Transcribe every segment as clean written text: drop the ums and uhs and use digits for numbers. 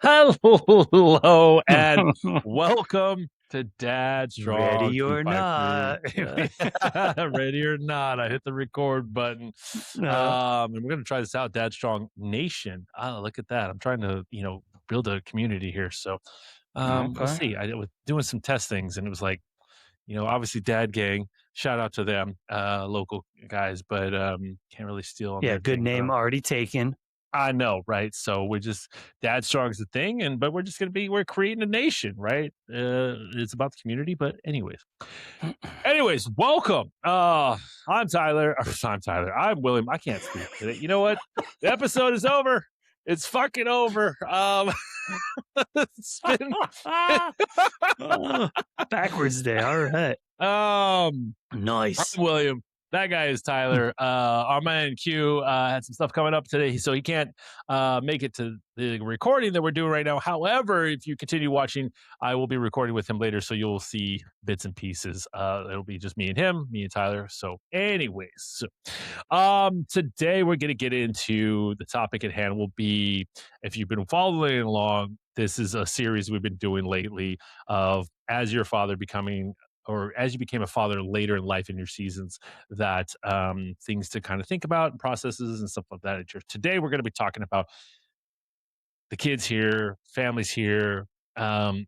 Hello and welcome to Dad Strong Ready or 253. not. Ready or not, I hit the record button. And we're gonna try this out, Dad Strong Nation. Oh, look at that. I'm trying to, build a community here. So we'll Okay. see. I was doing some testings and it was like, obviously Dad Gang. Shout out to them, local guys, but can't really steal on Yeah, their good thing. But name already taken. I know, right? So we're just Dad Strong's the thing, but we're just we're creating a nation, right? It's about the community, but anyways, welcome. I'm Tyler. I'm Tyler. I'm William. I can't speak today. You know what? The episode is over. It's fucking over. It's been Backwards day. All right. Nice. I'm William. That guy is Tyler. Our man Q had some stuff coming up today, so he can't make it to the recording that we're doing right now. However, if you continue watching, I will be recording with him later, so you'll see bits and pieces. It'll be just me and him, me and Tyler. So, anyways, today we're going to get into the topic at hand. Will be, if you've been following along, this is a series we've been doing lately of as your father becoming or as you became a father later in life in your seasons, that things to kind of think about and processes and stuff like that. Today, we're going to be talking about the kids here, families here, um,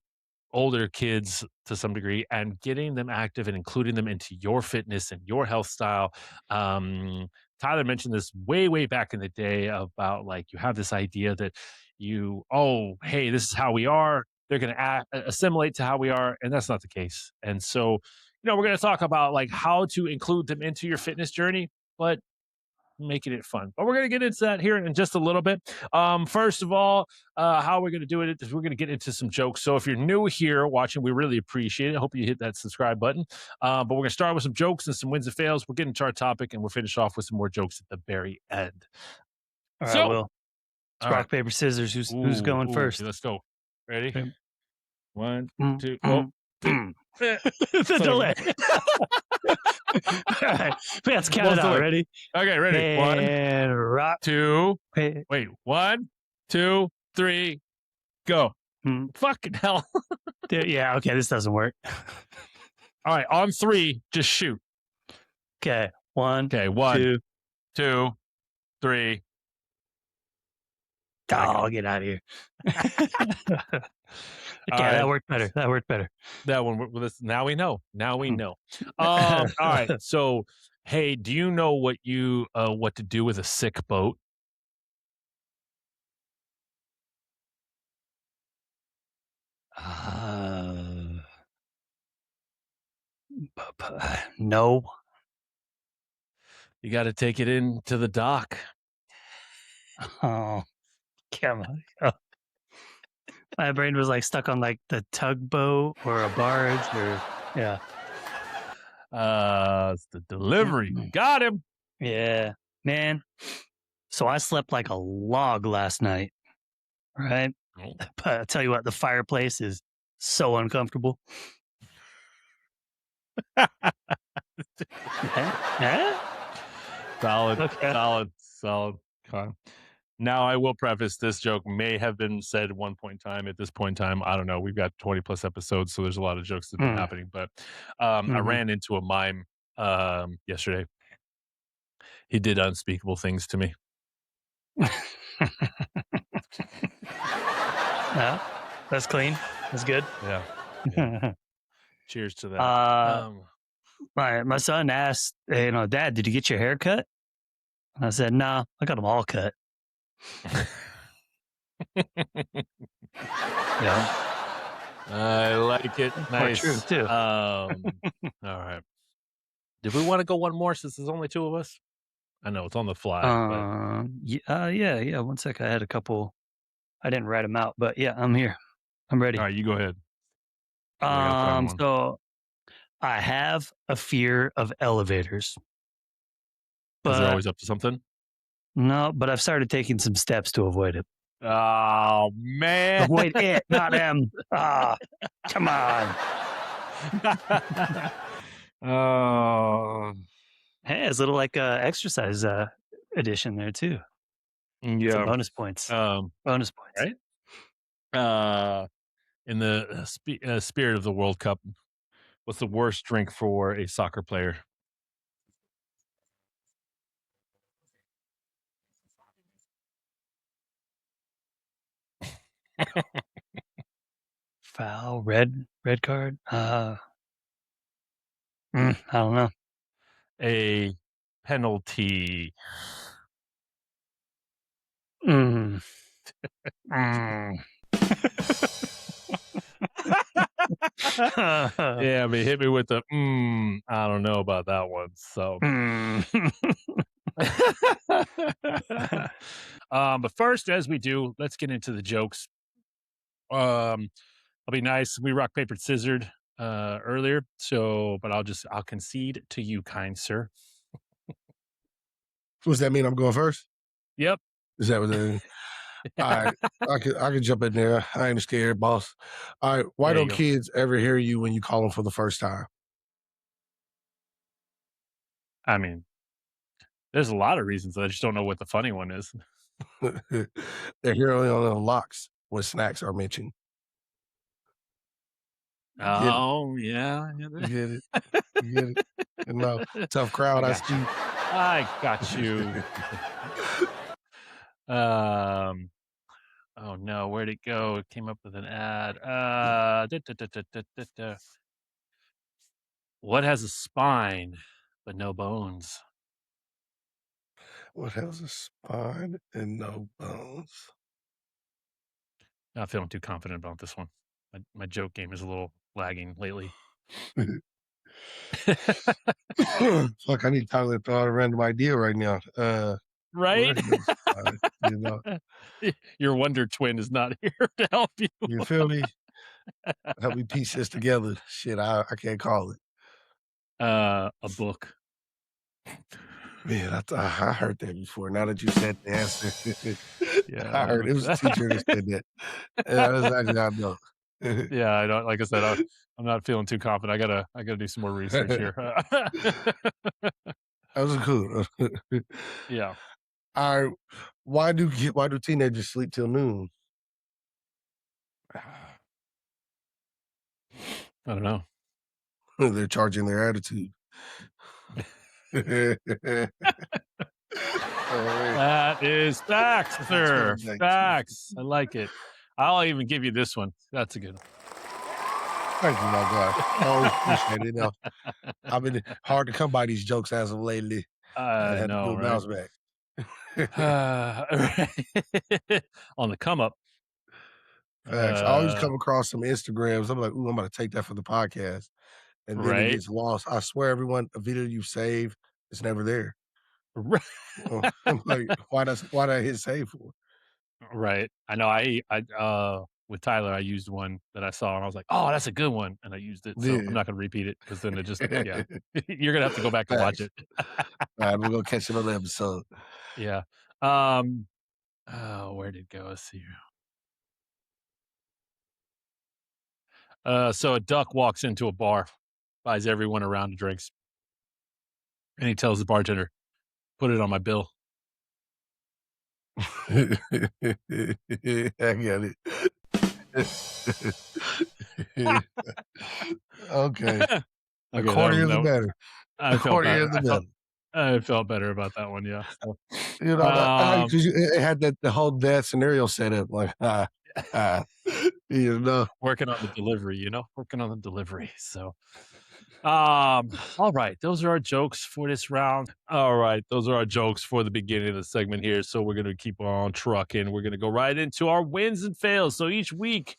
older kids to some degree, and getting them active and including them into your fitness and your health style. Tyler mentioned this way back in the day about like you have this idea that hey, this is how we are. They're going to assimilate to how we are, and that's not the case. And so, we're going to talk about like how to include them into your fitness journey, but making it fun. But we're going to get into that here in just a little bit. First of all, how we're going to do it is we're going to get into some jokes. So if you're new here watching, we really appreciate it. I hope you hit that subscribe button. But we're going to start with some jokes and some wins and fails. We'll get into our topic and we'll finish off with some more jokes at the very end. All right, So, Will. It's all rock, right. paper, scissors. Who's going first? Let's go. Ready? Okay. 1, Mm, 2. mm, Oh, mm. eh, The delay. All right. Let's count it out. Ready? Okay, ready. 1, And rock. 2. Wait, 1, 2, 3. Go. Fucking hell. Yeah, okay, this doesn't work. All right, on 3, just shoot. Okay, 1, 1, 2, 3. Oh, get out of here. Okay, right. that worked better. That one. Now we know. All right. So, hey, do you know what to do with a sick boat? No. You got to take it into the dock. Oh, come on. Oh. My brain was like stuck on like the tugboat or a barge or yeah. It's the delivery. Got him. Yeah, man. So I slept like a log last night, right? Oh. But I'll tell you what, the fireplace is so uncomfortable. Yeah? Solid. Okay. Solid. Okay. Now, I will preface this joke may have been said at one point in time. At this point in time, I don't know. We've got 20 plus episodes, so there's a lot of jokes that have been happening. But I ran into a mime yesterday. He did unspeakable things to me. Yeah, that's clean. That's good. Yeah. Cheers to that. My son asked, hey, Dad, did you get your hair cut? And I said, no, I got them all cut. Yeah. I like it. Nice. True, too. All right. Did we want to go one more since there's only 2 of us? I know it's on the fly. Yeah. 1 sec. I had a couple. I didn't write them out, but yeah, I'm here. I'm ready. All right, you go ahead. So I have a fear of elevators. Because they're always up to something? No, but I've started taking some steps to avoid it. Oh, man. Avoid it, not him. Come on. Oh. Hey, it's a little like exercise edition there too. So Yeah. bonus points. Um, Bonus points. right? Uh, in the spirit of the World Cup, what's the worst drink for a soccer player? Foul, red card. I don't know. A penalty. Mm. Mm. Yeah, I mean, hit me with the I don't know about that one. So, Mm. but first, as we do, let's get into the jokes. I'll be nice. We rock paper scissored earlier, so but I'll concede to you, kind sir. Does that mean I'm going first? Yep. Is that what that? All right, I can jump in there. I ain't scared, boss. All right, why There you don't go. kids ever hear you when you call them for the first time? I mean, there's a lot of reasons. I just don't know what the funny one is. They're hearing on the locks when snacks are mentioned. Get it? Oh yeah, You get it? You get it? No, tough crowd. I I got you. see. I got you. Um. Oh no, where'd it go? It came up with an ad. What has a spine but no bones? What has a spine and no bones? Not feeling too confident about this one. My joke game is a little lagging lately. Fuck, I need Tyler to throw out a random idea right now. What Right? has a spine? You know, Your wonder twin is not here to help you. you feel me? Help me piece this together. Shit, I can't call it. A book. Man, I heard that before. Now that you said the answer, I Yeah. heard it was a teacher that said that. And that was actually I know. Yeah, I don't like I said, I'm not feeling too confident. I gotta do some more research here. That was cool. Yeah. All right, why do teenagers sleep till noon? I don't know. They're charging their attitude. All right. That is facts, That's sir. 2019. Facts. I like it. I'll even give you this one. That's a good one. Thank you, my guy. I always appreciate it. Now, I've been hard to come by these jokes as of lately. I I had to do know, a right? bounce back. On the come up. Facts. I always Uh, come across some Instagrams. I'm like, ooh, I'm gonna take that for the podcast. And then it right? gets lost. I swear, everyone, a video you save is never there. Right. I'm like, why did I hit save for? Right. I know with Tyler, I used one that I saw and I was like, "Oh, that's a good one." And I used it. So I'm Yeah. not gonna repeat it because then it just yeah. You're gonna have to go back and watch Facts. it. All right, we're gonna catch another episode. Yeah. Um, oh, where did it go? Let's see. So a duck walks into a bar, buys everyone around drinks, and he tells the bartender, "Put it on my bill." I get it. Okay. The Okay, that was cornier the no. better. The I felt bad. cornier the better. I felt better about that one. Yeah. So, You know, because it had the whole death scenario set up like, ah, you know. working on the delivery, working on the delivery. So, all right, those are our jokes for this round. All right, those are our jokes for the beginning of the segment here. So we're gonna keep on trucking. We're gonna go right into our wins and fails. So each week,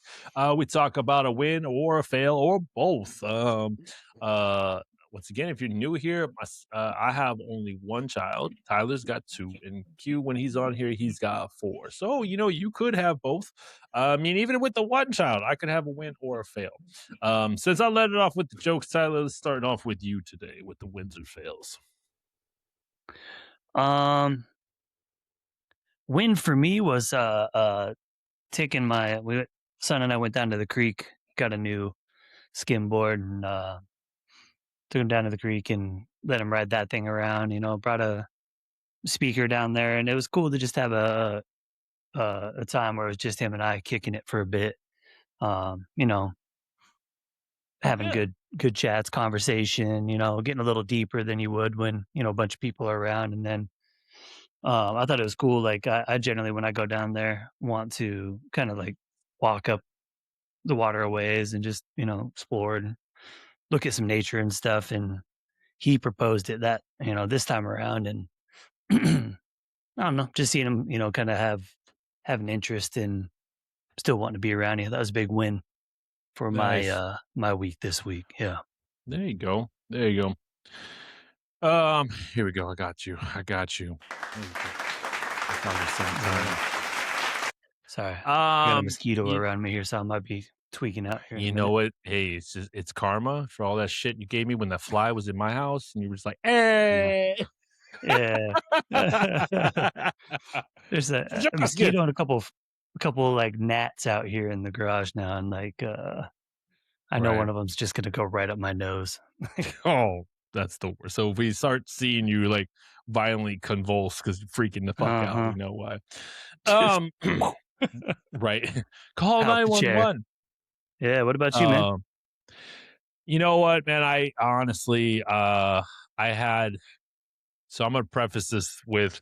we talk about a win or a fail or both. Uh, Once again, if you're new here, I have only one child. Tyler's got two, and Q, when he's on here, he's got four. So you could have both. I mean, even with the one child, I could have a win or a fail. Since I let it off with the jokes, Tyler, let's start off with you today with the wins and fails. Um, win for me was taking son and I went down to the creek, got a new skim board, and took him down to the creek and let him ride that thing around. Brought a speaker down there, and it was cool to just have a time where it was just him and I kicking it for a bit. You know, Oh, having good. good chats, conversation. You know, getting a little deeper than you would when a bunch of people are around. And then I thought it was cool. Like I generally, when I go down there, want to kind of like walk up the waterways and just explore and look at some nature and stuff. And he proposed it that this time around, and I don't know, just seeing him, kind of have an interest in still wanting to be around you. That was a big win for my Nice. my week this week. Yeah. There you go. There you go. Here we go. I got you. I got you. There you go. That's how this Yeah. sounds. Sorry. I got a Um, mosquito you, around me here, so I might be tweaking out here in a you know minute. what? Hey, it's karma for all that shit you gave me when that fly was in my house, and you were just like, Yeah. "Hey, Yeah. There's a Justice!" mosquito and a couple like gnats out here in the garage now, and like I know Right. one of them's just gonna go right up my nose. Oh, that's the worst. So if we start seeing you like violently convulse because you're freaking the fuck out, we Uh-huh. know why. Just Um, right. Call out the chair. 911. Yeah, what about you, man? Um, you know what, man? I honestly, I had. So I'm gonna preface this with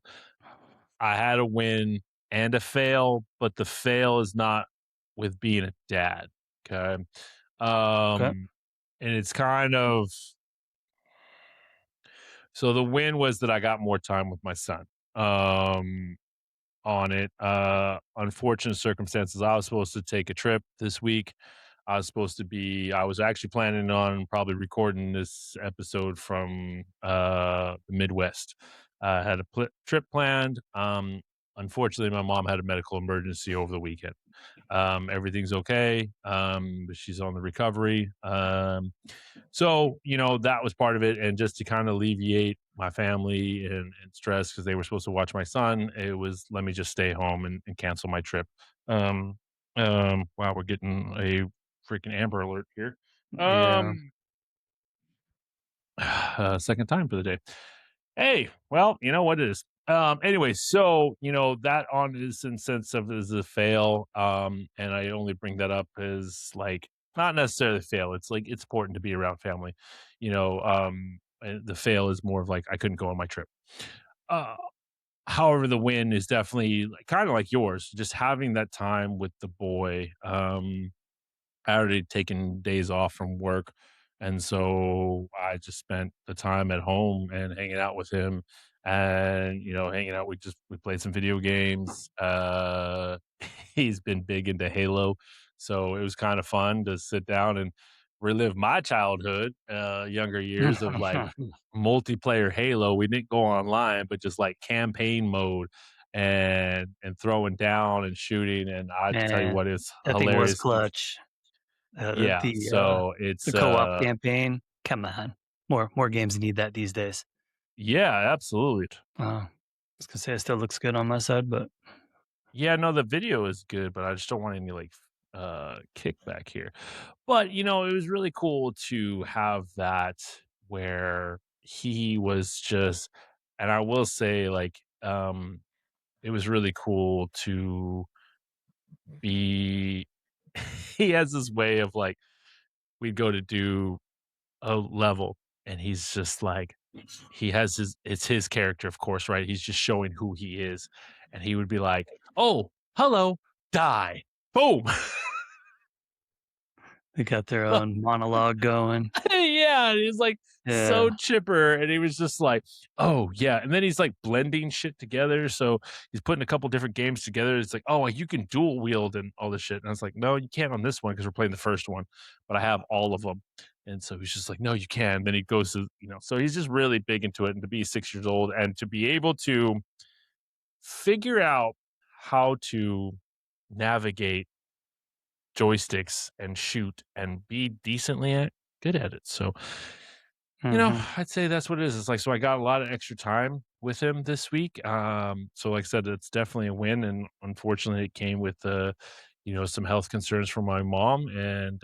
I had a win and a fail, but the fail is not with being a dad. Okay. Okay. Um, and it's kind of so the win was that I got more time with my son. Um, on it. Unfortunate circumstances. I was supposed to take a trip this week. I was actually planning on probably recording this episode from the Midwest. I had a trip planned. Unfortunately, my mom had a medical emergency over the weekend. Everything's okay, but she's on the recovery. So, that was part of it, and just to kinda alleviate my family and stress because they were supposed to watch my son, it was, "Let me just stay home and cancel my trip." Um, wow, we're getting a freaking Amber Alert here. Yeah. Um, second time for the day. Hey, well, you know what it is. Anyway, so that on is in sense of is a fail. And I only bring that up as like not necessarily a fail. It's like it's important to be around family. And the fail is more of like I couldn't go on my trip. Uh However, the win is definitely like, kind of like yours, just having that time with the boy. I already taken days off from work, and so I just spent the time at home and hanging out with him and, hanging out. We played some video games. He's been big into Halo, so it was kind of fun to sit down and relive my childhood, younger years of, like, multiplayer Halo. We didn't go online, but just, like, campaign mode and throwing down and shooting, and I tell you Man, what, it's that thing was hilarious. clutch. Yeah, so The it's, co-op campaign, come on. More games need that these days. yeah, absolutely. I was gonna say it still looks good on my side, but Yeah, no, the video is good, but I just don't want any, like, kickback here. But, it was really cool to have that where he was just and I will say, like, it was really cool to be he has this way of, like, we'd go to do a level, and he's just like he has his it's his character, of course, right? He's just showing who he is, and he would be like, "Oh, hello, die, boom." they got their own monologue going. Yeah, and he's like so Yeah. chipper, and he was just like, "Oh yeah," and then he's like blending shit together. So he's putting a couple different games together. It's like, "Oh, like, you can dual wield and all this shit," and I was like, "No, you can't on this one because we're playing the first one, but I have all of them." And so he's just like, "No, you can." Then he goes to so he's just really big into it, and to be 6 years old and to be able to figure out how to navigate joysticks and shoot and be decently good at it. So, Mhm. I'd say that's what it is. It's like so I got a lot of extra time with him this week. So like I said, it's definitely a win. And unfortunately it came with some health concerns for my mom. And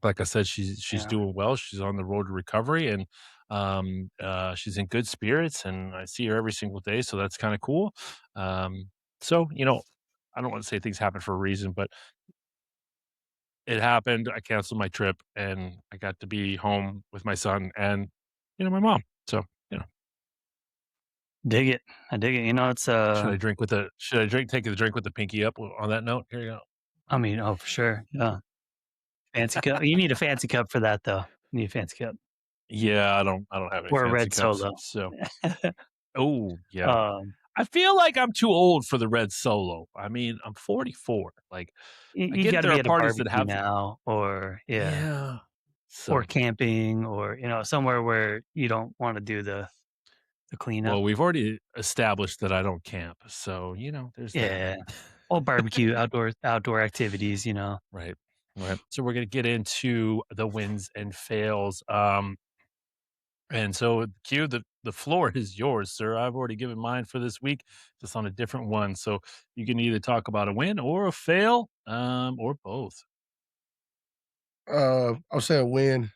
like I said, she's Yeah. doing well. She's on the road to recovery, and she's in good spirits. And I see her every single day, so that's kind of cool. So I don't want to say things happen for a reason, but it happened. I canceled my trip, and I got to be home with my son and my mom. So you know, Dig it. I dig it. It's should I drink take the drink with the pinky up on that note? Here you go. I mean, oh, for sure. Yeah. Fancy cup. You need a fancy cup for that though. You need a fancy cup Yeah, I don't have any or a fancy red cups. solo. So oh yeah. um, I feel like I'm too old for the red solo. I mean, I'm 44. Like, I you get got to there be are at a parties that barbecue have now, or yeah, yeah. or So, camping, or somewhere where you don't want to do the cleanup. well, we've already established that I don't camp. So, there's that. Yeah. Or barbecue, outdoor activities. Right. Right. So we're gonna get into the wins and fails. And so Q, the floor is yours, sir. I've already given mine for this week, just on a different one. So you can either talk about a win or a fail, or both. I'll say a win.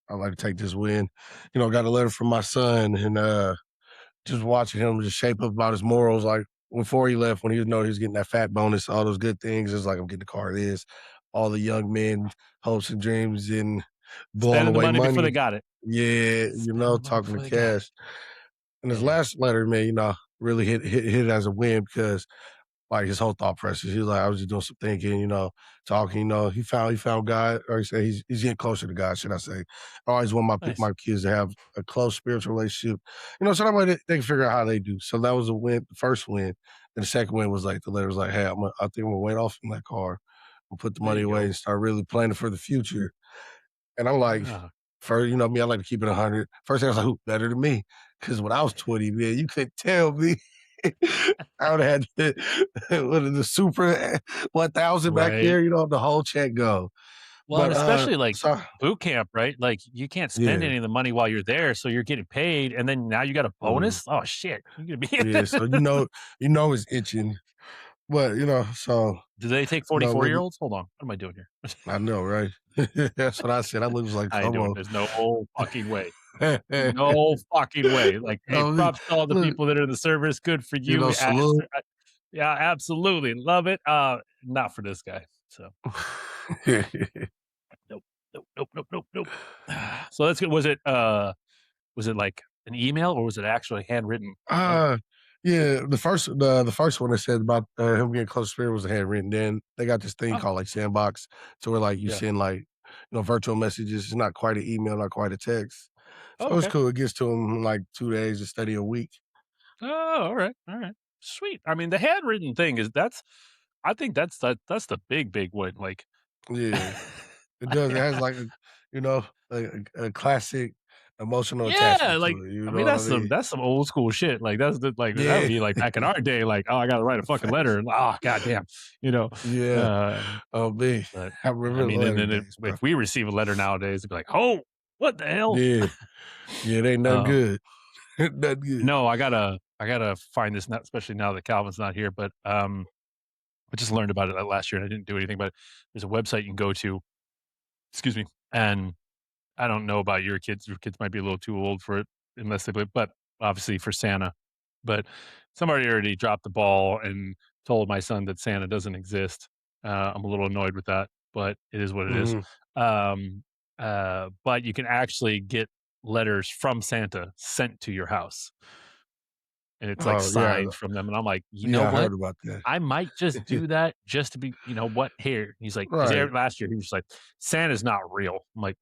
I'd like to take this win. Got a letter from my son, and just watching him just shape up about his morals. Like before he left, when he was know he was getting that fat bonus, all those good things. It's like I'm getting the car. It is all the young men hopes and dreams and blowing Spending the away money before they money. got it. Yeah, Spending the money talking before to they got it. cash. And his Yeah. last letter, man, really hit it as a win because like his whole thought process. He was like, I was just doing some thinking, talking, he found God, or he said he's getting closer to God, should I say. I always want Nice. my kids to have a close spiritual relationship. So that way they can figure out how they do. So that was a win, the first win. And the second win was like the letter was like, hey, I think I'm gonna wait off in that car. We'll put the There money you away go. and start really planning for the future. And I'm like, Yeah. first, me, I like to keep it 100. First thing I was like, who better than me? Because when I was 20, man, you couldn't tell me. I would have had what is the super 1000 back Right. here, the whole check go. Well, and But especially like so boot camp, right? Like you can't spend yeah, any of the money while you're there, so you're getting paid, and then now you got a mhm, bonus. Oh shit, you're gonna be. yeah. So it's itching. But so Do they take 44 look, year olds? Hold on, what am I doing here? I know, right? That's what I said. I was like, I ain't come doing. on. There's no fucking way. No fucking way. Like, hey, I mean, props to all the look, people that are in the service. Good for you. salute. Yeah, absolutely. Love it. Not for this guy. So nope, nope, nope, nope, nope, nope. So that's good. Was it like an email or was it actually a handwritten letter? Uh, yeah, the first one they said about, him getting close to spirit was handwritten. Then they got this thing Oh, called, like, Sandbox to where, like, you yeah. send, like, virtual messages. It's not quite an email, not quite a text. Oh, So it's okay. cool. It gets to them in, like, 2 days instead of a week. Oh, all right. All right. Sweet. I mean, the handwritten thing I think that's the big one. Like, Yeah, it does. It has, like, you know, a classic emotional yeah, attachment like, to it, you I know mean, what I mean? that's some old school shit. Like, that would Yeah. be like back in our day, like, oh, I gotta write a fucking letter. Facts. Oh, goddamn, you know. Yeah. Uh, Oh, man. but I I remember the mean, and letter then days, bro. if we receive a letter nowadays, it'd be like, oh, what the hell? Yeah. Yeah, it ain't nothing Um, good. Nothing good. no, I gotta find this, not especially now that Calvin's not here, but I just learned about it last year and I didn't do anything. But there's a website you can go to. Excuse me, and I don't know about your kids. Your kids might be a little too old for it, unless they but obviously for Santa. But somebody already dropped the ball and told my son that Santa doesn't exist. I'm a little annoyed with that, but it is what it is. Mhm. Um, but you can actually get letters from Santa sent to your house, and it's like Oh, yeah. signed from them. And I'm like, you know Yeah, I what? heard about that. I might just do that just to be, what, here. He's like, because Right. last year he was like, Santa's not real. I'm like,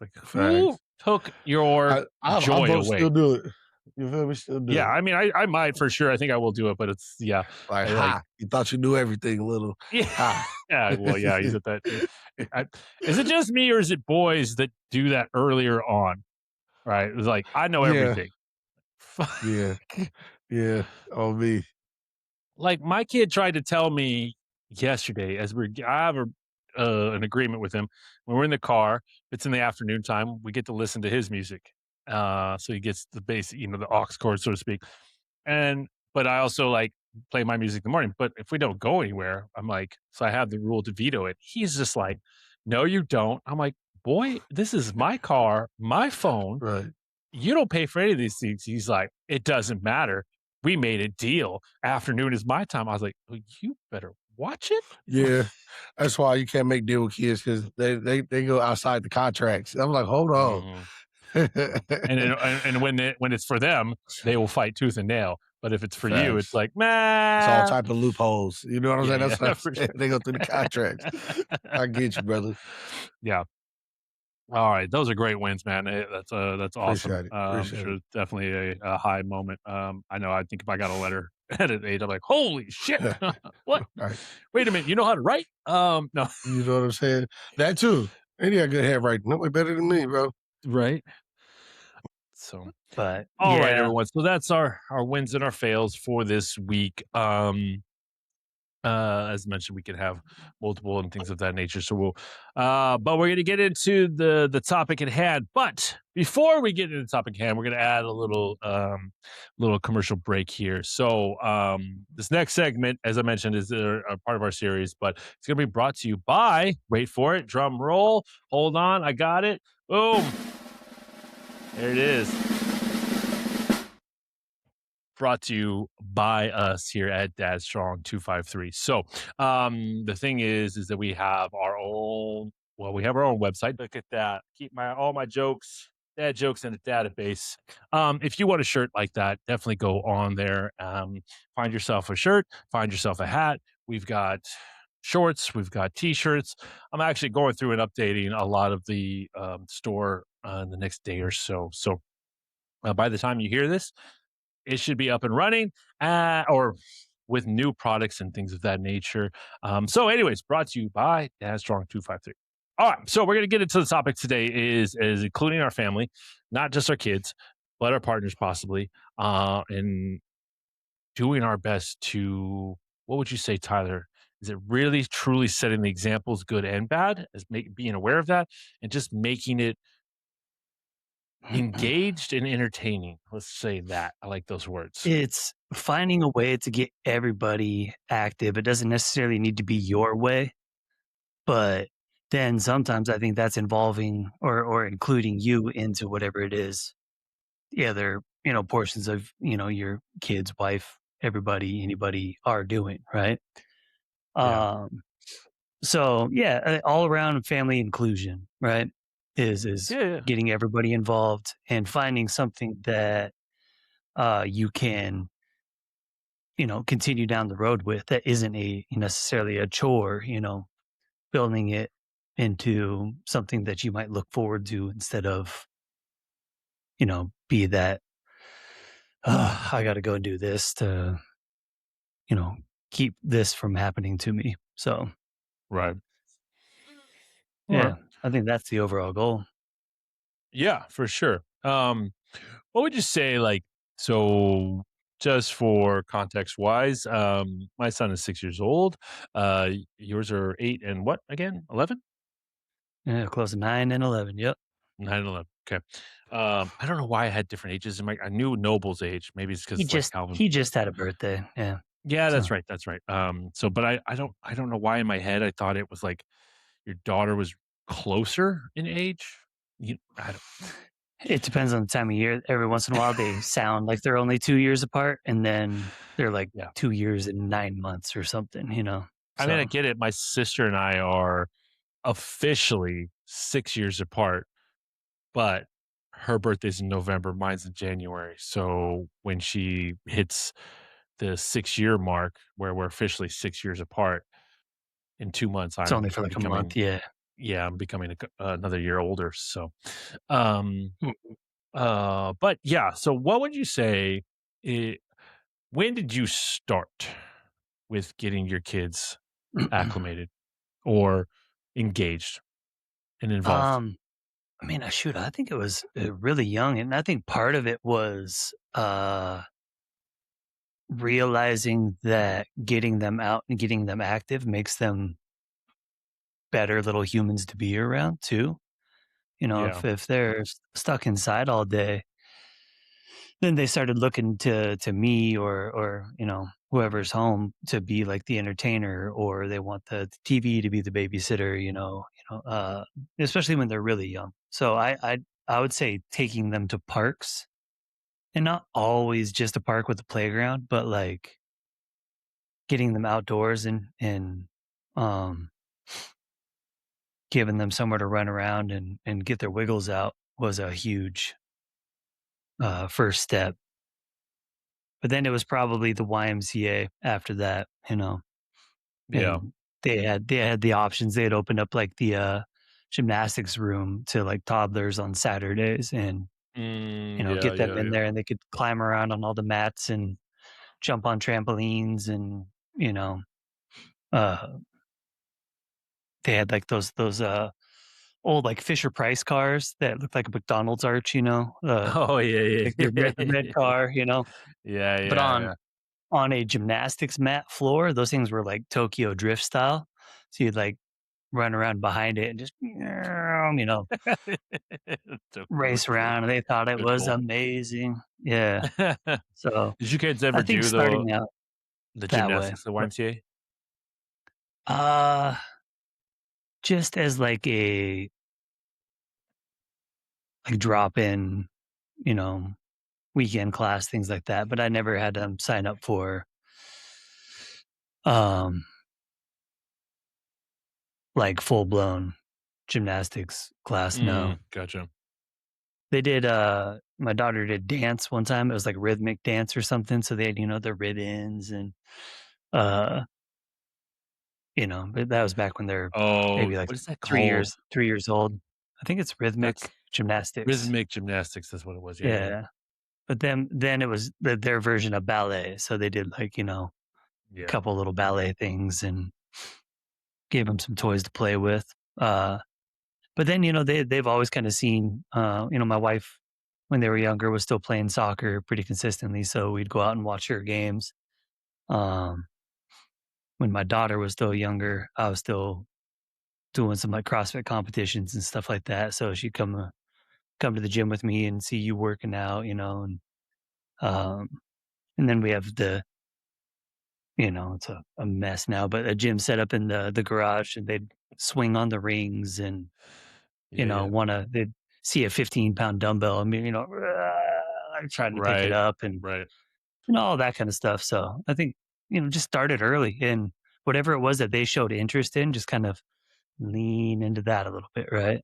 like, who Facts. took your I joy vote still away? do it. You feel me? Still do Yeah, it. I mean, I might for sure. I think I will do it, but it's, yeah, Like, I like, "Ha! You thought you knew everything, little yeah, ha." yeah, well, yeah, he's at that. Is it just me or is it boys that do that earlier on? Right? It was like, I know Yeah, everything. yeah, yeah, on me. Like, my kid tried to tell me yesterday as I have an agreement with him. When we're in the car, it's in the afternoon time, we get to listen to his music. So he gets the basic, the aux chord, so to speak. And but I also like play my music in the morning. But if we don't go anywhere, I'm like, so I have the rule to veto it. He's just like, no, you don't. I'm like, boy, this is my car, my phone. Right. You don't pay for any of these things. He's like, it doesn't matter. We made a deal. Afternoon is my time. I was like, well, you better watch it. Yeah. That's why you can't make deal with kids because they go outside the contracts. I'm like, hold on. Mhm. And when it's for them, they will fight tooth and nail. But if it's for you, it's Facts. like, It's all man. type of loopholes. You know what I'm Yeah, saying? That's what yeah, I'm for saying. sure. They go through the contracts. I get you, brother. Yeah. All right, those are great wins, man. That's awesome. Appreciate it. Appreciate Sure, it. definitely a high moment. I know. I think if I got a letter at an age, I'm like, holy shit! What? Right. Wait a minute. You know how to write? No. You know what I'm saying? That too. And you got good handwriting. Nobody better than me, bro. Right. So, But all right, yeah, everyone. So that's our wins and our fails for this week. As mentioned, we can have multiple and things of that nature. So but we're gonna get into the topic at hand. But before we get into the topic at hand, we're gonna add a little commercial break here. So this next segment, as I mentioned, is a part of our series, but it's gonna be brought to you by, wait for it, drum roll, hold on, I got it, boom, there it is. Brought to you by us here at Dad Strong 253. So the thing is that we have our own, well, we have our own website. Look at that. Keep all my jokes, dad jokes in a database. If you want a shirt like that, definitely go on there. Find yourself a shirt, find yourself a hat. We've got shorts, we've got t-shirts. I'm actually going through and updating a lot of the store in the next day or so. So by the time you hear this, it should be up and running, or with new products and things of that nature. So, anyways, brought to you by Dad Strong 253. All right, so we're gonna get into the topic today is including our family, not just our kids, but our partners possibly, and doing our best to. What would you say, Tyler? Is it really truly setting the examples, good and bad, as being aware of that, and just making it engaged and entertaining? Let's say that. I like those words. it's finding a way to get everybody active. It doesn't necessarily need to be your way, but then sometimes I think that's involving or including you into whatever it is. The other, portions of, your kids, wife, everybody, anybody are doing, right? Yeah. Um, so yeah, all around family inclusion, right? Is Yeah, yeah. getting everybody involved and finding something that you can, continue down the road with that isn't a necessarily a chore, building it into something that you might look forward to instead of, be that I got to go and do this to, you know, keep this from happening to me. So Right. All right. yeah, I think that's the overall goal. Yeah, for sure. What would you say, like, so just for context wise, my son is 6 years old. Yours are 8 and what again? 11? Yeah, close to 9 and 11. Yep. 9 and 11. Okay. I don't know why I had different ages in I knew Noble's age. Maybe it's because He it's like just Calvin. he just had a birthday. Yeah. Yeah, So that's right. That's right. So, but I don't know why in my head I thought it was like your daughter was closer in age. I don't. it depends on the time of year. Every once in a while they sound like they're only 2 years apart and then they're like Yeah. 2 years and 9 months or something. I mean, I So get it. My sister and I are officially 6 years apart, but her birthday's in November, mine's in January. So when she hits the 6 year mark, where we're officially 6 years apart, in 2 months, it's only I'm for like a month. becoming, Yeah. yeah, I'm becoming another year older. So, um, Mm. but yeah. So what would you say? i- when did you start with getting your kids acclimated or engaged and involved? um I mean, shoot, I think it was really young, and I think part of it was realizing that getting them out and getting them active makes them better little humans to be around too. Yeah. If they're stuck inside all day, then they started looking to me or whoever's home to be like the entertainer, or they want the TV to be the babysitter. Especially when they're really young. So I would say taking them to parks, and not always just a park with a playground, but like getting them outdoors and um giving them somewhere to run around and get their wiggles out was a huge first step. But then it was probably the YMCA after that. Yeah. And they had the options. They had opened up like the gymnastics room to like toddlers on Saturdays, and Yeah, get them yeah, in yeah. there and they could climb around on all the mats and jump on trampolines, and you know uh they had like those old like Fisher Price cars that looked like a McDonald's arch. Oh, yeah, Like yeah. the red car. Yeah, But yeah, on yeah. on a gymnastics mat floor, those things were like Tokyo Drift style. So you'd like run around behind it and just Tokyo race Drift. around, and they thought it Good was goal. amazing. Yeah. So Did you kids I ever think do starting out the that way. gymnastics, the But YMCA? uh just as like a like drop in, you know, weekend class, things like that. But I never had them sign up for um like full blown gymnastics class. No. Gotcha. They did my daughter did dance one time. It was like rhythmic dance or something. So they had, the ribbons and uh but that was back when they're Oh, maybe like what is that 3 called? years 3 years old. I think it's That's rhythmic gymnastics. rhythmic gymnastics, that's what it was. Yeah, yeah, Yeah. But then it was their version of ballet. So they did like, a yeah. couple little ballet things and gave them some toys to play with. Uh but then, they've always kind of seen my wife when they were younger was still playing soccer pretty consistently. So we'd go out and watch her games. Um when my daughter was still younger, I was still doing some like CrossFit competitions and stuff like that. So she'd come to the gym with me and see you working out. Um, and then we have it's a mess now, but a gym set up in the garage, and they'd swing on the rings and, Yeah, yeah. they'd see a 15-pound dumbbell. I mean, I'm trying to pick it Right, up and, right. all that kind of stuff. So I think, just started early, and whatever it was that they showed interest in, just kind of lean into that a little bit. Right.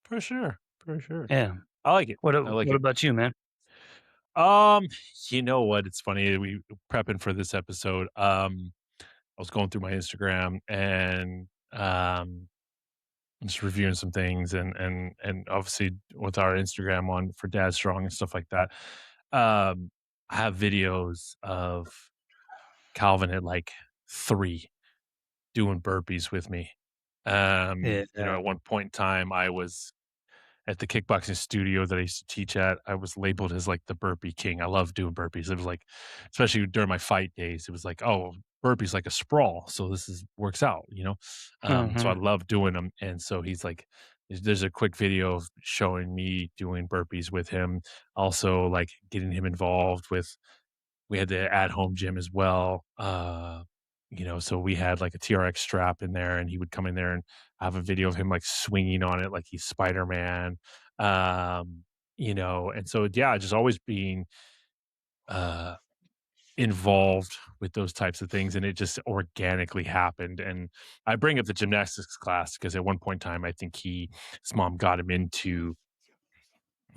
For sure, for sure. Yeah. I like it. What I like what it. about you, man? Um, you know what? It's funny, we prepping for this episode, I was going through my Instagram and, just reviewing some things and obviously with our Instagram on for Dad Strong and stuff like that. I have videos of Calvin at like 3 doing burpees with me. Yeah. At one point in time, I was at the kickboxing studio that I used to teach at. I was labeled as like the burpee king. I love doing burpees. It was like, especially during my fight days, it was like, oh, burpees like a sprawl. So this is works out. So I Mhm. love doing them. And so he's like, there's a quick video of showing me doing burpees with him. Also, like getting him involved with we had the at home gym as well. So we had like a TRX strap in there, and he would come in there and have a video of him like swinging on it like he's Spider Man. And so yeah, just always being uh involved with those types of things, and it just organically happened. And I bring up the gymnastics class because at one point in time I think his mom got him into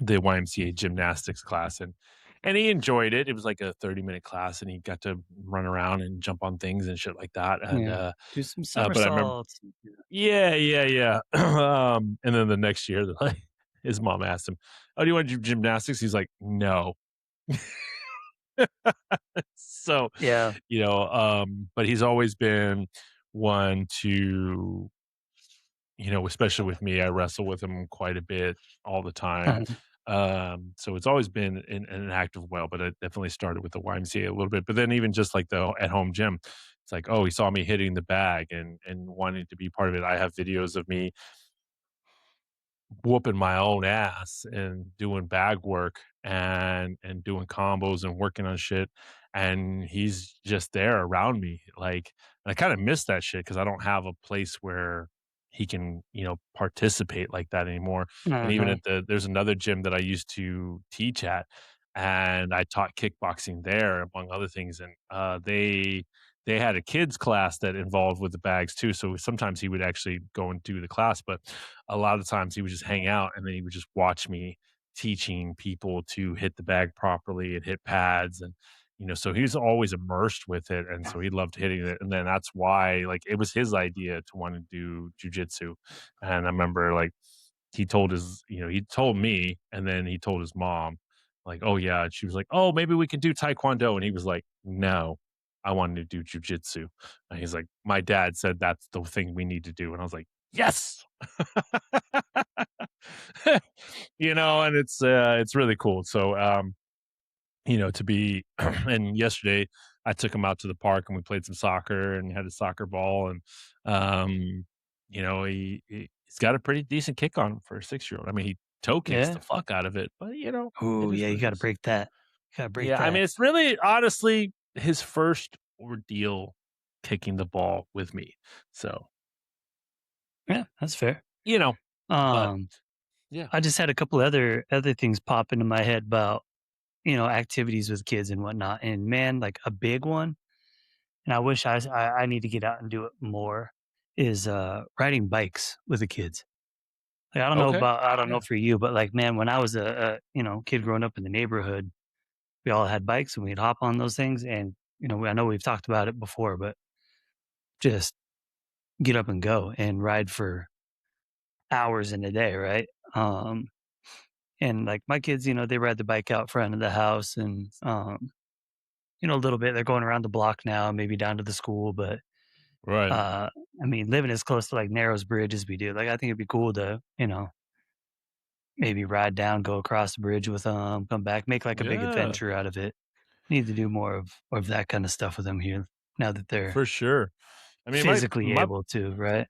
the YMCA gymnastics class, and he enjoyed it. It was like a 30-minute class, and he got to run around and jump on things and shit like that, and, Yeah. Do some but I remember somersaults. Yeah. yeah, yeah, yeah, and then the next year, like, his mom asked him, "Oh, do you wanna do gymnastics?" He's like, "No." So, Yeah. but he's always been one to especially with me, I wrestle with him quite a bit all the time. Uh-huh. So it's always been in an active well, but it definitely started with the YMCA a little bit. But then even just like the at home gym, it's like, oh, he saw me hitting the bag and wanting to be part of it. I have videos of me whooping my own ass and doing bag work and doing combos and working on shit, and he's just there around me, like, and I kinda miss that shit because I don't have a place where he can, participate like that anymore, and even Mhm. at there's another gym that I used to teach at, and I taught kickboxing there, among other things, and, they had a kids class that involved with the bags too, so sometimes he would actually go and do the class, but a lot of times he would just hang out, and then he would just watch me teaching people to hit the bag properly and hit pads, and, so he's always immersed with it, and so he loved hitting it, and then that's why, like, it was his idea to wanna do jujitsu, and I remember, like, he told me, and then he told his mom, like, "Oh, yeah," and she was like, "Oh, maybe we can do taekwondo," and he was like, "No, I wanted to do jujitsu," and he's like, "My dad said that's the thing we need to do," and I was like, "Yes!" And it's really cool. So, to be and yesterday I took him out to the park and we played some soccer and had a soccer ball and he's got a pretty decent kick on him for a 6-year-old. I mean, he toe kicks the Yeah. fuck out of it, but it Oh, is yeah, what you it gotta is. break that. You gotta break Yeah, I mean, that. it's really honestly his first ordeal kicking the ball with me. So, Yeah, that's fair. you know, but Um, yeah. I just had a couple other things pop into my head about, activities with kids and whatnot, and man, like, a big one, and I wish I need to get out and do it more, is, riding bikes with the kids. Like, Okay. I don't know Yeah. for you, but, like, man, when I was a kid growing up in the neighborhood, we all had bikes and we'd hop on those things and, I know we've talked about it before, but just get up and go and ride for hours in a day, right? And, like, my kids, they ride the bike out front of the house and, a little bit they're going around the block now, maybe down to the school, but, Right. uh, I mean, living as close to, like, Narrows Bridge as we do, like, I think it'd be cool to, maybe ride down, go across the bridge with them, come back, make, like, a big Yeah, adventure out of it. Need to do more of that kinda stuff with them here now that they're for sure. I mean, physically my able to, right?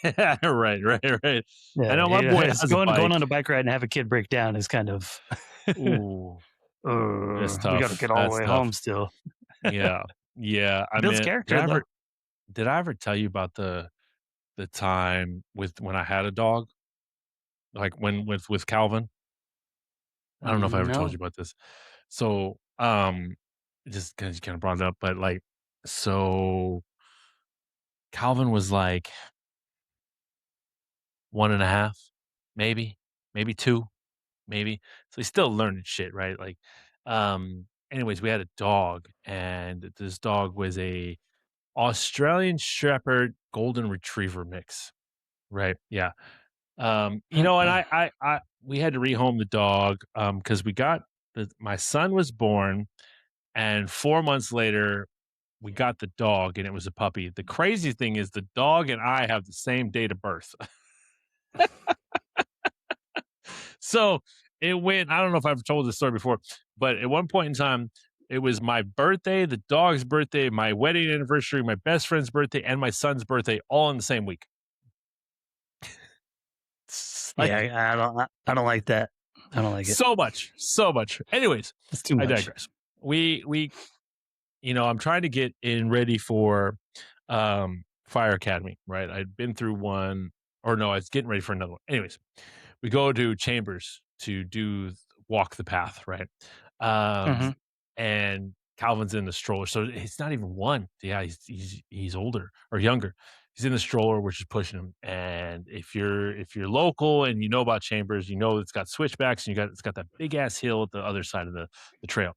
yeah, right, right, right. I Yeah, know my boy it's has a going bike. on a bike ride and have a kid break down is kind of, Ooh, that's we gotta tough. get all the That's way tough. home still. Yeah, yeah. I Builds mean, character, though. did I ever tell you about the time with when I had a dog? Like when with Calvin? I don't know if I ever told No. you about this. So, just because you kind of brought it up, but like, so Calvin was like 1.5, maybe 2. Maybe. So he's still learning shit, right? Like, anyways, we had a dog, and this dog was a Australian Shepherd Golden Retriever mix, right? Yeah. And I we had to rehome the dog, because we got my son was born, and 4 months later, we got the dog, and it was a puppy. The crazy thing is the dog and I have the same date of birth. So it went, I don't know if I've told this story before, but at one point in time, it was my birthday, the dog's birthday, my wedding anniversary, my best friend's birthday, and my son's birthday all in the same week. It's Yeah, like I don't like that. I don't like it. so much, so much. Anyways, It's too I much. digress. We I'm trying to get in ready for Fire Academy, right? I'd been through one, or no, I was getting ready for another one. Anyways, we go to Chambers to walk the path, right? Um, Mhm. and Calvin's in the stroller, so he's not even 1. Yeah, he's older or younger. He's in the stroller, we're just pushing him. And if you're local and you know about Chambers, you know it's got switchbacks and it's got that big ass hill at the other side of the trail.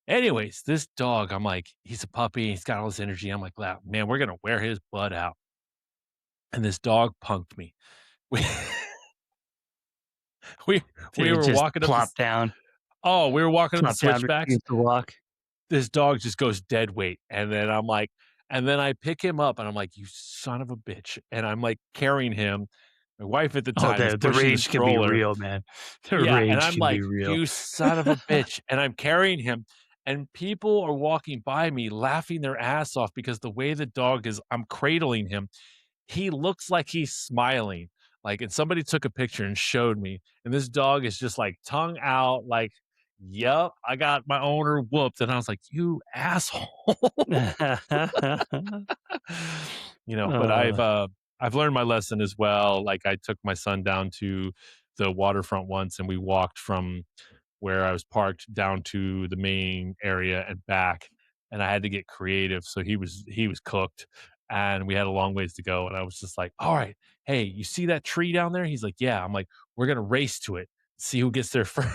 Anyways, this dog, I'm like, he's a puppy, he's got all this energy. I'm like, wow, man, we're gonna wear his butt out. And this dog punked me. We we Did we it were just walking up this we were walking up the plop down, switchbacks. refuse to walk? This dog just goes dead weight, and then I pick him up, and I'm like, "You son of a bitch," and I'm, like, carrying him. My wife at the Oh, time is the pushing the rage can be stroller. real, man. The Yeah, and rage I'm can be like, real. "You son of a bitch," and I'm carrying him, and people are walking by me laughing their ass off because the way the dog is I'm cradling him, he looks like he's smiling. Like, and somebody took a picture and showed me, and this dog is just like tongue out, like, "Yep, I got my owner whooped," and I was like, "You asshole." But Uh, I've learned my lesson as well. Like, I took my son down to the waterfront once, and we walked from where I was parked down to the main area and back, and I had to get creative. So he was cooked, and we had a long ways to go. And I was just like, "All right, hey, you see that tree down there?" He's like, "Yeah." I'm like, "We're gonna race to it, see who gets there first."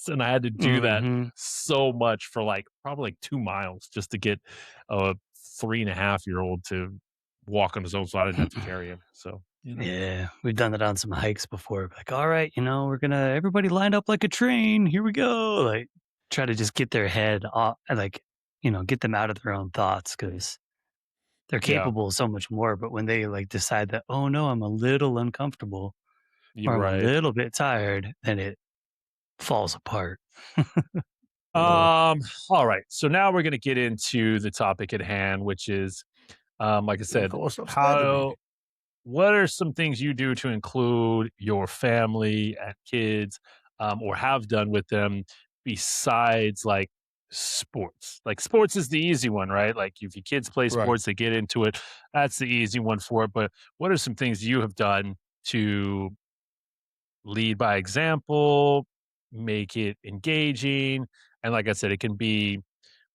And I had to do that mhm. so much for like probably like 2 miles just to get a 3.5-year-old to walk on his own, so I didn't have to carry him. So Yeah, we've done that on some hikes before. Like, all right, we're gonna everybody lined up like a train. Here we go. Like, try to just get their head off, like, get them out of their own thoughts because they're yeah, capable of so much more. But when they like decide that, oh no, I'm a little uncomfortable you're or I'm a right. little bit tired, then it falls apart. Uh, Um, all right. So now we're gonna get into the topic at hand, which is, like I You said, throwing stuff Saturday. how what are some things you do to include your family and kids, or have done with them besides like sports? Like sports is the easy one, right? Like if your kids play Right. sports, they get into it. That's the easy one for it. But what are some things you have done to lead by example, make it engaging? And like I said, it can be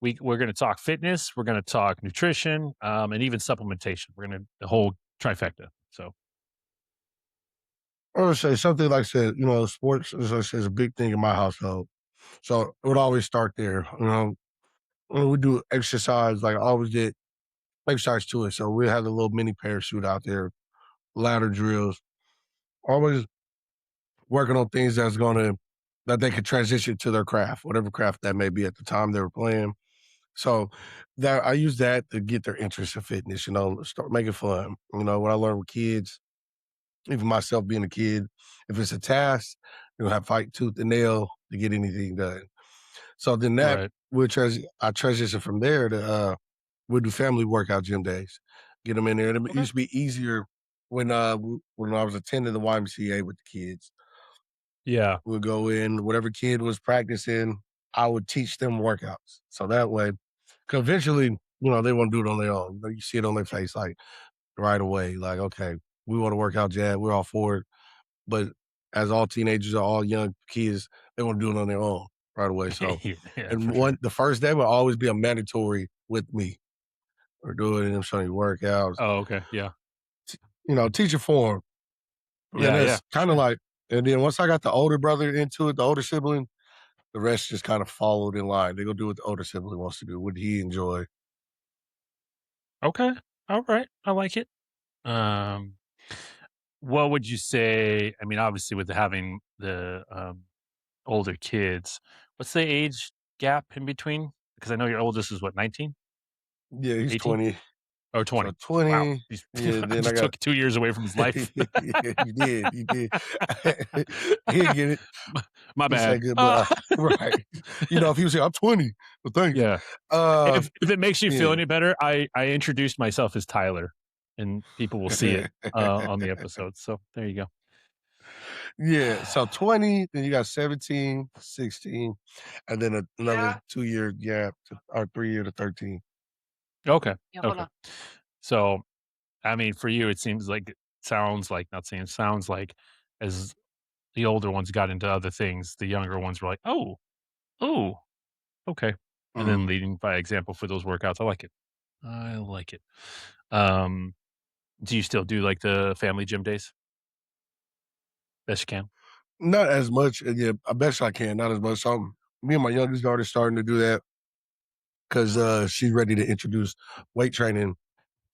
we're going to talk fitness, we're going to talk nutrition, and even supplementation. We're going to the whole trifecta. So I would say something like I said, sports is a big thing in my household. So it would always start there. When we do exercise, like I always did exercise to it. So we had a little mini parachute out there, ladder drills, always working on things that they could transition to their craft, whatever craft that may be at the time they were playing. So that I use that to get their interest in fitness, start making fun. What I learned with kids, even myself being a kid, if it's a task, have fight tooth and nail to get anything done. So then that right, I transition from there to we'll do family workout gym days. Get them in there. And it okay, used to be easier when I was attending the YMCA with the kids. yeah, We'll go in, whatever kid was practicing, I would teach them workouts. So that way, 'cause eventually, they want to do it on their own. You see it on their face, like right away, like, okay, we want to work out jab, we're all for it. But as all teenagers or all young kids, they want to do it on their own right away. So, yeah, and for sure. the first day will always be a mandatory with me. We're doing it, I'm showing you workouts, Oh, okay, yeah, teacher form. And yeah, yeah, it's for kind of sure. like, and then once I got the older brother into it, the older sibling, the rest just kind of followed in line. They go do what the older sibling wants to do. What he enjoy? Okay, all right, I like it. Um, what would you say? I mean, obviously, with having the older kids, what's the age gap in between? Because I know your oldest is what, 19, Yeah, he's 18, 20. or So 20. Wow, 20. he's, Yeah, I then I just got took 2 years away from his life. yeah, you did. He'll get it. My He say bad. goodbye. Right. If he was say, I'm 20. Well, thanks. Yeah. Uh If it makes you feel yeah. any better, I introduced myself as Tyler, and people will see it, on the episode, so there you go. Yeah. So 20, then you got 17, 16, and then another 2 year gap or 3 year to 13. Okay, okay. So, I mean, for you, it seems like not saying sounds like as the older ones got into other things, the younger ones were like, "Oh, oh, okay," and Mhm. then leading by example for those workouts. I like it. I like it. Um, do you still do, like, the family gym days? Best you can? Not as much. Yeah, I bet I can. Not as much. So me and my youngest daughter starting to do that because she's ready to introduce weight training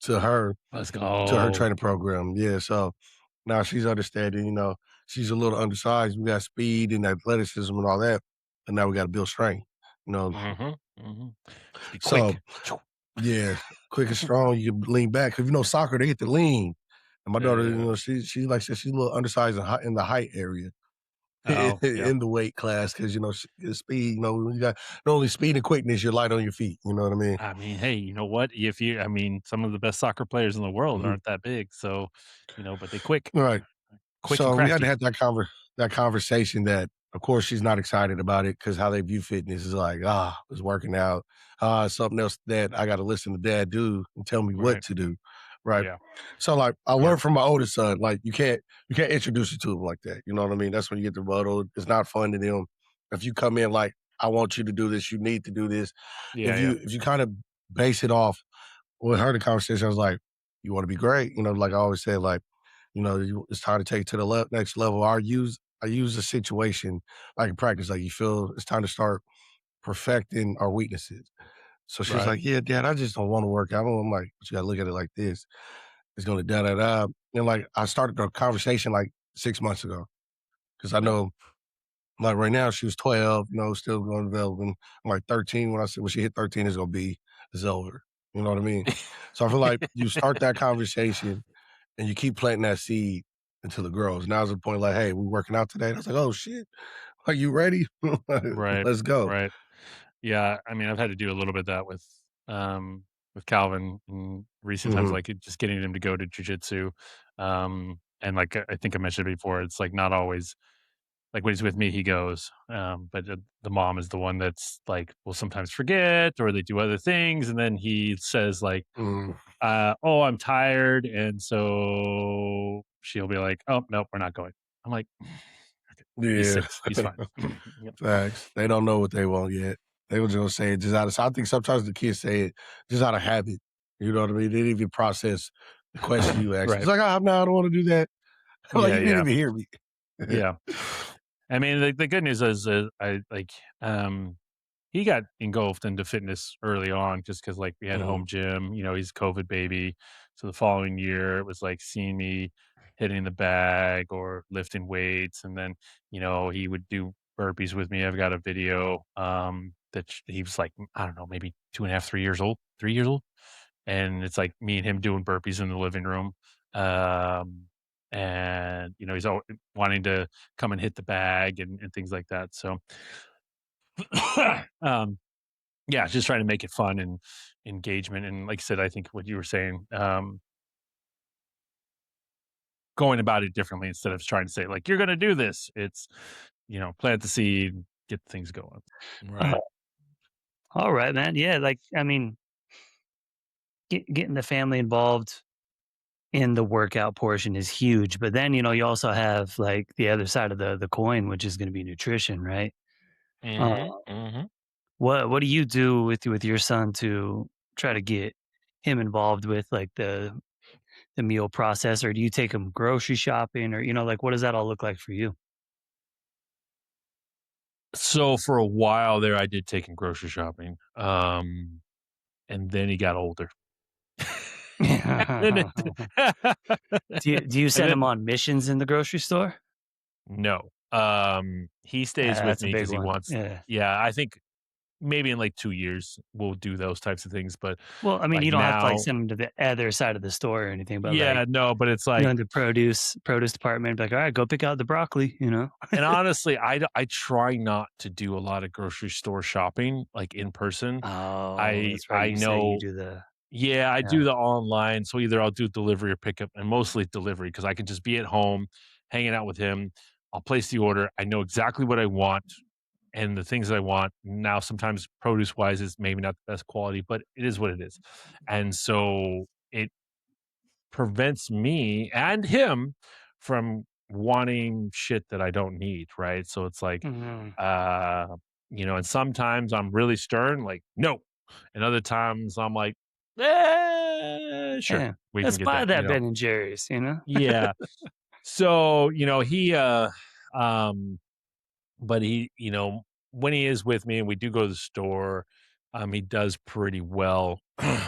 to her Let's to her go. training program. Yeah. So now she's understanding, she's a little undersized. We got speed and athleticism and all that. And now we got to build strength, you know. Mhm, mhm. Just be So quick. yeah, quick and strong, you can lean back. Cause soccer, they get to lean. And my daughter, Yeah. she like I said, she's a little undersized in the height area. Oh, yeah. In the weight class, because speed. When you got not only speed and quickness, you're light on your feet. You know what I mean? I mean, hey, you know what? I mean, some of the best soccer players in the world Mhm. aren't that big, so, but they quick. Right. quick and So we had to crafty. have that conversation that, of course, she's not excited about it because how they view fitness is like, it's working out. It's something else that I got to listen to dad do and tell me what Right. to do. Right. Yeah. So like I Smart. learned from my oldest son, like you can't introduce it to him like that. You know what I mean? That's when you get the rebuttal. It's not fun to them. If you come in like, I want you to do this, you need to do this. Yeah. If Yeah. you kind of base it off with her the conversation, I was like, you want to be great. Like I always say, like, it's time to take it to the next level. I use the situation like in practice. Like you feel it's time to start perfecting our weaknesses. So she's Right. like, "Yeah, Dad, I just don't want to work out." I'm like, "But you got to look at it like this. It's going to da da da." And like I started the conversation like 6 months ago because I Yeah. know like right now she was 12, still going developing. I'm like 13. When I said when she hit 13, it's over. You know what I mean? So I feel like you start that conversation and you keep planting that seed until it grows. Now's the point, like, hey, we working out today. And I was like, oh shit, are you ready? Right. Let's go. Right. Yeah, I mean, I've had to do a little bit of that with Calvin in recent times, Hmm. like just getting him to go to jujitsu. And like I think I mentioned before, it's like not always like when he's with me, he goes. But the mom is the one that's like will sometimes forget or they do other things, and then he says like, Hmm. "Oh, I'm tired," and so she'll be like, "Oh, nope, we're not going." I'm like, "Okay, he's Yeah, 6, he's fine." Yep. facts. They don't know what they want yet. They were just say it just out of. I think sometimes the kids say it just out of habit. You know what I mean? They didn't even process the question you asked. It's Right. like, no, I don't want to do that. I'm like, Yeah, you didn't yeah, even hear me. yeah. I mean, the good news is, I like, he got engulfed into fitness early on just because like, we had a Mhm. home gym, he's a COVID baby, so the following year, it was like seeing me hitting the bag or lifting weights, and then, he would do burpees with me. I've got a video, that he was like, I don't know, maybe 2.5, 3 years old, 3 years old, and it's like me and him doing burpees in the living room, um, and, he's al wanting to come and hit the bag and things like that, so um, yeah, just trying to make it fun and engagement. And like I said, I think what you were saying, going about it differently instead of trying to say like you're going to do this. It's plant the seed, get things going. Uh, Right. all right, man. Yeah, like I mean, getting the family involved in the workout portion is huge, but then you also have like the other side of the coin, which is going to be nutrition, right? Uh, Hmm. Hmm. what do you do with your son to try to get him involved with like the meal process, or do you take him grocery shopping, or like what does that all look like for you? So for a while there, I did take him grocery shopping, and then he got older. And then it, Do you and send him then on missions in the grocery store? no, he stays with That's a me big because he one. wants. Yeah. Yeah, I think maybe in like 2 years we'll do those types of things, but Well, I mean, like you don't have to like now, send him to the other side of the store or anything, but like yeah, no, but it's in like, the produce department, be like, all right, go pick out the broccoli. and honestly, I try not to do a lot of grocery store shopping, like, in person. Oh, I that's right. I You say you know. do the Yeah, I yeah. do the online, so either I'll do delivery or pickup, and mostly delivery because I can just be at home, hanging out with him. I'll place the order. I know exactly what I want and the things that I want. Now, sometimes produce-wise is maybe not the best quality, but it is what it is, and so it prevents me and him from wanting shit that I don't need, right? So it's like, Mhm. uh, and sometimes I'm really stern, like, no. And other times I'm like, sure, Yeah. we can Let's get buy that, that Ben and Jerry's. Yeah. So, he, um, but he, when he is with me and we do go to the store, he does pretty well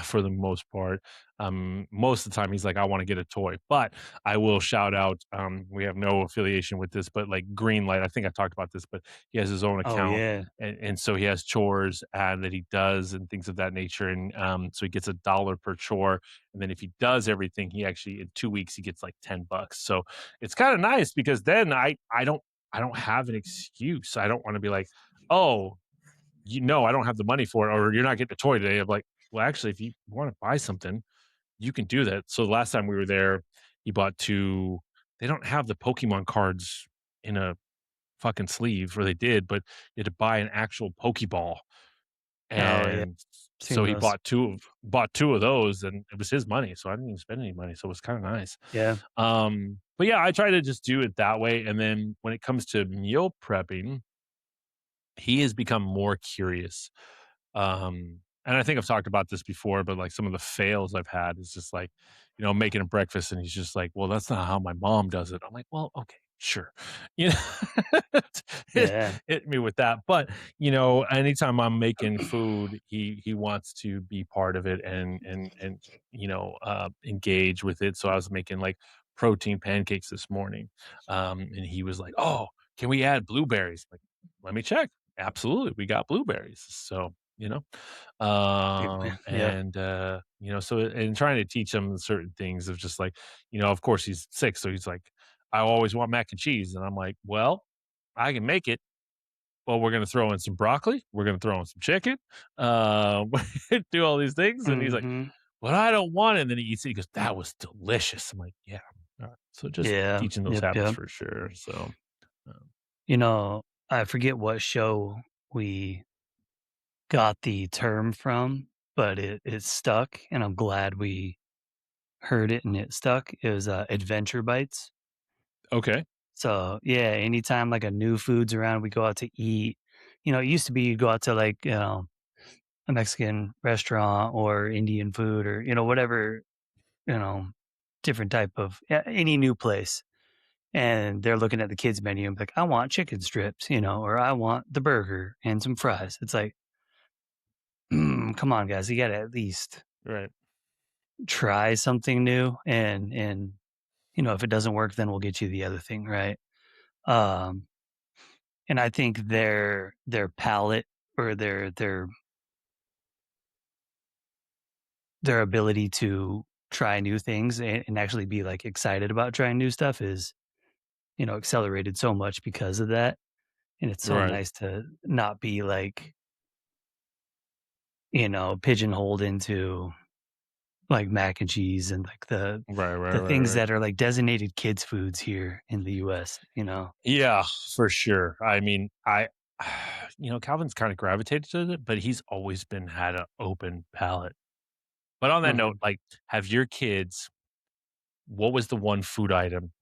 for the most part. Most of the time he's like, I want to get a toy. But I will shout out, we have no affiliation with this, but like Greenlight, I think I talked about this, but he has his own Oh account. yeah. And so he has chores and that he does and things of that nature. And so he gets $1 per chore. And then if he does everything, he actually in 2 weeks he gets like $10. So it's kind of nice because then I don't have an excuse. I don't wanna be like, "Oh, I don't have the money for it," or "You're not getting a toy today." I'm like, "Well, actually, if you wanna buy something, you can do that." So the last time we were there, he bought 2, they don't have the Pokemon cards in a fucking sleeve, or they did, but you had to buy an actual Pokeball, Oh yeah, and so seen he those. bought 2 of those, and it was his money, so I didn't even spend any money, so it was kinda nice. Yeah, But yeah, I try to just do it that way, and then when it comes to meal prepping, he has become more curious. And I think I've talked about this before, but like some of the fails I've had is just like, making a breakfast and he's just like, well, that's not how my mom does it. I'm like, well, okay, sure. You know, hit, yeah, hit me with that. But, anytime I'm making food, he wants to be part of it and engage with it. So I was making like protein pancakes this morning. And he was like, oh, can we add blueberries? Like, let me check. Absolutely, we got blueberries. So, yeah. so and trying to teach him certain things of just like, of course he's 6, so he's like, I always want mac and cheese, and I'm like, well, I can make it, but we're gonna throw in some broccoli, we're gonna throw in some chicken, do all these things, and he's like, Hmm. but I don't want it. And then he eats it. He goes, that was delicious. I'm like, yeah. All right. So just Yeah, teaching those yep, habits yep. for sure. So, um, You know, I forget what show we got the term from, but it stuck, and I'm glad we heard it and it stuck. It was Adventure Bites. okay. So yeah, anytime like a new food's around, we go out to eat. You know, it used to be you go out to like a Mexican restaurant or Indian food or whatever you know different type of any new place, and they're looking at the kids menu and be like, I want chicken strips, or I want the burger and some fries. It's like, come on, guys, you got to at least Right. try something new, and if it doesn't work, then we'll get you the other thing, right? Um, and I think their palate or their ability to try new things and actually be like excited about trying new stuff is accelerated so much because of that. And it's so Right. nice to not be like pigeonholed into like mac and cheese and like the Right. Right. the Right. things Right. that are like designated kids foods here in the US. Yeah, for sure. I mean, Calvin's kind of gravitated to it, but he's always had an open palate. But on that note, Mhm. like, have your kids, what was the one food item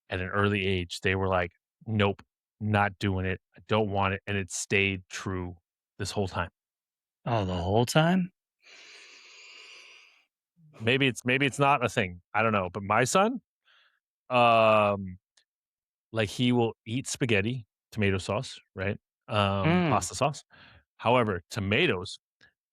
at an early age they were like, nope, not doing it. I don't want it. And it stayed true this whole time. Oh, the whole time? Maybe it's not a thing. I don't know. But my son, um, like he will eat spaghetti, tomato sauce, right? Mm. Pasta sauce. However, tomatoes,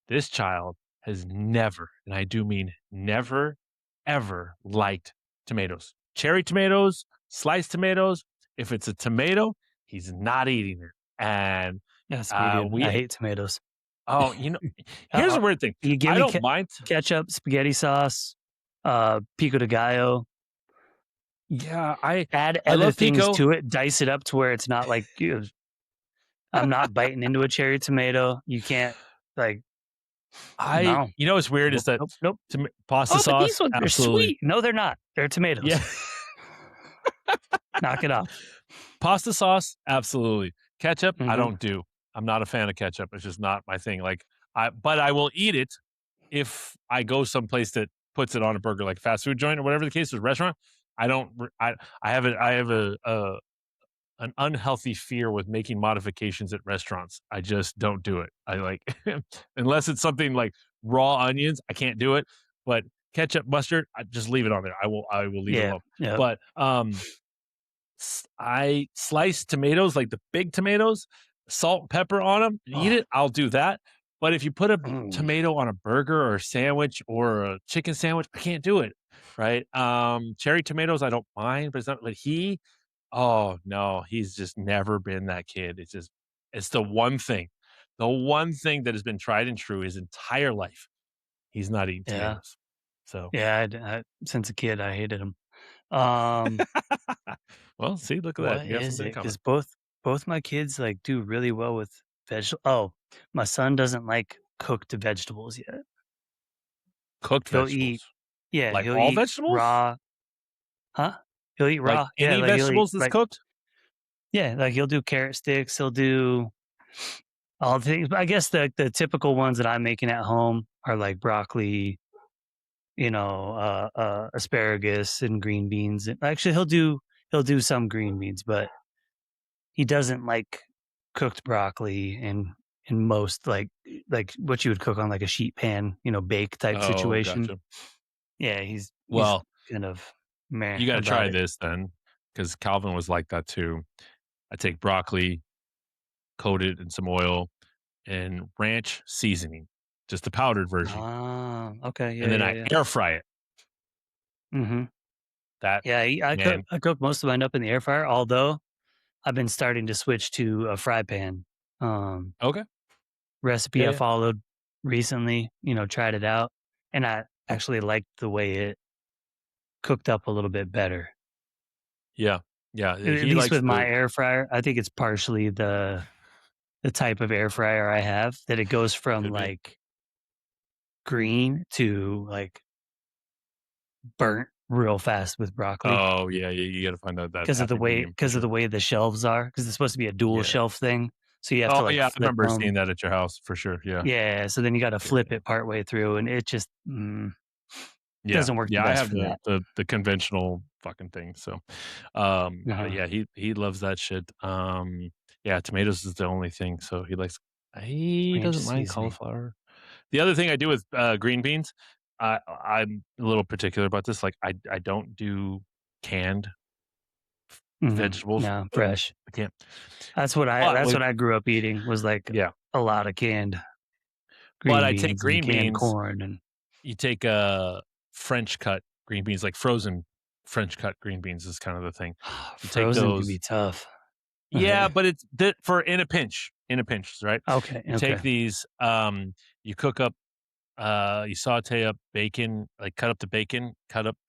this child has never, and I do mean never, ever liked tomatoes. Cherry tomatoes, sliced tomatoes. If it's a tomato, he's not eating it. And That's me, dude. I we, hate tomatoes. oh, here's Uh, the weird thing. you give I me don't mind. ketchup, spaghetti sauce, pico de gallo, Yeah, I add I other love things pico. to it, dice it up to where it's not like I'm not biting into a cherry tomato. You can't like no, What's weird is nope, that nope, nope. pasta Oh, but these sauce, ones are absolutely. sweet. No, they're not. They're Yeah. tomatoes. Knock it off. Pasta sauce, absolutely. Ketchup, I Mhm. don't do. I'm not a fan of ketchup. It's just not my thing. Like but I will eat it if I go someplace that puts it on a burger, like fast food joint or whatever the case is, restaurant. I don't. I have an unhealthy fear with making modifications at restaurants. I just don't do it. I like unless it's something like raw onions, I can't do it. But ketchup, mustard, I just leave it on there. I will leave it Yeah. alone. Yeah. But I slice tomatoes, like the big tomatoes, salt and pepper on them, and eat Oh. it, I'll do that. But if you put a Mm. tomato on a burger or a sandwich or a chicken sandwich, I can't do it, right? Cherry tomatoes, I don't mind, but it's not but oh, no, he's just never been that kid. It's the one thing that has been tried and true his entire life. He's not eating Yeah. tomatoes. So, Yeah. Since a kid, I hated them. Um, well, see, look at that. what You have is something in it? Because common. both my kids like do really well with vegetable. Oh, my son doesn't like cooked vegetables yet. Cooked He'll eat. vegetables. Yeah, Like he'll all eat vegetables? raw. Huh? He'll eat Like raw. Yeah, any like he'll eat vegetables that's like cooked? yeah, like he'll do carrot sticks. He'll do all the things. But I guess the typical ones that I'm making at home are like broccoli, asparagus and green beans. And actually, he'll do some green beans, but he doesn't like cooked broccoli and most like what you would cook on like a sheet pan, bake type Oh, situation. gotcha. Yeah, he's Well, kind of meh you gotta about try it. this then, because Calvin was like that too. I take broccoli, coat it in some oil and ranch seasoning, just the powdered version, Ah, okay, and yeah, then yeah, I yeah. air fry it. Mhm. That Yeah, man, I cook most of mine up in the air fryer, although I've been starting to switch to a fry pan. okay, Recipe yeah, I yeah, followed recently, tried it out, and I actually liked the way it cooked up a little bit better. yeah, yeah. At He least likes with my the air fryer, I think it's partially the type of air fryer I have that it goes from could be. like green to like burnt real fast with broccoli Oh yeah, you gotta find out that because of the happy way medium for because of sure. the way the shelves are, because it's supposed to be a dual Yeah. shelf thing, so you have Oh to like yeah, I flip remember seeing them. that at your house for sure. Yeah, Yeah, so then you got to yeah, flip it partway through, and it just yeah, doesn't work the yeah. I best have for that. the conventional fucking thing. So, but Uh-huh. yeah, he loves that shit. Yeah, tomatoes is the only thing. So he Ranch doesn't mind seasoning. cauliflower. The other thing I do with green beans, I'm a little particular about this. Like I don't do canned vegetables. No, Ugh, fresh. I can't. But That's with what I grew up eating was like yeah, a lot of canned but green I take beans and green canned beans. corn and You take French cut green beans, like frozen French cut green beans is kind of the thing. You take frozen can be those. tough. Yeah, but it's for in a pinch, right? Okay, You take okay. these, you cook up, you saute up bacon, like cut up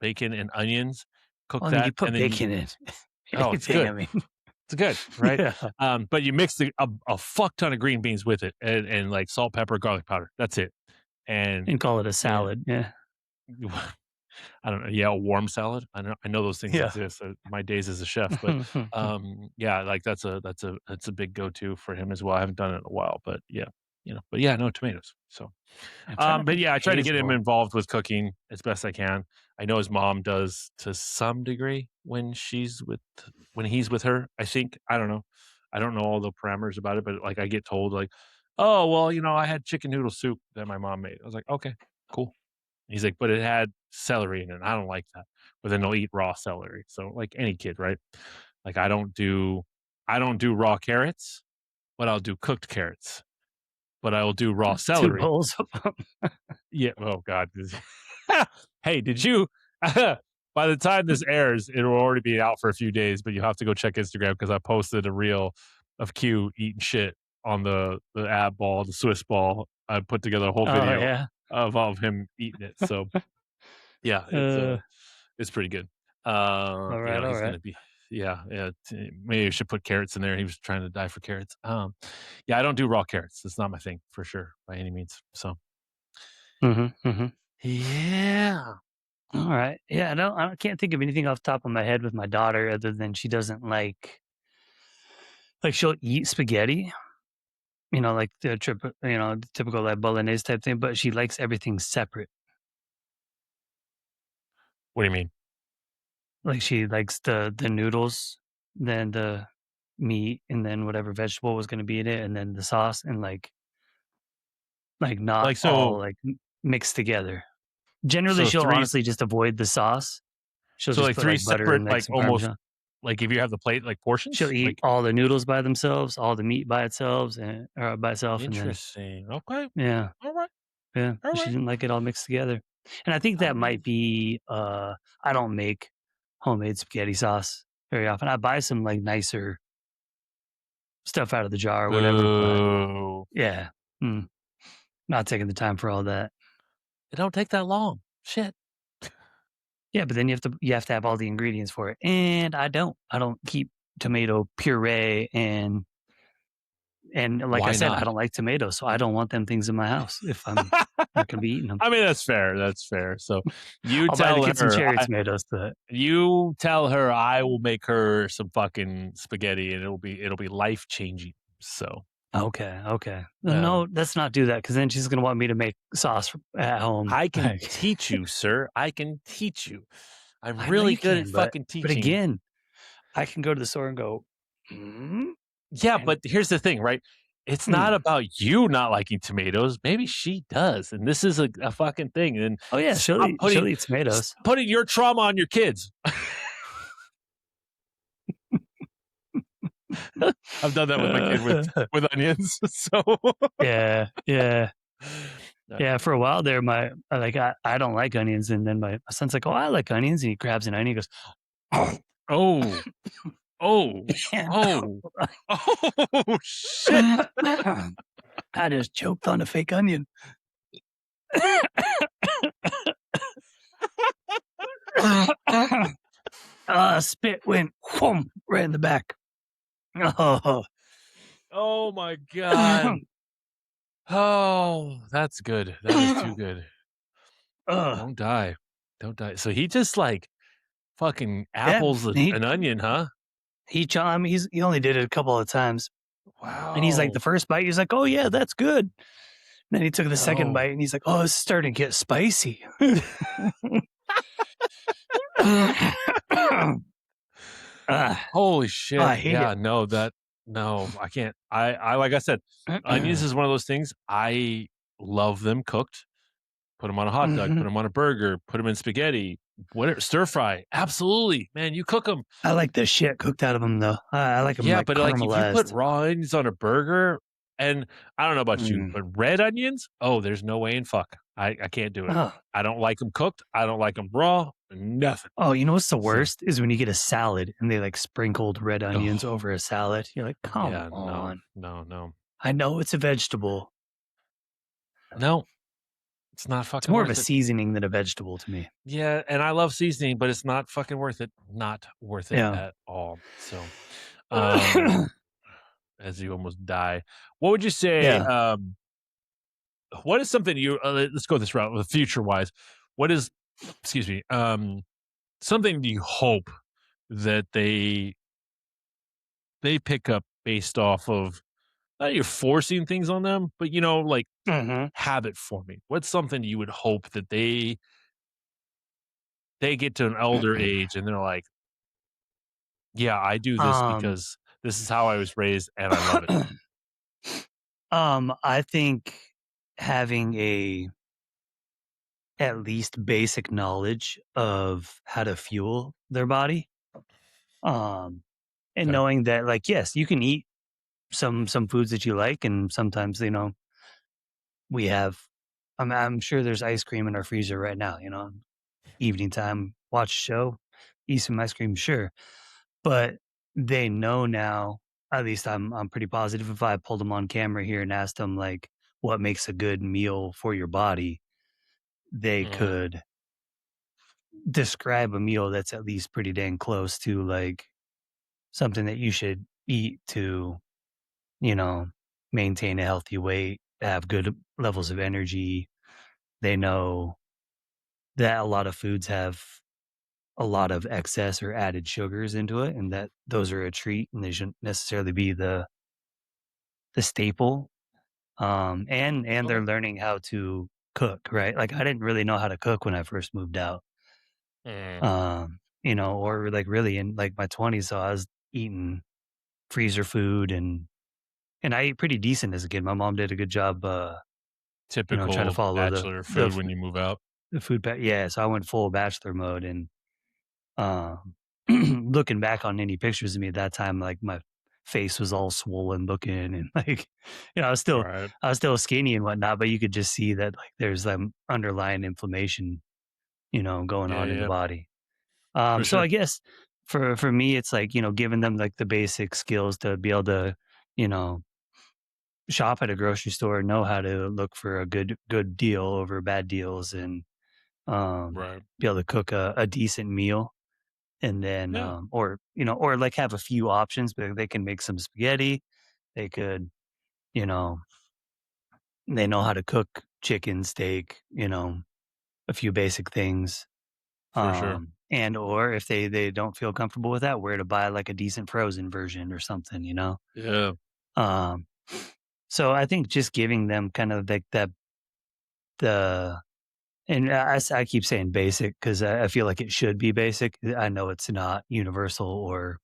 bacon and onions, cook Well, I mean, you that, put and then bacon in oh, it's anything, I good. mean. It's good, right? Yeah, But you mix a fuck ton of green beans with it and like salt, pepper, garlic powder. That's it. And and call it a man, salad, yeah. I don't know. Yeah, a warm salad. I know those things Yeah. exist. My days as a chef, but yeah, like that's a big go to for him as well. I haven't done it in a while, but yeah, but yeah, no tomatoes. So, I'm trying to but think of yeah, I try to get him Hazel. involved with cooking as best I can. I know his mom does to some degree when he's with her. I think I don't know. I don't know all the parameters about it, but like I get told like, oh well, I had chicken noodle soup that my mom made. I was like, okay, cool. He's like, but it had celery in it. I don't like that. But then they'll eat raw celery. So like any kid, right? Like I don't do raw carrots, but I'll do cooked carrots. But I will do raw 2 celery. bowls of 'em. Yeah. Oh God. Hey, did you? By the time this airs, it will already be out for a few days. But you have to go check Instagram because I posted a reel of Q eating shit on the ab ball, the Swiss ball. I put together a whole Oh, video yeah? of him eating it. So yeah, Uh, it's pretty good. alright, He's alright. gonna be yeah, yeah. Maybe I should put carrots in there. He was trying to die for carrots. Yeah, I don't do raw carrots. It's not my thing for sure by any means. So Mhm, mhm. yeah. Alright. Yeah, I can't think of anything off the top of my head with my daughter other than she doesn't like, she'll eat spaghetti, like the typical, like, bolognese type thing, but she likes everything separate. What do you mean? Like, she likes the noodles, then the meat, and then whatever vegetable was gonna be in it, and then the sauce, and, like, not Like all, so like, mixed together. Generally, so she'll three honestly just avoid the sauce. She'll so just like put, three like, butter separate and, like, like some almost Parmesan. like if you have the plate like She'll portions eat like all the noodles by themselves, all the meat by itself, by itself, and then interesting. Okay, yeah, all right, yeah, all she right. didn't like it all mixed together. And I think I that mean, might be, I don't make homemade spaghetti sauce very often. I buy some, like, nicer stuff out of the jar or whatever, but boo. yeah, mm, not taking the time for all that. It don't take that long. Shit. Yeah, but then you have to have all the ingredients for it, and I don't. I don't keep tomato puree and And like I Why said, I not? don't like tomatoes, so I don't want them things in my house if I'm not gonna be eating them. I mean, that's fair. That's fair. So you I'll buy the tell kids some her, cherry tomatoes, but I will make her some fucking spaghetti, and it'll be life changing. So okay. um, No, let's not do that because then she's gonna want me to make sauce at home. I can Like, teach you, sir. I can teach you. I'm I know really you good at can, fucking but teaching. again, I can go to the store and go, Yeah, and but here's the thing, right? It's not mm. about you not liking tomatoes. Maybe she does, and this is a fucking thing. And Oh yeah, stop she'll eat tomatoes. putting your trauma on your kids. I've done that with my kid with onions. So Yeah. Uh, Yeah, for a while there, I don't like onions, and then my son's like, "Oh, I like onions," and he grabs an onion, he goes, "Oh, oh, oh, man." oh, oh, shit! I just choked on a fake onion. Spit went whoom, right in the back. Oh, Oh my god! Oh, that's good. That is too good. Ugh. Don't die. Don't die. So he just like fucking Yeah, apples he an onion, huh? I mean, he only did it a couple of times, and he's like, Wow. the first bite, he's like, "Oh yeah, that's good." Then he took the second Oh, bite, and he's like, "Oh, it's starting to get spicy." Ah, holy oh, shit. I hate it. Yeah, no, I can't. I like I said, onions is one of those things. I love them cooked. Put them on a hot dog, put Mhm. them on a burger, put them in spaghetti, whatever, stir fry. Absolutely, man. You cook them. I like the shit cooked out of them, though. I like them Yeah, like but like if you put caramelized. raw onions on a burger, and I don't know about you, Mm. but red onions, oh, there's no way in fuck. I can't do it. Oh. I don't like them cooked. I don't like them raw. Nothing. Oh, you know what's the So, worst is when you get a salad and they like sprinkled red onions oh, over a salad. You're like, come yeah, on. no. I know it's a vegetable. No, it's not It's fucking more of a worth it. seasoning than a vegetable to me. Yeah, and I love seasoning, but it's not fucking worth it. Not worth it Yeah. at all. So, um, as you almost die, what would you say? Yeah. What is something you? Let's go this route with future wise. What is? Excuse me. Something you hope that they pick up based off of not you're forcing things on them, but like hmm habit forming. What's something you would hope that they get to an elder age and they're like, yeah, I do this um, because this is how I was raised and I love it. I think having a at least basic knowledge of how to fuel their body. Um, and Okay. knowing that, like, yes, you can eat some foods that you like, and sometimes we have. I'm sure there's ice cream in our freezer right now. Evening time, watch a show, eat some ice cream, sure. But they know now. At least I'm pretty positive. If I pulled them on camera here and asked them like what makes a good meal for your body, they Mhm. could describe a meal that's at least pretty dang close to like something that you should eat to, you know, maintain a healthy weight, have good levels of energy. They know that a lot of foods have a lot of excess or added sugars into it, and that those are a treat and they shouldn't necessarily be the staple. And Okay. they're learning how to cook, right? Like I didn't really know how to cook when I first moved out. Mm. Or like really in like my 20s, so I was eating freezer food and I ate pretty decent as a kid. My mom did a good job trying to Typical follow bachelor food when you move out. the food yeah, so I went full bachelor mode and um looking back on any pictures of me at that time, like my face was all swollen looking and like I was still Right. skinny and whatnot, but you could just see that like there's underlying inflammation, going Yeah, on in the yeah, body. for So sure. I guess for me, it's like, giving them like the basic skills to be able to, you know, shop at a grocery store, know how to look for a good deal over bad deals and Right. be able to cook a decent meal and then Yeah. or like have a few options, but they can make some spaghetti. They could, you know, they know how to cook chicken, steak, a few basic things. For sure. And or if they don't feel comfortable with that, where to buy like a decent frozen version or something. Yeah. Um, so I think just giving them kind of like the and I keep saying basic because I feel like it should be basic. I know it's not universal or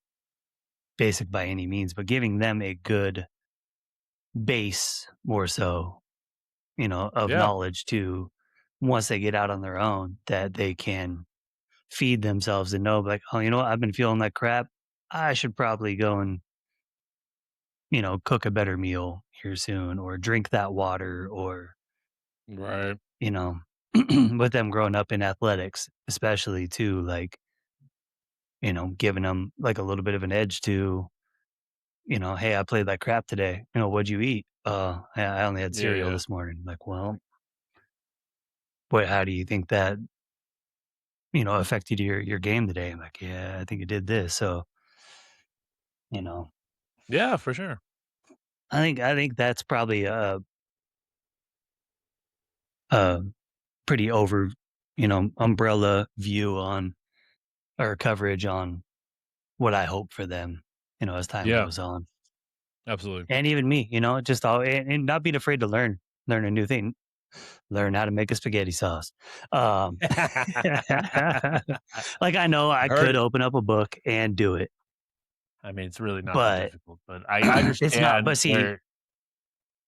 basic by any means, but giving them a good base more so, of Yeah. knowledge to once they get out on their own that they can feed themselves and know like, oh, you know what, I've been feeling like crap. I should probably go and, cook a better meal here soon or drink that water or, Right. you know, with them growing up in athletics, especially too, like, giving them like a little bit of an edge to, hey, I played like crap today. What'd you eat? I only had Yeah. cereal Yeah. this morning. Like, well, boy, how do you think that, affected your game today? I'm like, yeah, I think it did this. So, you know, Yeah. For sure. I think that's probably a pretty umbrella view on or coverage on what I hope for them, as time Yeah. goes on. Absolutely. And even me, just all and not being afraid to learn a new thing, learn how to make a spaghetti sauce. Um, like I know I Heard could it. open up a book and do it, I mean, it's really not that but difficult, but I it's not. understand But see, where.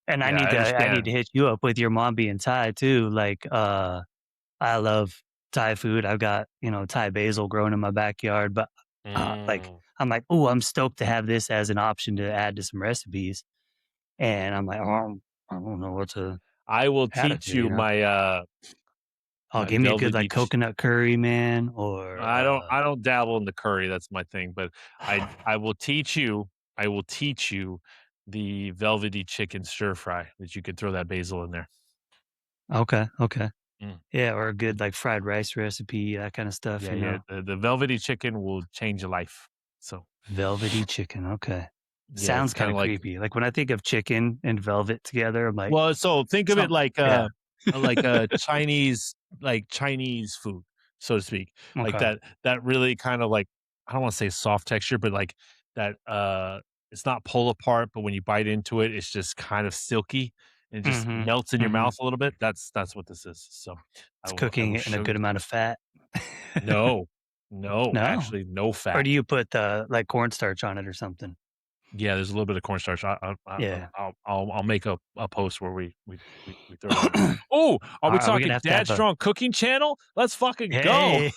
and Yeah, I I need understand. to hit you up with your mom being Thai too. Like, I love Thai food. I've got, Thai basil growing in my backyard, but like Mm. I'm like, oh, I'm stoked to have this as an option to add to some recipes. And I'm like, oh, I don't know what to I will add it teach to, you Oh, my give me a good like velvety. coconut curry, man, or I don't dabble in the curry. That's my thing, but I will teach you. I will teach you the velvety chicken stir fry that you can throw that basil in there. okay, okay. Mm. Yeah, or a good like fried rice recipe, that kind of stuff, Yeah, yeah. The velvety chicken will change your life. So Velvety chicken, okay. yeah, it's Sounds kind kind of of like. creepy. Like when I think of chicken and velvet together, I'm like, Well, so think of it some yeah. like a Chinese food, so to speak. Like Okay. that really kind of like, I don't want to say soft texture, but like that it's not pull apart, but when you bite into it, it's just kind of silky and it just Mhm. melts in your Mhm. mouth a little bit. That's what this is. So It's I cooking will in a show you. good amount of fat. No. No, No? actually no Or fat. do you put, like, cornstarch on it or something? Yeah, there's a little bit of cornstarch. Yeah. I'll make a post where we throw that in. Oh, are we Alright, we're gonna talking have to Dad have a Strong Cooking Channel? Let's fucking go. hey.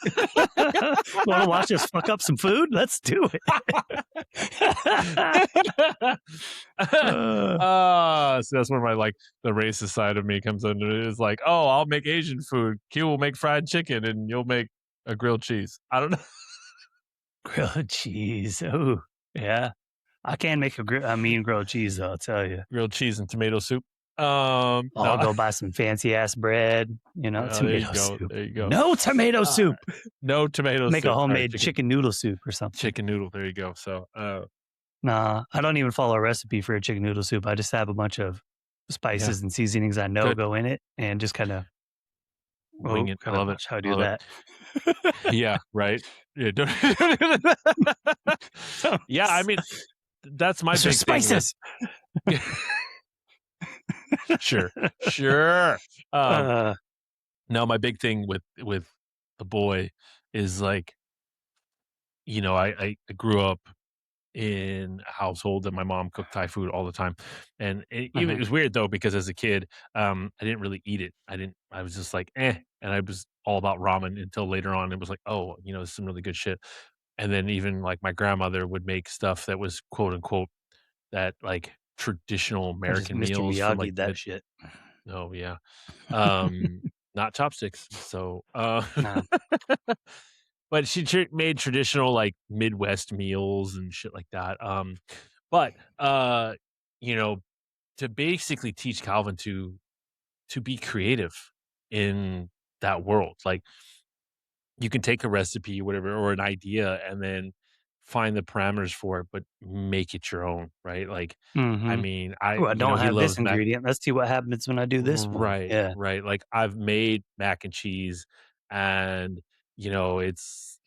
Wanna watch us fuck up some food? Let's do it. Uh, So that's where my like the racist side of me comes into it. It's like, oh, I'll make Asian food. Q will make fried chicken, and you'll make a grilled cheese. I don't know. grilled cheese. Ooh, yeah. I can make a mean grilled cheese, though, I'll tell you. Grilled cheese and tomato soup. I'll No. go buy some fancy ass bread, Oh, there you tomato go. soup. There you go. No tomato Uh, soup. no tomato Make a soup. Sorry, homemade chicken noodle soup or something. chicken noodle. There you go. So, Nah, I don't even follow a recipe for a chicken noodle soup. I just have a bunch of yeah, spices and seasonings I know good. go in it and just kinda Wing it. I gotta love it. watch how I I do love that. it. Yeah, right. Yeah, don't So yeah, I mean, that's my Mr. big thing with. Spices. Sure, sure. Um, Uh, no, my big thing with the boy is, like, I grew up in a household that my mom cooked Thai food all the time, and it mhm. was weird, though, because as a kid, I didn't really eat it. I was just like, "Eh," and I was all about ramen until later on, it was like, "Oh, this is some really good shit." And then even, like, my grandmother would make stuff that was, quote, unquote, that, like, traditional I just American Mr. meals from, like, Miyagi the that mid. shit. Oh, yeah. Um, Not chopsticks, so, Nah. but she made traditional, like, Midwest meals and shit like that, but, you know, to basically teach Calvin to be creative in that world, like, you can take a recipe, whatever, or an idea, and then find the parameters for it, but make it your own, right? Like, I Mhm. mean, "Ooh, I don't he have this loves ingredient. Let's see what happens when I do this one." right, Yeah. right. Like I've made mac and cheese and it's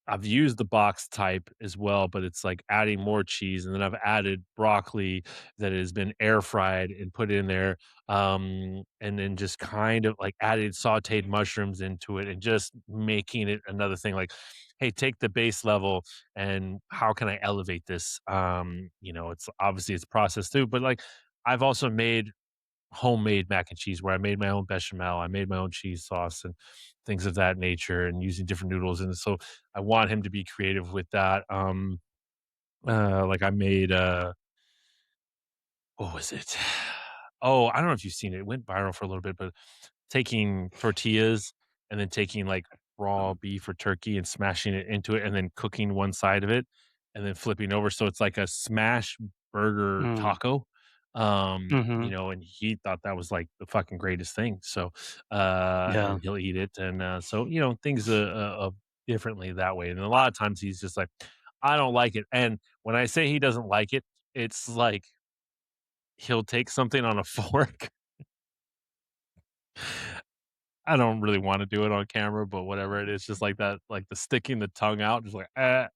I've used the box type as well, but it's like adding more cheese, and then I've added broccoli that has been air fried and put in there, and then just kind of like added sautéed mushrooms into it and just making it another thing. Like, hey, take the base level and how can I elevate this? It's obviously it's processed too, but like I've also made homemade mac and cheese where I made my own bechamel, I made my own cheese sauce and things of that nature and using different noodles, and so I want him to be creative with that. Like I made, what was it? Oh, I don't know if you've seen it. It went viral for a little bit, but taking tortillas and then taking, like, raw beef or turkey and smashing it into it and then cooking one side of it and then flipping over, so it's like a smash burger Mm. taco, Mhm. and he thought that was, like, the fucking greatest thing, so, Yeah. and he'll eat it, and, so, things, differently that way, and a lot of times he's just like, "I don't like it," and when I say he doesn't like it, it's like he'll take something on a fork. I don't really wanna do it on camera, but whatever, it is just like that, like, the sticking the tongue out, just like, and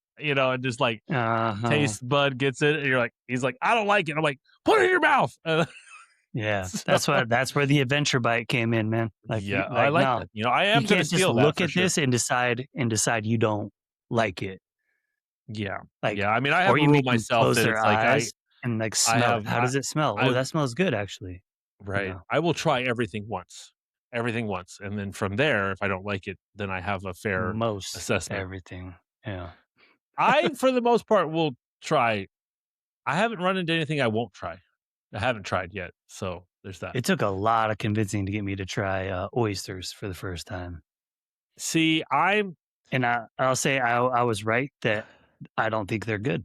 just, like, Uh-huh. taste bud gets it, and he's like, "I don't like it." I'm like, "Put it in your mouth." Yeah. So That's where the adventure bite came in, man. yeah, I Like, like no, that. I you am gonna can't just steal that look for at sure. this and decide you don't like it. Yeah. Like, Yeah, I mean, I have or a you rule make them myself close that their it's like eyes and, like, I smell it. have How does it smell? "Oh, I that smells good, actually." You right. know? I will try everything once, and then from there, if I don't like it, then I have a fair Most assessment. everything. Yeah. I, for the most part, will try. I haven't run into anything I won't try. I haven't tried yet, so there's that. It took a lot of convincing to get me to try, oysters for the first time. See, And I'll say I was right that I don't think they're good.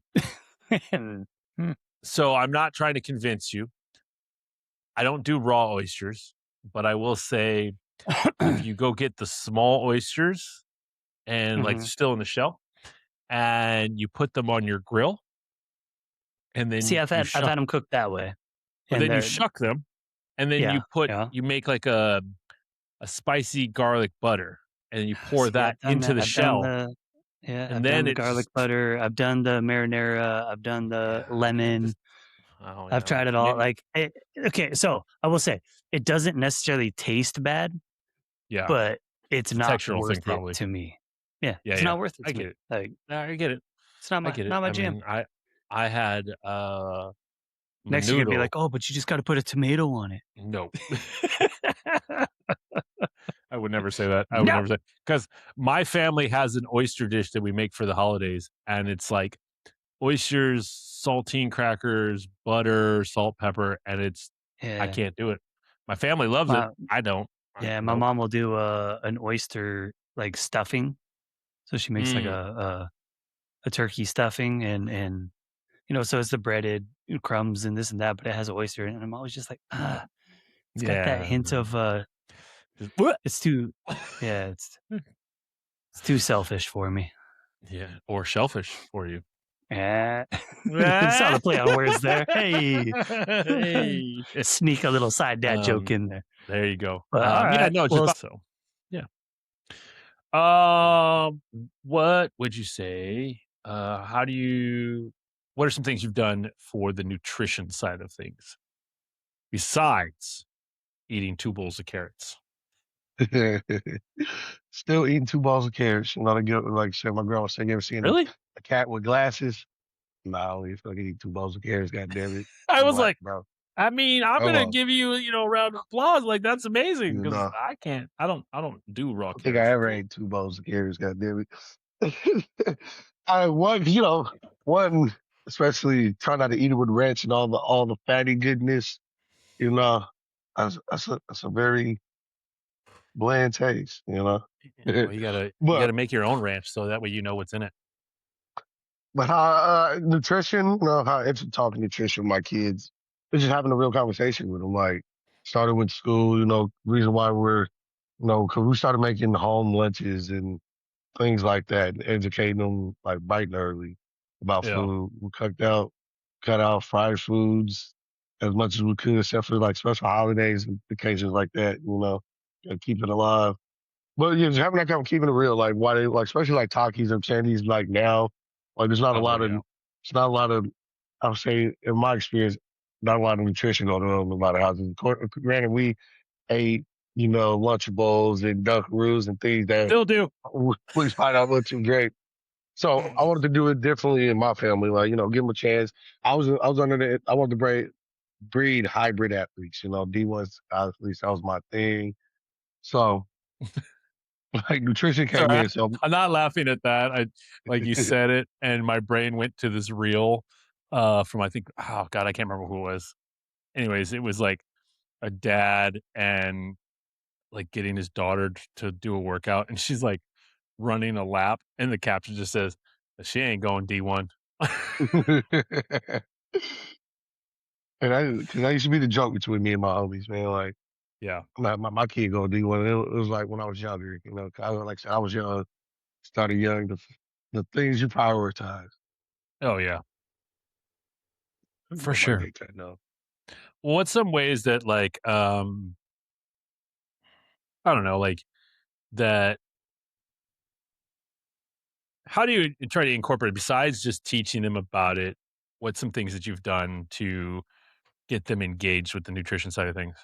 And mm, I'm not trying to convince you. I don't do raw oysters, but I will say if you go get the small oysters and like mhm. still in the shell and you put them on your grill and See, then you I've shuck had them cooked that way, but and then you they're shuck them and then yeah, yeah. you make like a spicy garlic butter and you pour See, that into the I've done shell the yeah, and I've done then the it garlic just butter, I've done the marinara, I've done the yeah, it lemon. just oh I've yeah. tried it all, like, okay, so I will say, it doesn't necessarily taste bad, Yeah, but it's it's a not textural thing worth it probably. to me. Yeah, Yeah, it's yeah. not worth it I to get me. it. Like, No, I get it. it's not I get it. my I jam. mean, I had, Next, you're gonna be menudo. like, "Oh, but you just gotta put a tomato on it." No. I would never say that. I would No. never say because my family has an oyster dish that we make for the holidays, and it's like oysters, saltine crackers, butter, salt, pepper, and I Yeah. can't do it. My family loves it. My I don't. yeah, my Nope. mom will do, an oyster, like, stuffing. So she makes, like, Mm, a turkey stuffing and, so it's the breaded crumbs and this and that, but it has oyster in it, and I'm always just like, "Ah." It's got that yeah, hint no. of, Just "Bleh." it's too yeah, it's too selfish for me. Yeah, or shellfish for you. Eh. Saw the play on words there. Hey. Hey. Sneak a little side dad joke Um, in there. there you go. But, Yeah, alright. no, Well, just so. Yeah. What would you say? What are some things you've done for the nutrition side of things besides eating 2 bowls of carrots? Still eating 2 balls of carrots. Not a good like I said, my grandma said, "You ever seen Really? a cat with glasses?" No, I only fucking eat 2 bowls of carrots, goddamn it. I I'm was black, like, bro. I mean, I'm Come gonna on. give you, a round of applause, like, that's amazing You because know, I can't I don't do raw I don't think I carrots, ever so ate 2 bowls of carrots, goddamn it. I one, one, especially try not to eat it with ranch and all the fatty goodness, you know. That's a very bland taste, you know. well, you gotta But make your own ranch so that way you know what's in it. But how nutrition, how into talking nutrition with my kids. It's just having a real conversation with them. Like started with school, reason why we're, because we started making home lunches and things like that, and educating them like bright and early. about Yeah. food. We cut out fried foods as much as we could, except for like special holidays and occasions like that. Gotta keep it alive. But yeah, just having that kind of keeping it real, like why they like, especially like Takis and candies, like now, like Oh yeah. it's not a lot of, I would say, in my experience, not a lot of nutrition going on in a lot of houses. Granted, we ate, Lunchables and Dunkaroos and things that Still do. we find out look too great. So I wanted to do it differently in my family, like, give them a chance. I was under I wanted to breed hybrid athletes, D1 athletes, that was my thing. So like nutrition came Sorry, in. So I'm not laughing at that. I like you said it, and my brain went to this reel from I think oh god, I can't remember who it was. Anyways, it was like a dad and like getting his daughter to do a workout, and she's like running a lap, and the caption just says, "She ain't going D1." and because I used to be the joke between me and my homies, man. Like Yeah. my kid go D1. It was like when I was younger, 'cause like I said, I was young, started young. The things you prioritize. Oh yeah, for Nobody sure. hates that, no. Well, what's some ways that like I don't know, like that how do you try to incorporate besides just teaching them about it, what's some things that you've done to get them engaged with the nutrition side of things,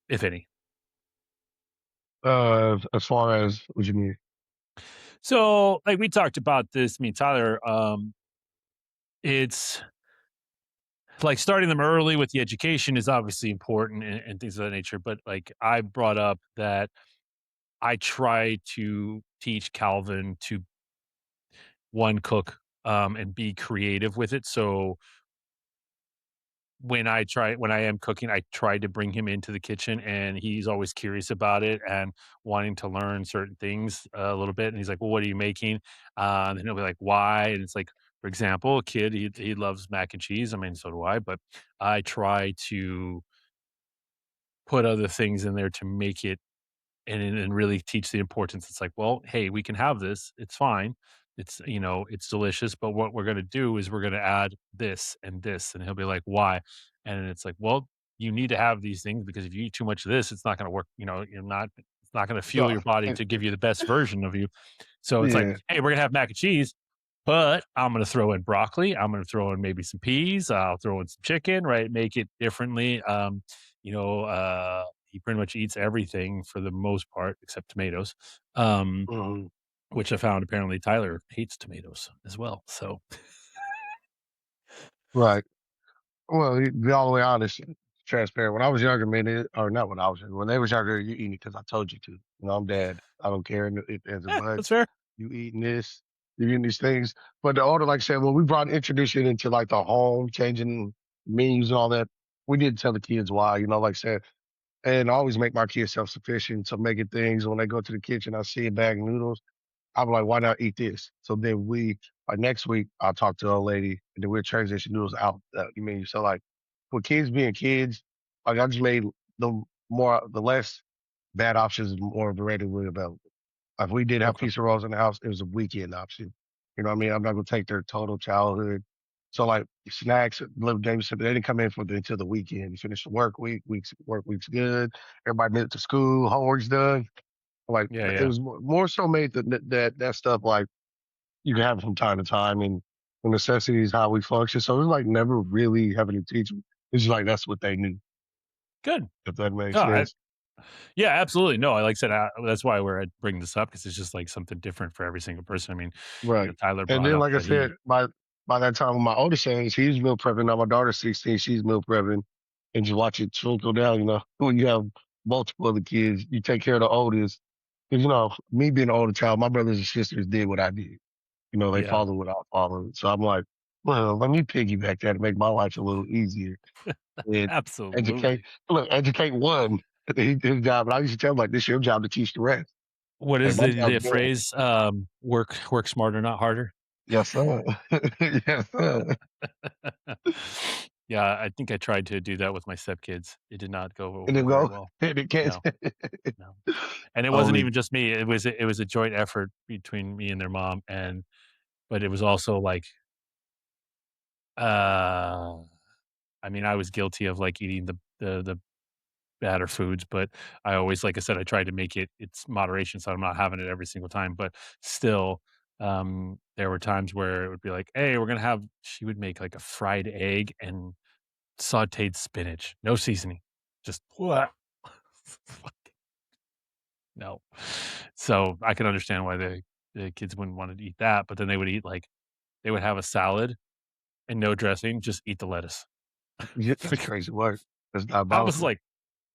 if any? As far as what you mean? So, like we talked about this, me and Tyler, it's like starting them early with the education is obviously important and things of that nature. But like I brought up that I try to teach Calvin to one cook and be creative with it. So when I am cooking, I try to bring him into the kitchen, and he's always curious about it and wanting to learn certain things a little bit. And he's like, "Well, what are you making?" And he'll be like, "Why?" And it's like, for example, a kid he loves mac and cheese. I mean, so do I. But I try to put other things in there to make it and really teach the importance. It's like, well, hey, we can have this. It's fine. It's delicious. But what we're gonna do is we're gonna add this and this. And he'll be like, why? And it's like, well, you need to have these things because if you eat too much of this, it's not gonna work. It's not gonna fuel So, your body to give you the best version of you. So it's like, yeah. hey, we're gonna have mac and cheese, but I'm gonna throw in broccoli. I'm gonna throw in maybe some peas. I'll throw in some chicken, right? Make it differently. He pretty much eats everything for the most part except tomatoes, um, Mhm. which I found apparently Tyler hates tomatoes as well. So Right. Well, be all the way honest, transparent. When I was younger, man, or not when I was younger, when they was younger, you eating it because I told you to. I'm dad. I don't care if there's a that's buts. fair. You eating this, you eating these things. But the older, like I said, when we brought introduced it into like the home, changing menus and all that, we did tell the kids why, like I said, and I always make my kids self sufficient. So making things when they go to the kitchen, I see a bag of noodles. I'm like, why not eat this? So then next week, I'll talk to a lady and then we'll transition noodles out the menu. So like for kids being kids, like I just made the less bad options more readily available. If we did have Okay. pizza rolls in the house, it was a weekend option. You know what I mean? I'm not gonna take their total childhood. So like snacks, little James said, they didn't come in until the weekend. You finish the work week's good. Everybody made it to school, homework's done. Like Yeah, it yeah. was more so made that stuff like you can have it from time to time, and the necessity is how we function. So it was like never really having to teach them. It's just like that's what they knew, Good. if that makes No, sense. yeah, absolutely. No, I like I said, that's why we're bringing this up because it's just like something different for every single person. I mean, Right. Tyler And brought then up like I that said, he, by that time with my oldest son, he's meal prepping. Now my daughter's 16, she's meal prepping. And just watch it trickle down, when you have multiple other kids, you take care of the oldest. Because me being an older child, my brothers and sisters did what I did. They yeah, followed what I followed. So I'm like, well, let me piggyback that and make my life a little easier. And educate, absolutely. look, educate one, his job. And I used to tell him, like, this is your job to teach the rest. What Like, is my the job's done. phrase? Work smarter, not harder. Yes, sir. Yes, sir. Yeah, I think I tried to do that with my stepkids. It did not go And over then very go, well. and it can't. No, no. And it wasn't Only, even just me. It was a joint effort between me and their mom, but it was also like Uh, I mean, I was guilty of like eating the batter foods, but I always, like I said, I tried to make it's moderation, so I'm not having it every single time. But still, there were times where it would be like, "Hey, we're gonna have." She would make like a fried egg and sautéed spinach, no seasoning, just what? No. So I can understand why the kids wouldn't want to eat that, but then they would eat like they would have a salad and no dressing, just eat the lettuce. Yeah, that's crazy work. That's I was diabolical. like,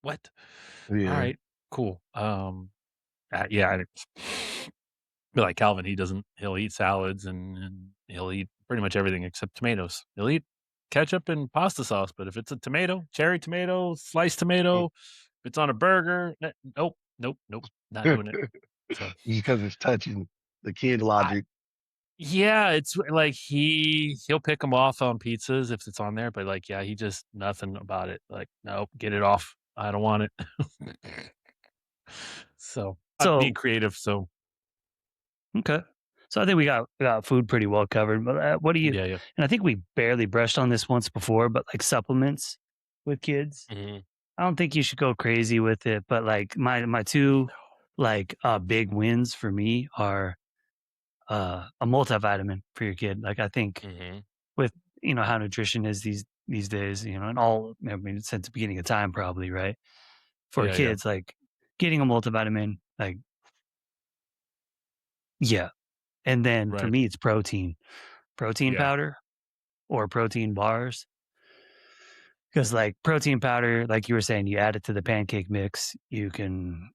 "What? Yeah. Alright, cool." Yeah, I didn't but like Calvin, he'll eat salads and he'll eat pretty much everything except tomatoes. He'll eat ketchup and pasta sauce, but if it's a tomato, cherry tomato, sliced tomato, if it's on a burger, nope, nope, nope, not doing it. So, Because it's touching the kid I logic. yeah, it's like he'll pick them off on pizzas if it's on there, but like, yeah, he just nothing about it. Like, "Nope, get it off. I don't want it." So, I'm being So creative, so okay. So I think we got food pretty well covered. But what do you? yeah, yeah. And I think we barely brushed on this once before, but like supplements with kids, Mhm. I don't think you should go crazy with it. But like my two like big wins for me are a multivitamin for your kid. Like I think Mhm. with how nutrition is these days, and all I mean since the beginning of time probably, right? For Yeah, yeah. kids, like getting a multivitamin, like yeah. And then for Right. me it's protein Yeah. powder or protein bars. Because like protein powder, like you were saying, you add it to the pancake mix. You can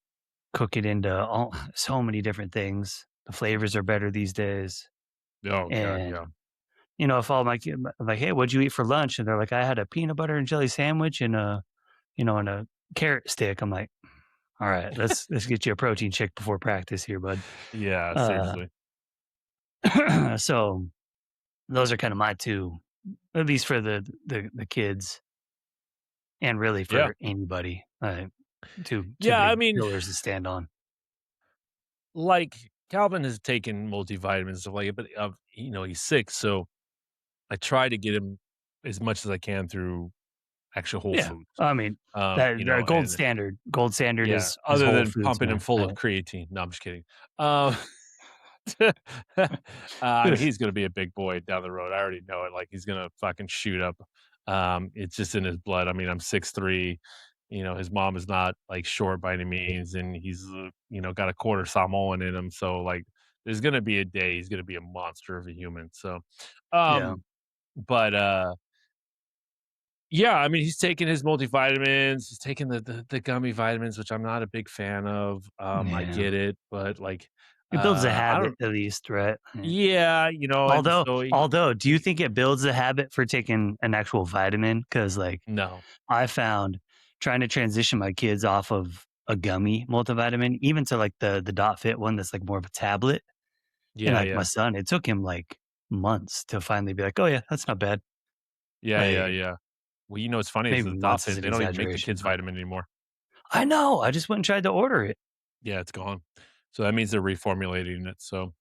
cook it into so many different things. The flavors are better these days. Oh god, And yeah. if all my kid I'm like, hey, what'd you eat for lunch? And they're like, I had a peanut butter and jelly sandwich and a carrot stick. I'm like, all right, let's get you a protein shake before practice here, bud. Yeah, Uh, seriously. so those are kind of my two, at least for the kids and really Yeah. for anybody. Two Yeah, I big mean, pillars to stand on. like, Calvin has taken multivitamins and stuff like it, but, he's sick, so I try to get him as much as I can through actual Whole Yeah, Foods. I mean that the And gold standard yeah, is other Whole than Foods, pumping him man. full of Right. creatine. No, I'm just kidding. Um, I mean, he's gonna be a big boy down the road. I already know it. Like, he's gonna fucking shoot up. It's just in his blood. I mean, I'm 6'3". His mom is not like short by any means, and he's got a quarter Samoan in him. So like, there's gonna be a day he's gonna be a monster of a human. So, Yeah, but yeah, I mean, he's taking his multivitamins. He's taking the gummy vitamins, which I'm not a big fan of. I yeah. get it, but like, It builds a I habit don't. at least, right? Yeah. Yeah, and Although so although, do you think it builds a habit for taking an actual vitamin? Because like, no. I found trying to transition my kids off of a gummy multivitamin, even to like the Dot Fit one that's like more of a tablet, and Yeah, like my yeah. son, it took him like months to finally be like, "Oh yeah, that's not bad." Yeah, yeah, Like, yeah. Well, what's funny is maybe the months is Dolphin, an they don't even make the exaggeration, kids but vitamin anymore. I know, I just went and tried to order it. Yeah, it's gone. So that means they're reformulating it. So,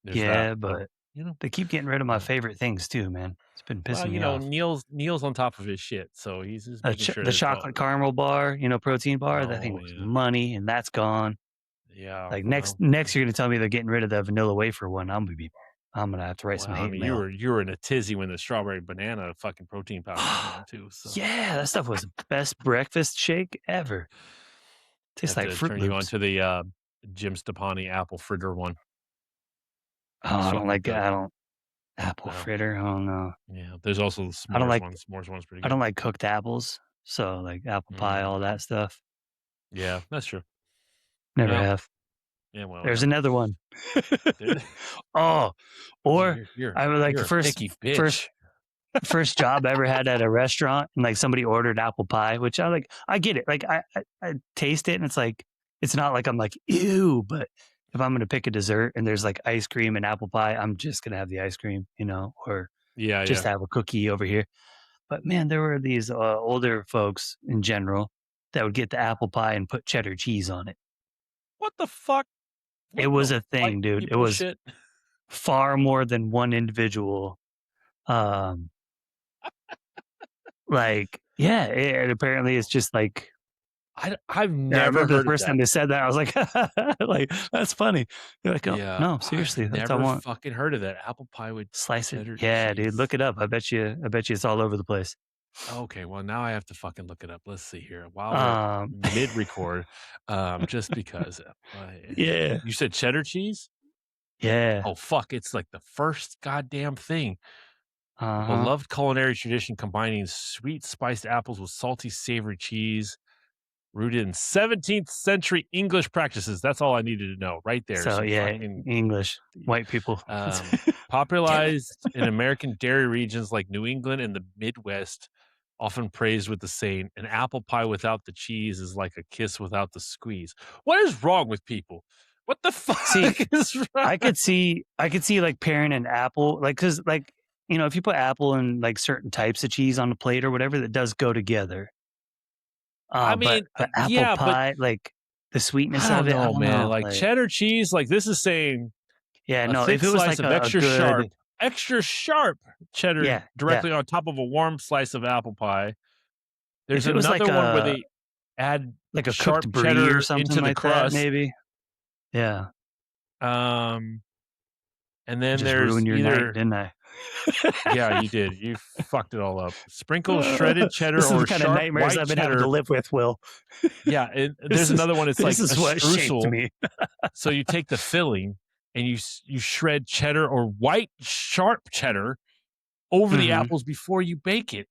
there's that. Yeah, So, but you know, they keep getting rid of my uh, favorite things too, man. It's been well, pissing me off. Neil's on top of his shit, so he's just making sure The that it's all. chocolate caramel bar, protein bar, that thing Oh was yeah, money, and that's gone. yeah. Like Well, next you're gonna tell me they're getting rid of the vanilla wafer one. I'm gonna have to write well, some I hate mean, mail. you were in a tizzy when the strawberry banana fucking protein powder came out too. So Yeah, that stuff was the best breakfast shake ever. I Tastes have like to Fruit turn you on Loops. to the Jim Stepani apple fritter one. Oh, It's I don't fucking like good. I don't apple No, fritter. I don't know. yeah. There's also the I don't s'mores like one. S'mores one's pretty I good. don't like cooked apples. So like apple pie, Mm, all that stuff. yeah, that's true. Never Well, have. yeah, well, There's whatever. another one. Dude, Oh, or I was like you're a picky first bitch. first job I ever had at a restaurant, and like somebody ordered apple pie, which I get it. Like I taste it, and it's like it's not like I'm like ew, but if I'm gonna pick a dessert and there's like ice cream and apple pie, I'm just gonna have the ice cream, or Yeah, just yeah. have a cookie over here. But man, there were these older folks in general that would get the apple pie and put cheddar cheese on it. What the fuck? It What was the a white thing, dude. It people was shit? far more than one individual. Like, yeah, and apparently it's just like I've yeah, I never remember the heard of first that. time they said that, I was like, like, "That's funny." You're like, "Oh, Yeah, no, I've seriously, that's I never want. fucking heard of that. Apple pie with Slice it." cheddar Yeah, dude, cheese. look it up. I bet you it's all over the place. Okay, well, now I have to fucking look it up. Let's see here. While we're Um, mid-record, just because, yeah, you said cheddar cheese? yeah, Oh, fuck, it's like the first goddamn thing. A uh-huh. beloved culinary tradition combining sweet spiced apples with salty savory cheese, rooted in 17th century English practices. That's all I needed to know right there. So, Some yeah, fucking English, white people. um, Damn it. popularized in American dairy regions like New England and the Midwest, often praised with the saying, "An apple pie without the cheese is like a kiss without the squeeze." What is wrong with people? What the fuck See, is wrong? I could see, like, pairing an apple, like, cause like, if you put apple and, like, certain types of cheese on a plate or whatever, that does go together. I But mean, the apple yeah, but pie, like, the I sweetness don't of it, I know, don't man. know, Like like cheddar cheese, like this is saying yeah, a no, thick if it was slice like of a good extra sharp cheddar yeah, yeah. directly on top of a warm slice of apple pie. There's If it was another one where they add like a sharp cooked brie or cheddar something into the like that, crust. maybe. Yeah. Um, and I then just there's ruined your night, either didn't I? yeah, you did. You fucked it all up. Sprinkle shredded cheddar This is the or kind of sharp nightmares white I've been having to cheddar. live with, Will. Yeah, there's another one. It's This like a is what shaped streusel. me. So you take the filling and you shred cheddar or white sharp cheddar over the Mhm. apples before you bake it.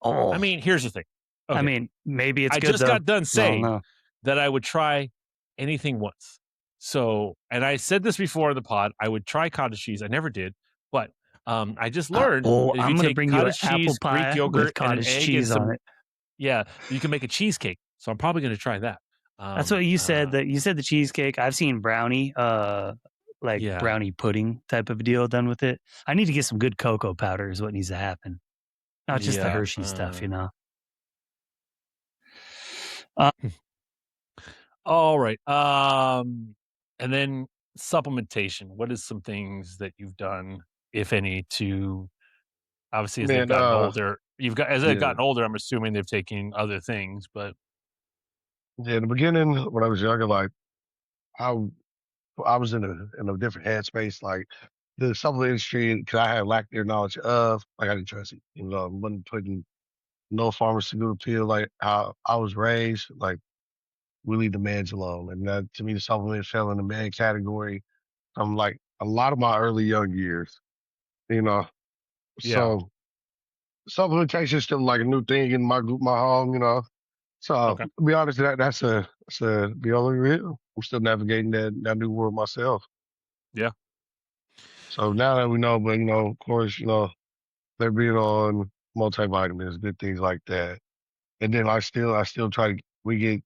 I Oh, mean, here's the thing. I Okay, mean, maybe it's I good just though. got done I don't saying know. that I would try anything once. So, and I said this before in the pod, I would try cottage cheese. I never did, but I just learned Oh, that if you I'm gonna take bring you an cottage apple cheese, Greek pie with yogurt, and an cottage egg and cheese on some, it. yeah, you can make a cheesecake. So I'm probably going to try that. That's what you said. That you said the cheesecake. I've seen brownie, like Yeah, brownie pudding type of deal done with it. I need to get some good cocoa powder. Is what needs to happen. Not just the yeah. Hershey stuff, you know. Uh, All right. And then supplementation. What is some things that you've done, if any, to obviously as they've Man, gotten older? You've got as they've yeah, gotten older. I'm assuming they've taken other things, but yeah. In the beginning, when I was younger, like I I was in a different headspace. Like the supplement industry, because I had lacked their knowledge of, like I didn't trust it. You know, I wasn't putting no pharmaceutical pill like how I was raised. Like we leave the meds alone, and that to me, the supplement fell in the med category from like a lot of my early young years. You know, yeah. so supplementation is still like a new thing in my group, my home. You know, so Okay. to be honest, that's a the only real. I'm still navigating that new world myself. Yeah. So now that we know, but of course, they're big on multivitamins, good things like that. And then I still try to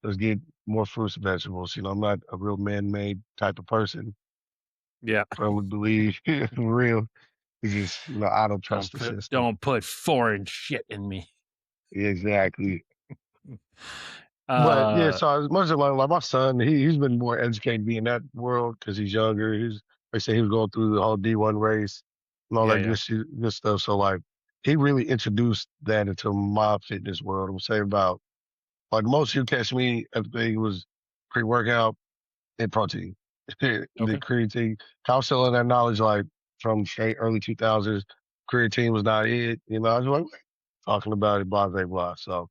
let's get more fruits and vegetables. I'm not a real man-made type of person. Yeah. I would believe for real. It's just I don't trust the system. Don't put foreign shit in me. Exactly. But yeah, Uh so as much as like my son, he's been more educated than me in that world because he's younger. He's They say he was going through the whole D1 race and all yeah, that yeah. good stuff. So like he really introduced that into my fitness world. I'm saying about like most you catch me at the thing was pre-workout and protein. The Okay. creatine. I was selling that knowledge like from straight early 2000s. Creatine was not it. I was like talking about it, blah blah blah. So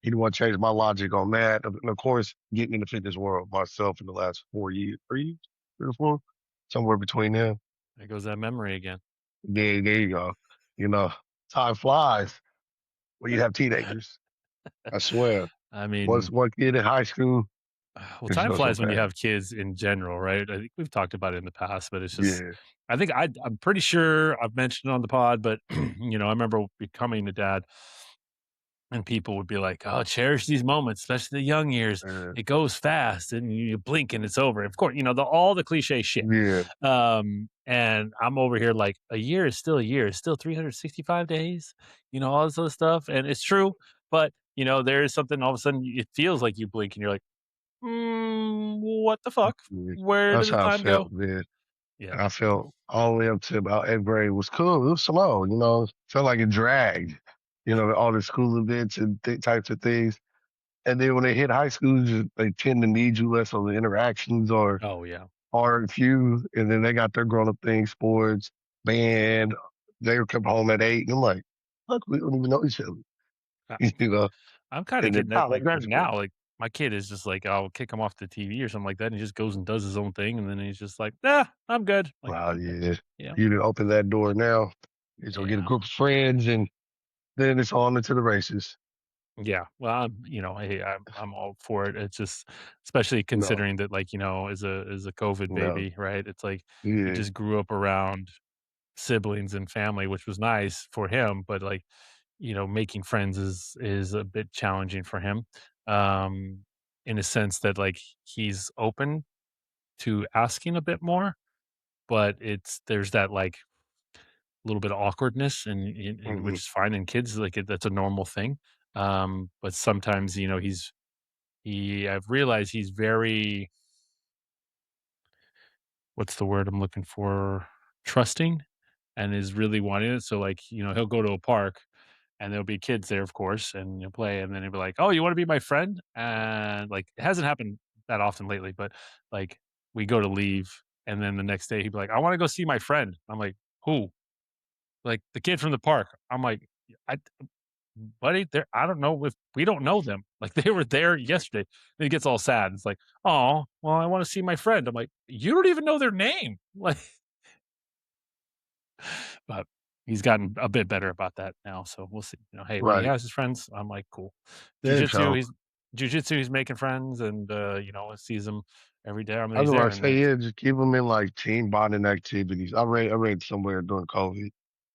he didn't want to change my logic on that. And of course, getting in the fitness world myself in the last 4 years, 3 years, 3 or 4, somewhere between them. There goes that memory again. There you go. You know, time flies when you have teenagers. I swear. I Once mean, one kid in high school, well, it just time goes so flies when you fast. have kids in general, right? I think we've talked about it in the past, but it's just, Yeah. I think I'm pretty sure I've mentioned it on the pod, but I remember becoming a dad and people would be like, "Oh, cherish these moments, especially the young years. Uh, It goes fast, and you blink and it's over." Of course, all the cliche shit. yeah. And I'm over here like a year is still a year. It's still 365 days. All this other stuff, and it's true. But there is something all of a sudden it feels like you blink and you're like, what the fuck? Yeah. Where did That's the how I time go? felt, man. Yeah, I felt all the way up to about 8th grade was cool. It was slow, felt like it dragged. all the school events and types of things. And then when they hit high school, they tend to need you less on the interactions or Oh yeah. hard few. And then they got their grown up things, sports, band. They would come home at 8. And I'm like, fuck, we don't even know each other, I you know? I'm kinda And then getting that, college like, right was great. now, like, my kid is just like, I'll kick him off the TV or something like that, and he just goes and does his own thing, and then he's just like, "Nah, I'm good." Like, Wow, "Okay." yeah. Yeah. You done open that door now. He's gonna get a Yeah. group of friends and then it's on into the races. Yeah. Well, hey, I'm all for it. It's just especially No, considering that, like, as a COVID no. baby, right? It's like he Yeah. just grew up around siblings and family, which was nice for him, but, like, making friends is a bit challenging for him, um, in a sense that, like, he's open to asking a bit more, but there's that, like, little bit of awkwardness and which Mhm, is fine in kids, like, that's a normal thing, but sometimes, I've realized he's very what's the word I'm looking for? Trusting and is really wanting it. So, like, he'll go to a park and there'll be kids there, of course, and he'll play, and then he'll be like, "Oh, you want to be my friend?" And like, it hasn't happened that often lately, but like, we go to leave, and then the next day he'd be like, "I want to go see my friend." I'm like, "Who?" Like the kid from the park. I'm like, I buddy, I don't know if we don't know them. Like they were there yesterday. And he gets all sad. It's like, oh, well, I want to see my friend. I'm like, you don't even know their name. Like, but he's gotten a bit better about that now. So we'll see. Hey, when he right. has his friends, I'm like, cool. There you Jujitsu, go. he's jujitsu, he's making friends and sees them every day. I mean, I was he's there about to and say, it's yeah, just keep them in like team bonding activities. I read somewhere during COVID,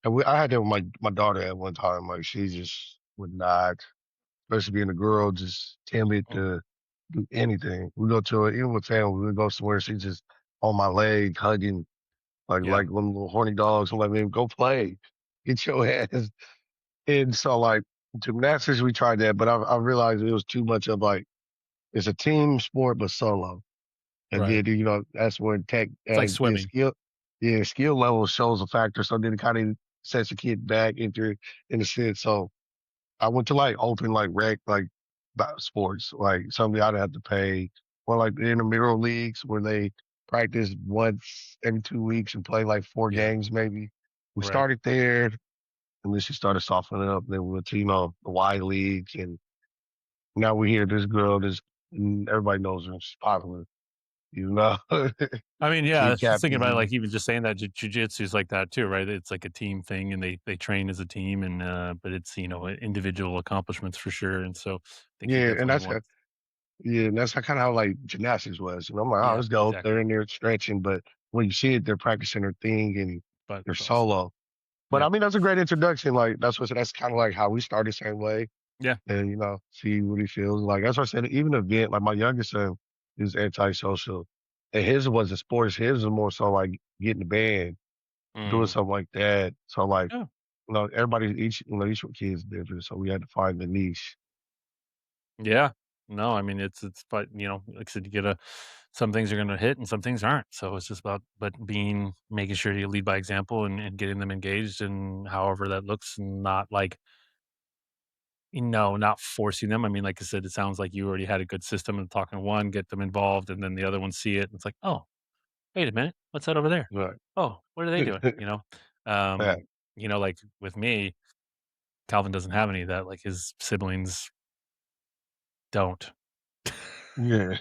and I had that with my daughter at one time. Like she just would not, especially being a girl, just timid mm, to do anything. We go to it, even with family, we go somewhere, she's just on my leg, hugging yeah, like one little horny dogs. I'm like, man, go play, get your ass. And so like gymnastics, we tried that, but I realized it was too much of like it's a team sport but solo. And right. then, that's where tech, It's like the swimming. skill, yeah, skill level shows a factor. So then it kind of sets the kid back in a sense. So I went to like open like rec sports, like something I'd have to pay, or like the intramural leagues where they practice once every 2 weeks and play like four Yeah, games maybe. We right. started there, and then she started softening up. Then we went to the Y leagues, and now we hear this girl, and everybody knows her. She's popular, you know. I mean, yeah, I Kid was just thinking about it, captain. like even just saying that jujitsu is like that too, right? It's like a team thing, and they train as a team, and but it's individual accomplishments for sure. And so I think he Yeah, and definitely wants. that's kind of how like gymnastics was. I'm like, oh, Yeah, let's go. exactly. They're in there stretching, but when you see it, they're practicing their thing and But they're themselves. solo. But I Yep. mean, that's a great introduction. Like that's kind of like how we started same way, Yeah. and see what he feels like. That's what I said. Even the event, like my youngest son is antisocial, and his wasn't sports. His was more so like getting the band, doing Mm. something like that. So like, Yeah. everybody each kid is different. So we had to find the niche. Yeah. No, I mean it's but like I said, you get a some things are gonna hit and some things aren't. So it's just about but making sure you lead by example and getting them engaged and however that looks and not like not forcing them. I mean, like I said, it sounds like you already had a good system and talking to one, get them involved, and then the other one see it. And it's like, oh, wait a minute, what's that over there? Right. Oh, what are they doing? Yeah. Like with me, Calvin doesn't have any of that. Like his siblings don't. Yeah.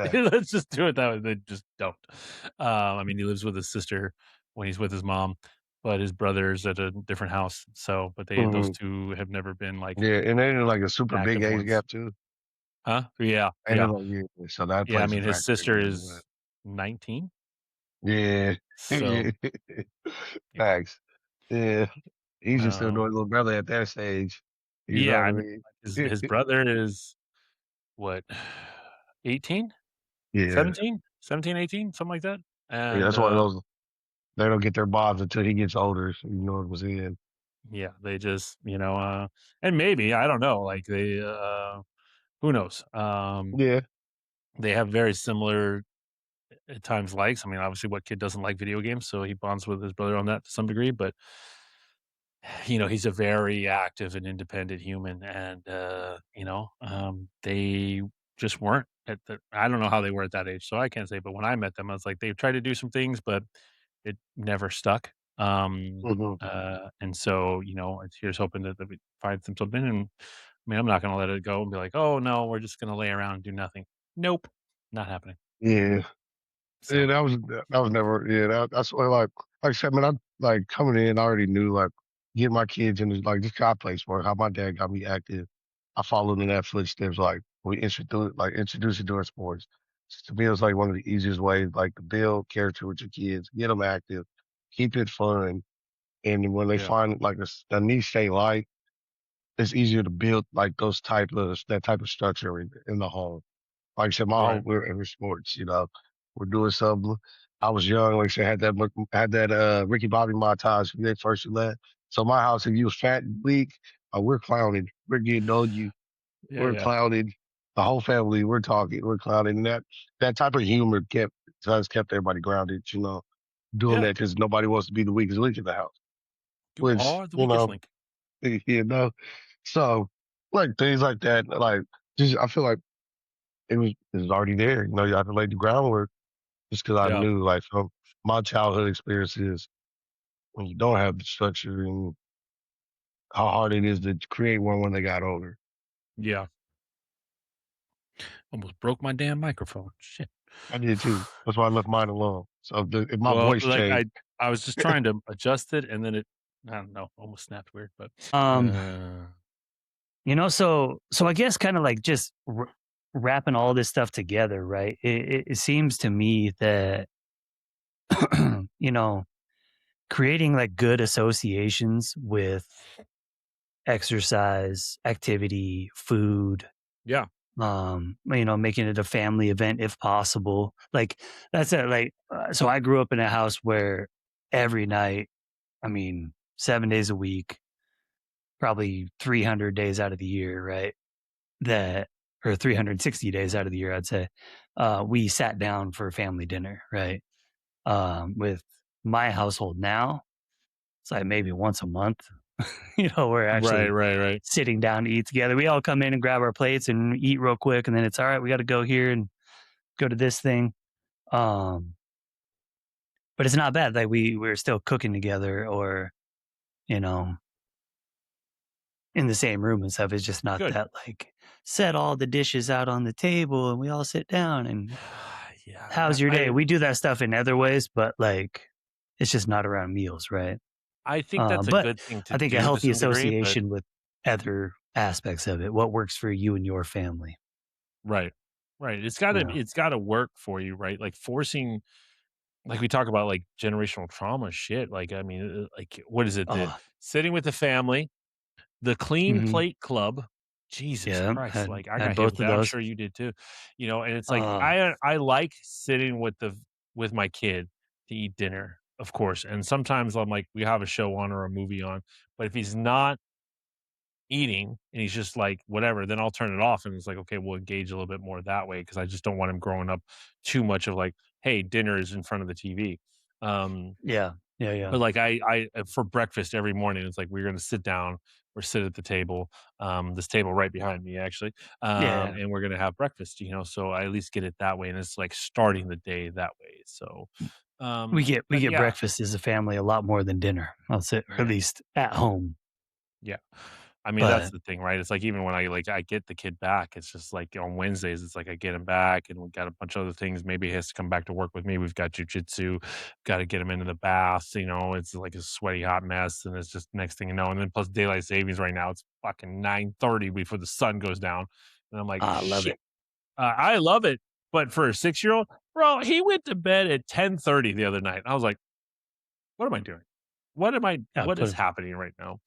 Yeah. Let's just do it that way. They just don't. I mean, he lives with his sister when he's with his mom, but his brother's at a different house. So, but those Mhm. two have never been like Yeah, and they're in, like, a super big active age ones, gap too. huh? Yeah, Ain't it yeah. like yeah, so that Yeah, I plays a mean, his factor sister again, but is 19, yeah. so, Yeah. yeah, Facts. Yeah. He's just still um, doing little brother at that stage. You yeah, know what I I mean, mean? like, his brother is what, 18, Yeah. 17, 17, 18, something like that, Yeah, and, that's one of those they don't get their bonds until he gets older, so you know it was in. yeah, they just, and maybe, I don't know, like, who knows? Yeah. They have very similar, at times, likes. I mean, obviously, what kid doesn't like video games? So he bonds with his brother on that to some degree, but he's a very active and independent human, and they just weren't at the. I don't know how they were at that age, so I can't say. But when I met them, I was like, they tried to do some things, but it never stuck. Mhm. And so here's hoping that we find something. And I mean, I'm not gonna let it go and be like, oh no, we're just gonna lay around and do nothing. Nope, not happening. Yeah. Yeah, So that was never yeah, that's why like I said, man, I like coming in, I already knew like getting my kids in like just 'cause I play sport, how my dad got me active. I followed in that footsteps, like we introduced doing sports. To me, it was like one of the easiest ways like to build character with your kids, get them active, keep it fun, and when they yeah, find like a niche they like, it's easier to build like that type of structure in the home. Like I said, my right. whole we're in sports, we're doing something. I was young, like I said, had that Ricky Bobby montage when they first left. So my house, if you was fat and weak, we're clowning. We're getting on you. Yeah, We're yeah, clowning. The whole family, we're talking, we're clowning. And that type of humor kept everybody grounded, doing yeah. that because nobody wants to be the weakest link in the house. You Which, are the weakest link. you know. So like things like that, like just I feel like it was already there. You have to lay the groundwork just because I Yeah, knew, like, from my childhood experiences, when you don't have the structure and how hard it is to create one when they got older. yeah. Almost broke my damn microphone. Shit. I did too. That's why I left mine alone. So if my Well, voice like changed, I was just trying to adjust it, and then I don't know, almost snapped weird, but Um, uh, so I guess kind of like just wrapping all this stuff together, right? It seems to me that you know creating like good associations with exercise, activity, food, yeah, making it a family event if possible. Like that's it. Like, so I grew up in a house where every night, I mean, 7 days a week, probably 300 days out of the year, right? That, or 360 days out of the year, I'd say, we sat down for family dinner, right? With my household now, it's like maybe once a month, we're right, actually right, right. sitting down to eat together. We all come in and grab our plates and eat real quick, and then it's all right. We got to go here and go to this thing. Um, but it's not bad. Like we're still cooking together, or you know, in the same room and stuff. It's just not Good. that like set all the dishes out on the table and we all sit down and Yeah, how's that your day? We do that stuff in other ways, but like it's just not around meals, right? I think that's a But good thing to I think a do to healthy some degree, but association with other aspects of it. What works for you and your family? right, right. It's gotta Yeah. it's gotta work for you, right? Like forcing, like we talk about, like generational trauma shit. Like I mean, like what is it? The Oh, sitting with the family. The clean hmm, plate club, Jesus yeah. Christ, Had like, I had got hit with both of that, I'm those. sure you did too, and it's like, Uh, I like sitting with my kid to eat dinner, of course, and sometimes I'm like, we have a show on or a movie on, but if he's not eating and he's just like, whatever, then I'll turn it off, and it's like, okay, we'll engage a little bit more that way because I just don't want him growing up too much of like, "Hey, dinner is in front of the TV." Um yeah, yeah, yeah, but, like, for breakfast every morning, it's like we're gonna sit down or sit at the table, this table right behind me, actually, yeah. and we're gonna have breakfast, so I at least get it that way, and it's, like, starting the day that way, so, We but get yeah, breakfast as a family a lot more than dinner. I'll say, or at yeah, least at home. yeah. I mean, that's But the thing, right? It's like even when I get the kid back, it's just like on Wednesdays, it's like I get him back and we got a bunch of other things. Maybe he has to come back to work with me. We've got jujitsu, got to get him into the bath, it's like a sweaty hot mess. And it's just next thing you know, and then plus daylight savings right now, it's fucking 9:30 before the sun goes down. And I'm like, I love shit. it. I love it. But for a 6-year old, bro, he went to bed at 10:30 the other night. I was like, what am I doing? I What put is it. happening right now?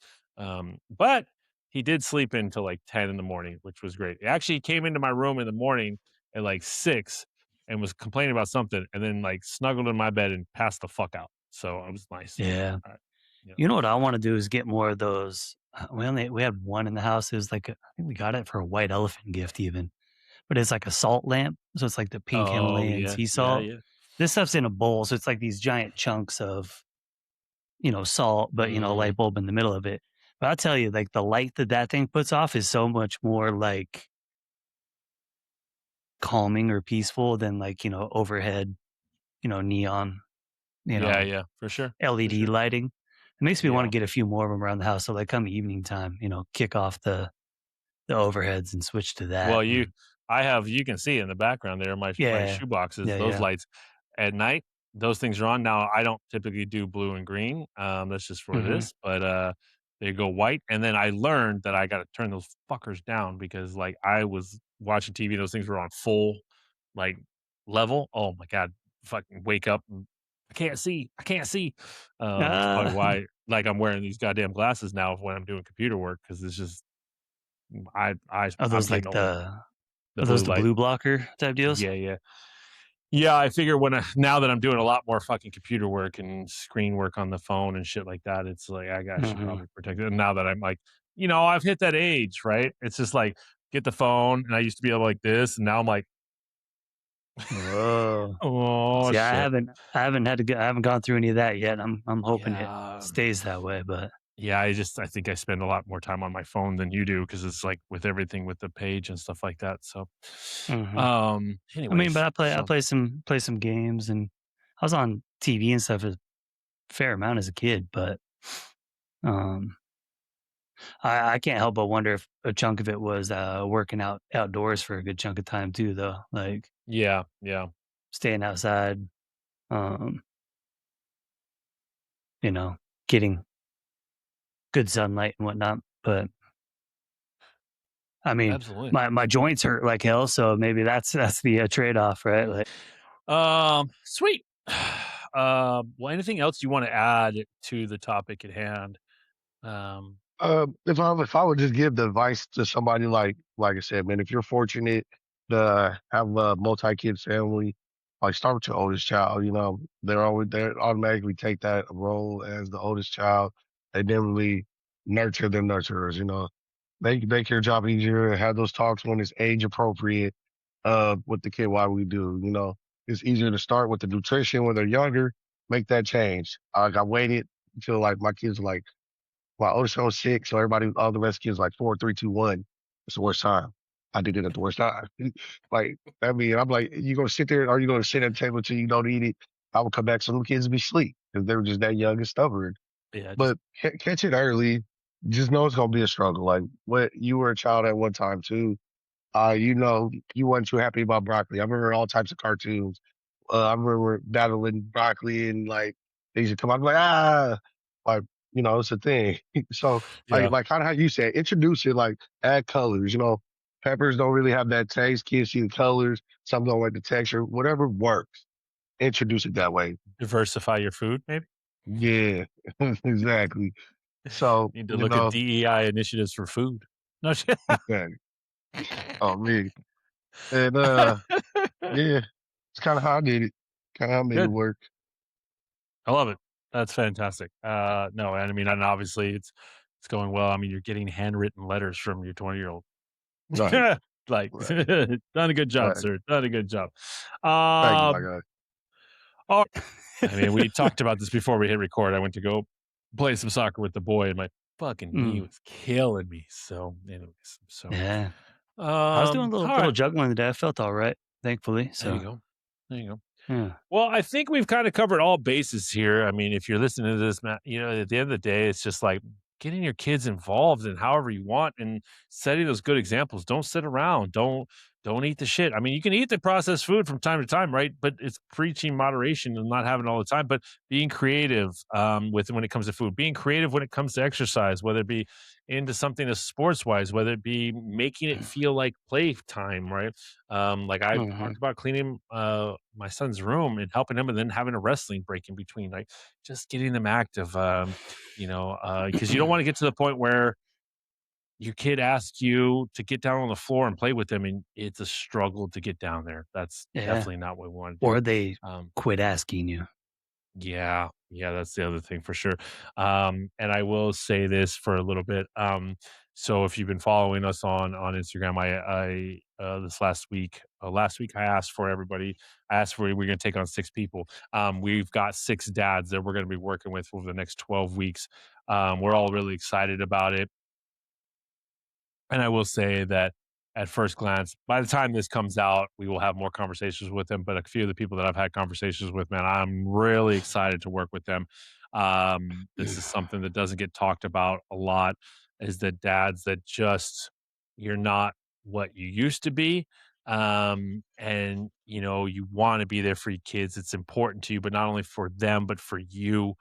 But he did sleep until like 10 in the morning, which was great. He actually came into my room in the morning at like 6 and was complaining about something and then like snuggled in my bed and passed the fuck out. So it was nice. Yeah. All right. Yeah. You know what I want to do is get more of those. We had one in the house. It was like I think we got it for a white elephant gift even, but it's like a salt lamp. So it's like the pink Oh Himalayan yeah. sea Yeah. salt. Yeah. This stuff's in a bowl, so it's like these giant chunks of salt, but a Mm, light bulb in the middle of it. But I'll tell you, like the light that that thing puts off is so much more like calming or peaceful than like overhead, neon, you yeah, know, yeah, for sure, for LED sure. lighting. It makes me want to Yeah. get a few more of them around the house. So like come evening time, kick off the overheads and switch to that. Well, And you can see in the background there, my yeah, shoe boxes, yeah, those yeah. lights at night, those things are on. Now, I don't typically do blue and green, that's just for Hmm. this, but, they go white, and then I learned that I gotta turn those fuckers down because, like, I was watching TV, those things were on full, like, level. Oh my god, fucking wake up and I can't see. That's probably Ah, why, like, I'm wearing these goddamn glasses now when I'm doing computer work because it's just are I'm those getting like old. The are those blue the light. blue blocker type deals? Yeah, yeah. Yeah, I figure now that I'm doing a lot more fucking computer work and screen work on the phone and shit like that, it's like I should Hmm. probably protect it. And now that I'm like, I've hit that age, right? It's just like get the phone, and I used to be able like this, and now I'm like, Whoa. oh See, shit. I haven't had to go, I haven't gone through any of that yet. I'm hoping it Yeah, stays that way, but yeah. I think I spend a lot more time on my phone than you do because it's like with everything with the page and stuff like that. So, hmm I mean, but anyways, I so play some games, and I was on TV and stuff a fair amount as a kid, but um I can't help but wonder if a chunk of it was working out outdoors for a good chunk of time too, though. Like yeah, yeah. staying outside, um, you know, getting good sunlight and whatnot. But I mean, Absolutely. my joints hurt like hell, so maybe that's the trade off, right? Like, Sweet. Well, anything else you want to add to the topic at hand? Um, If I would just give the advice to somebody like I said, man, if you're fortunate to have a multi kid family, like start with your oldest child. They automatically take that role as the oldest child. They then really nurture them nurturers. They make your job easier and have those talks when it's age appropriate. With the kid, why we do. It's easier to start with the nutrition when they're younger. Make that change. Like I waited until like my kids were like my oldest son was 6, so all the rest of kids like 4, 3, 2, 1. It's the worst time. I did it at the worst time. Like, I mean, I'm like, you gonna sit there or you gonna sit at the table till you don't eat it? I would come back, some of the kids would be asleep because they were just that young and stubborn. yeah, just But catch it early. Just know it's gonna be a struggle. Like what you were a child at one time too. You weren't too happy about broccoli. I remember all types of cartoons. I remember battling broccoli and like they used to come out like like it's a thing. So like yeah, kind of how you said, introduce it like add colors. Peppers don't really have that taste. Kids see the colors. Some don't like the texture. Whatever works, introduce it that way. diversify your food, maybe. Yeah, exactly. So Need to look at DEI initiatives for food. No shit. exactly. Oh me and yeah, it's kind of how I did it. Kind of how I made it Good. work. I love it. That's fantastic. No, and I mean, and obviously it's going well. I mean, you're getting handwritten letters from your 20-year-old. Right, Like, right, done a good job, right. sir. Done a good job. Thank you, my Um, guy. all I mean, we talked about this before we hit record. I went to go play some soccer with the boy, and my fucking knee mm, was killing me. So, anyways, yeah, I was doing a all little right, juggling today. I felt all right, thankfully. there you So go, there you go. yeah, Well, I think we've kind of covered all bases here. I mean, if you're listening to this, Matt, at the end of the day, it's just like getting your kids involved in however you want and setting those good examples. Don't sit around. Don't eat the shit. I mean, you can eat the processed food from time to time, right? But it's preaching moderation and not having it all the time. But being creative with when it comes to food, being creative when it comes to exercise, whether it be into something as sports wise, whether it be making it feel like play time, right? Like I hmm talked about cleaning my son's room and helping him, and then having a wrestling break in between, like just getting them active. Because you don't want to get to the point where your kid asks you to get down on the floor and play with them, and it's a struggle to get down there. That's yeah, definitely not what we want to do. or they Um, quit asking you. yeah, yeah, that's the other thing for sure. And I will say this for a little bit. So if you've been following us on Instagram, I this last week. Last week, I asked for everybody. I asked for we're going to take on 6 people. We've got 6 dads that we're going to be working with over the next 12 weeks. We're all really excited about it. And I will say that at first glance, by the time this comes out, we will have more conversations with them. But a few of the people that I've had conversations with, man, I'm really excited to work with them. This is something that doesn't get talked about a lot, is the dads that just, you're not what you used to be. And you want to be there for your kids. It's important to you, but not only for them, but for you.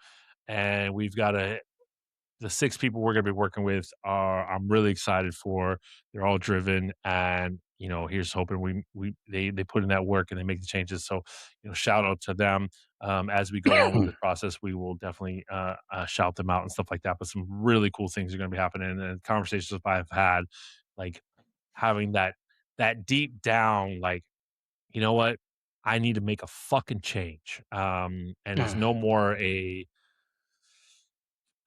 And we've got to the 6 people we're gonna be working with are I'm really excited for. They're all driven and, here's hoping they put in that work and they make the changes. So, shout out to them. As we go on with this process, we will definitely shout them out and stuff like that. But some really cool things are gonna be happening and conversations I've had, like having that deep down, like, you know what? I need to make a fucking change. And it's no more a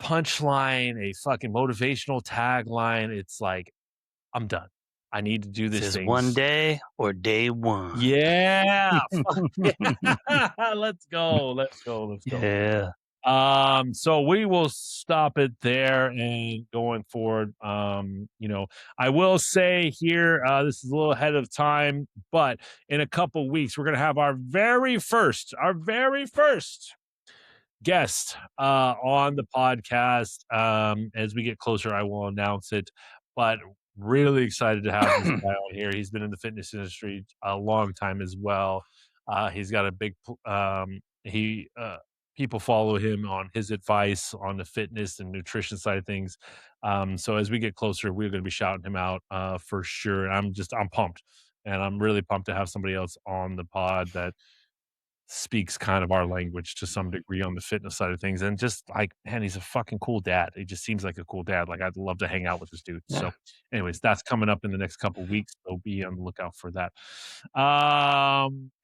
punchline, a fucking motivational tagline. It's like, I'm done. I need to do This this is one things. day or day one. Yeah. Fuck yeah. Let's go. Let's go. Let's go. Yeah. So we will stop it there and going forward. I will say here, this is a little ahead of time, but in a couple weeks, we're gonna have our very first guest on the podcast. As we get closer, I will announce it. But really excited to have this guy on here. He's been in the fitness industry a long time as well. He's got a he people follow him on his advice on the fitness and nutrition side of things. So as we get closer, we're going to be shouting him out for sure. I'm pumped, and I'm really pumped to have somebody else on the pod that speaks kind of our language to some degree on the fitness side of things. And just like, man, he's a fucking cool dad. He just seems like a cool dad. Like, I'd love to hang out with this dude. Yeah. So, anyways, that's coming up in the next couple weeks. So be on the lookout for that.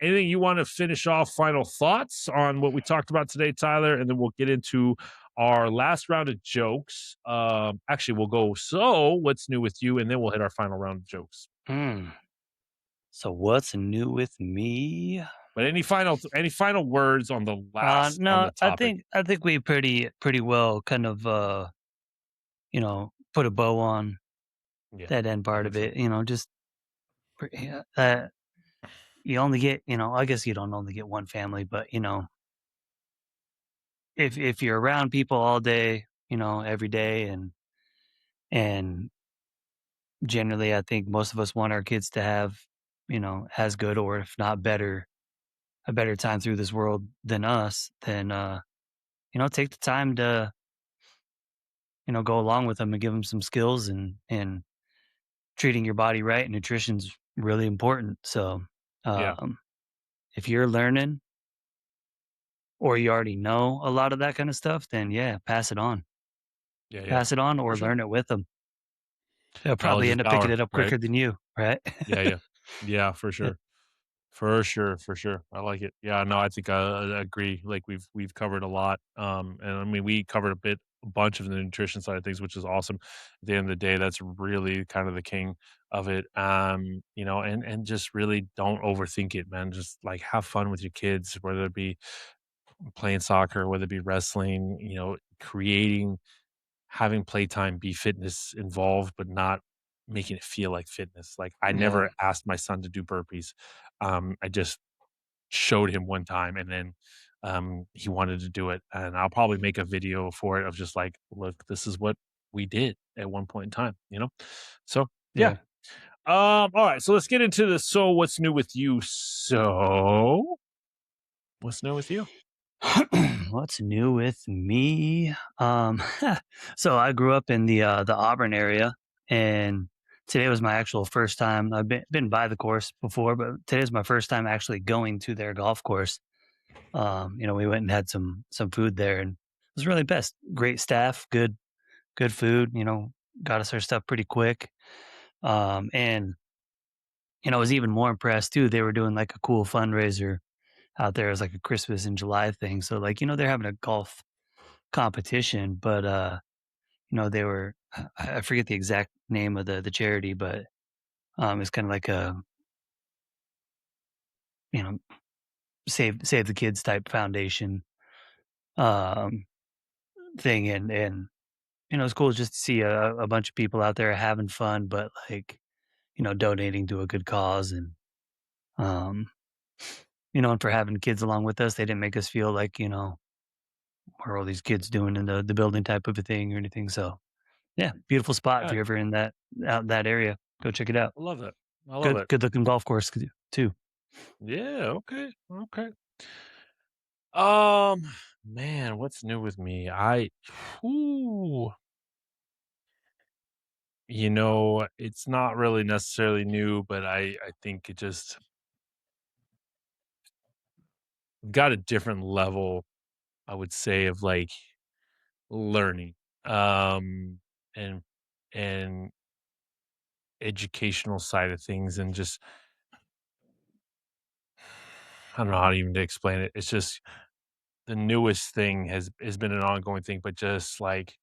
Anything you want to finish off? Final thoughts on what we talked about today, Tyler, and then we'll get into our last round of jokes. Actually, we'll go. So, what's new with you? And then we'll hit our final round of jokes. Mm. So what's new with me? But any final words on the on No, the topic? I think we pretty well kind of put a bow on Yeah, that end I part think of so. it. Just yeah, you only get, I guess you don't only get one family, but if you're around people all day, every day, and generally, I think most of us want our kids to have, as good or if not better, a better time through this world than us. Then take the time to go along with them and give them some skills, and treating your body right. And nutrition's really important. So Yeah, um, if you're learning or you already know a lot of that kind of stuff, then yeah, pass it on. yeah, yeah, Pass it on for or sure. learn it with them. They'll Knowledge probably is end up picking power, it up right? quicker than you, right? Yeah, yeah. Yeah, for sure. For sure, for sure. I like it. Yeah, no, I think I agree. Like we've covered a lot. And I mean we covered a bunch of the nutrition side of things, which is awesome. At the end of the day, that's really kind of the king of it. And just really don't overthink it, man. Just like have fun with your kids, whether it be playing soccer, whether it be wrestling, creating having playtime be fitness involved, but not making it feel like fitness. Like I Yeah, never asked my son to do burpees. I just showed him one time and then he wanted to do it. And I'll probably make a video for it of just like, look, this is what we did at one point in time. So yeah. yeah. All right. So let's get into the what's new with you? So what's new with you? What's new with me? So I grew up in the Auburn area, and today was my actual first time. I've been by the course before, but today's my first time actually going to their golf course. We went and had some food there, and it was really best. Great staff, good food. Got us our stuff pretty quick. And I was even more impressed too. They were doing like a cool fundraiser out there as like a Christmas in July thing. So like, they're having a golf competition, but they were I forget the exact name of the charity, but It's kind of like a, you know, save the kids type foundation um, thing, and it's cool just to see a bunch of people out there having fun, but like donating to a good cause, and um, and for having kids along with us, they didn't make us feel like what are all these kids doing in the building type of a thing or anything. So yeah, beautiful spot if Yeah, you're ever in that area. Go check it out. I love it. I love Good it. good looking golf course too. Yeah. Okay. Okay. Um, man, what's new with me? Ooh, it's not really necessarily new, but I think it just got a different level, I would say, of like learning, um, and and educational side of things, and just I don't know how to even to explain it. It's just the newest thing has been an ongoing thing, but just like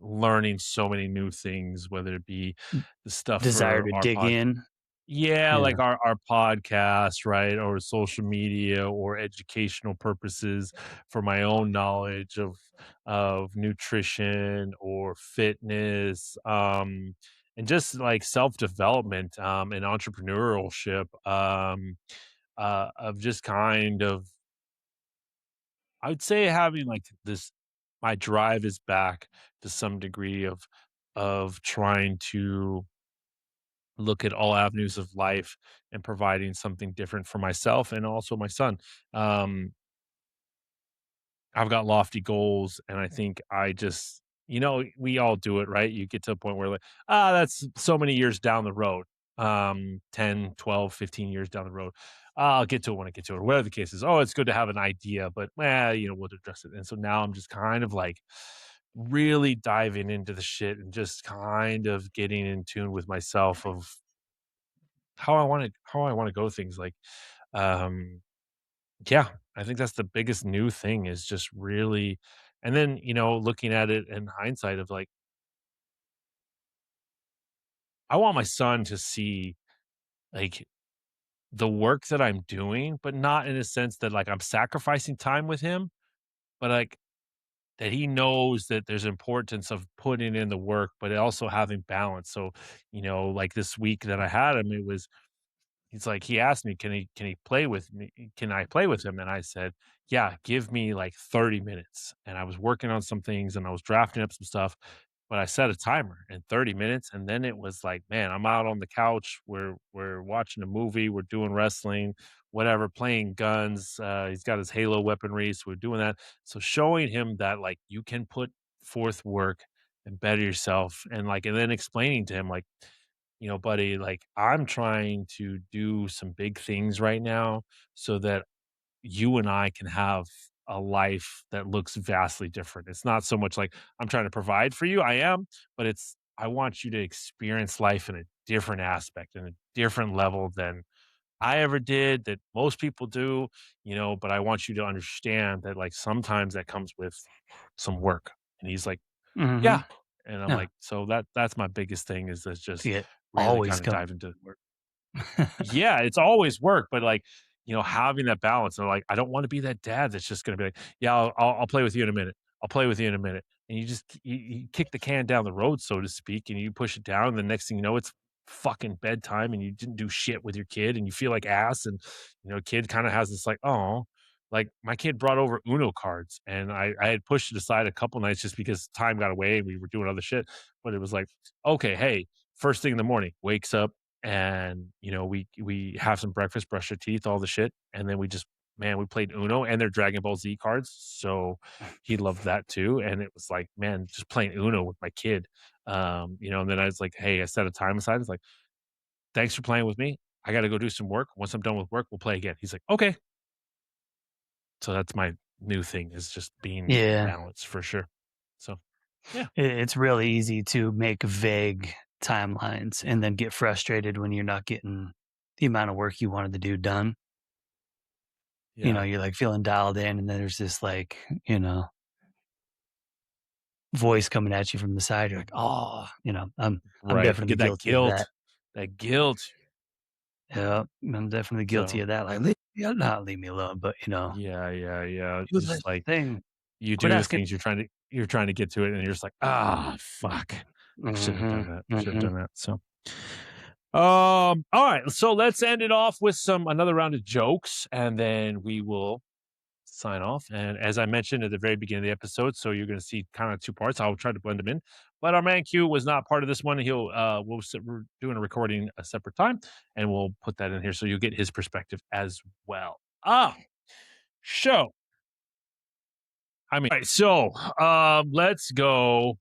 learning so many new things, whether it be the stuff Desire for to our dig pod. in. Yeah, Yeah. like our podcast, right? Or social media or educational purposes for my own knowledge of nutrition or fitness, and just like self-development, and entrepreneurship, of just kind of I would say having like this my drive is back to some degree of trying to look at all avenues of life and providing something different for myself and also my son. Um, I've got lofty goals, and I think we all do it, right? You get to a point where like, that's so many years down the road, 10, 12, 15 years down the road. I'll get to it when I get to it, or whatever the case is. Oh, it's good to have an idea, but we'll address it. And so now I'm just kind of like really diving into the shit and just kind of getting in tune with myself of how I want to go things like um yeah, I think that's the biggest new thing is just really and then, looking at it in hindsight of like, I want my son to see like the work that I'm doing, but not in a sense that like I'm sacrificing time with him, but like that he knows that there's importance of putting in the work, but also having balance. So, like this week that I had him, he's like, he asked me, "Can he play with me? Can I play with him?" And I said, "Yeah, give me like 30 minutes." And I was working on some things and I was drafting up some stuff, but I set a timer in 30 minutes. And then it was like, man, I'm out on the couch. We're watching a movie, we're doing wrestling, whatever, playing guns. He's got his Halo weaponry, so we're doing that. So showing him that like you can put forth work and better yourself, and then explaining to him like, buddy, like I'm trying to do some big things right now so that you and I can have a life that looks vastly different. It's not so much like I'm trying to provide for you. I am, but I want you to experience life in a different aspect and a different level than I ever did, that most people do, but I want you to understand that like sometimes that comes with some work. And he's like, Hmm. yeah. And I'm Yeah. like, so that's my biggest thing is that's just See, it really always kind of comes. dive into work. Yeah, it's always work, but, like, having that balance and, like, I don't wanna be that dad that's just gonna be like, "Yeah, I'll play with you in a minute. I'll play with you in a minute." And you just you kick the can down the road, so to speak, and you push it down, and the next thing you know, it's fucking bedtime, and you didn't do shit with your kid, and you feel like ass, and, kid kinda has this, like, "Oh," like, my kid brought over UNO cards, and I had pushed it aside a couple nights just because time got away, and we were doing other shit, but it was like, "Okay, hey, first thing in the morning, wakes up, and we have some breakfast, brush our teeth, all the shit, and then we played Uno and their Dragon Ball Z cards, so he loved that too, and it was like, man, just playing Uno with my kid, and then I was like, hey, I set a time aside. It's like, thanks for playing with me. I got to go do some work. Once I'm done with work, we'll play again. He's like, okay. So that's my new thing is just being Yeah. balanced for sure. So yeah, It's really easy to make vague timelines and then get frustrated when you're not getting the amount of work you wanted to do done. yeah, You're like feeling dialed in, and then there's this like, voice coming at you from the side. You're like, oh, I'm right. You definitely get that guilty of guilt. that. That guilt. Yeah, I'm definitely guilty So of that. Like, not leave me alone, but yeah. do It's this just like thing. you Quit do the asking. things you're trying to get to it, and you're just like, ah, fuck. I shouldn't have Hmm. done that. Should have Hmm. done that. So all right. So let's end it off with another round of jokes, and then we will sign off. And as I mentioned at the very beginning of the episode, so you're going to see kind of two parts. I'll try to blend them in. But our man Q was not part of this one. We're doing a recording a separate time, and we'll put that in here so you'll get his perspective as well. Show. I mean, all right, so let's go.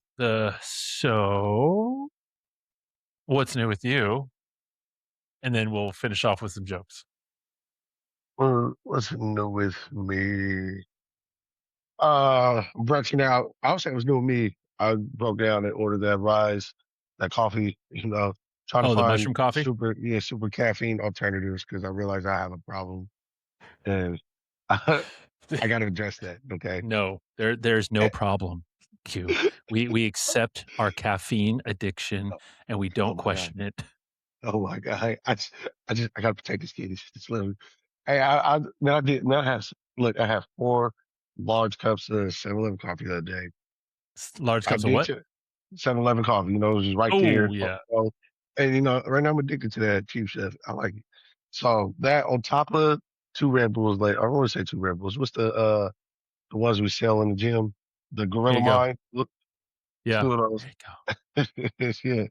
So what's new with you? And then we'll finish off with some jokes. Well, what's new with me? Branching out. I would say it was new with me. I broke down and ordered that rise, that coffee, trying to Oh, the find mushroom coffee? super caffeine alternatives because I realized I have a problem and I got to address that. Okay. No, there's no problem, Q. We accept our caffeine addiction and we Oh don't my God. question it. Oh my God. I got to protect this kid. It's literally, hey, man, I have 4 large cups of 7-Eleven coffee the other day. Large I cups of did what? to 7-Eleven coffee, it was just right Oh, there. yeah. And right now I'm addicted to that cheap stuff. I like it. So that on top of 2 Red Bulls, like I don't want to say 2 Red Bulls. What's the ones we sell in the gym? The Here Gorilla you go. Mind. Look, Yeah. 2 of There those. you go. Yeah.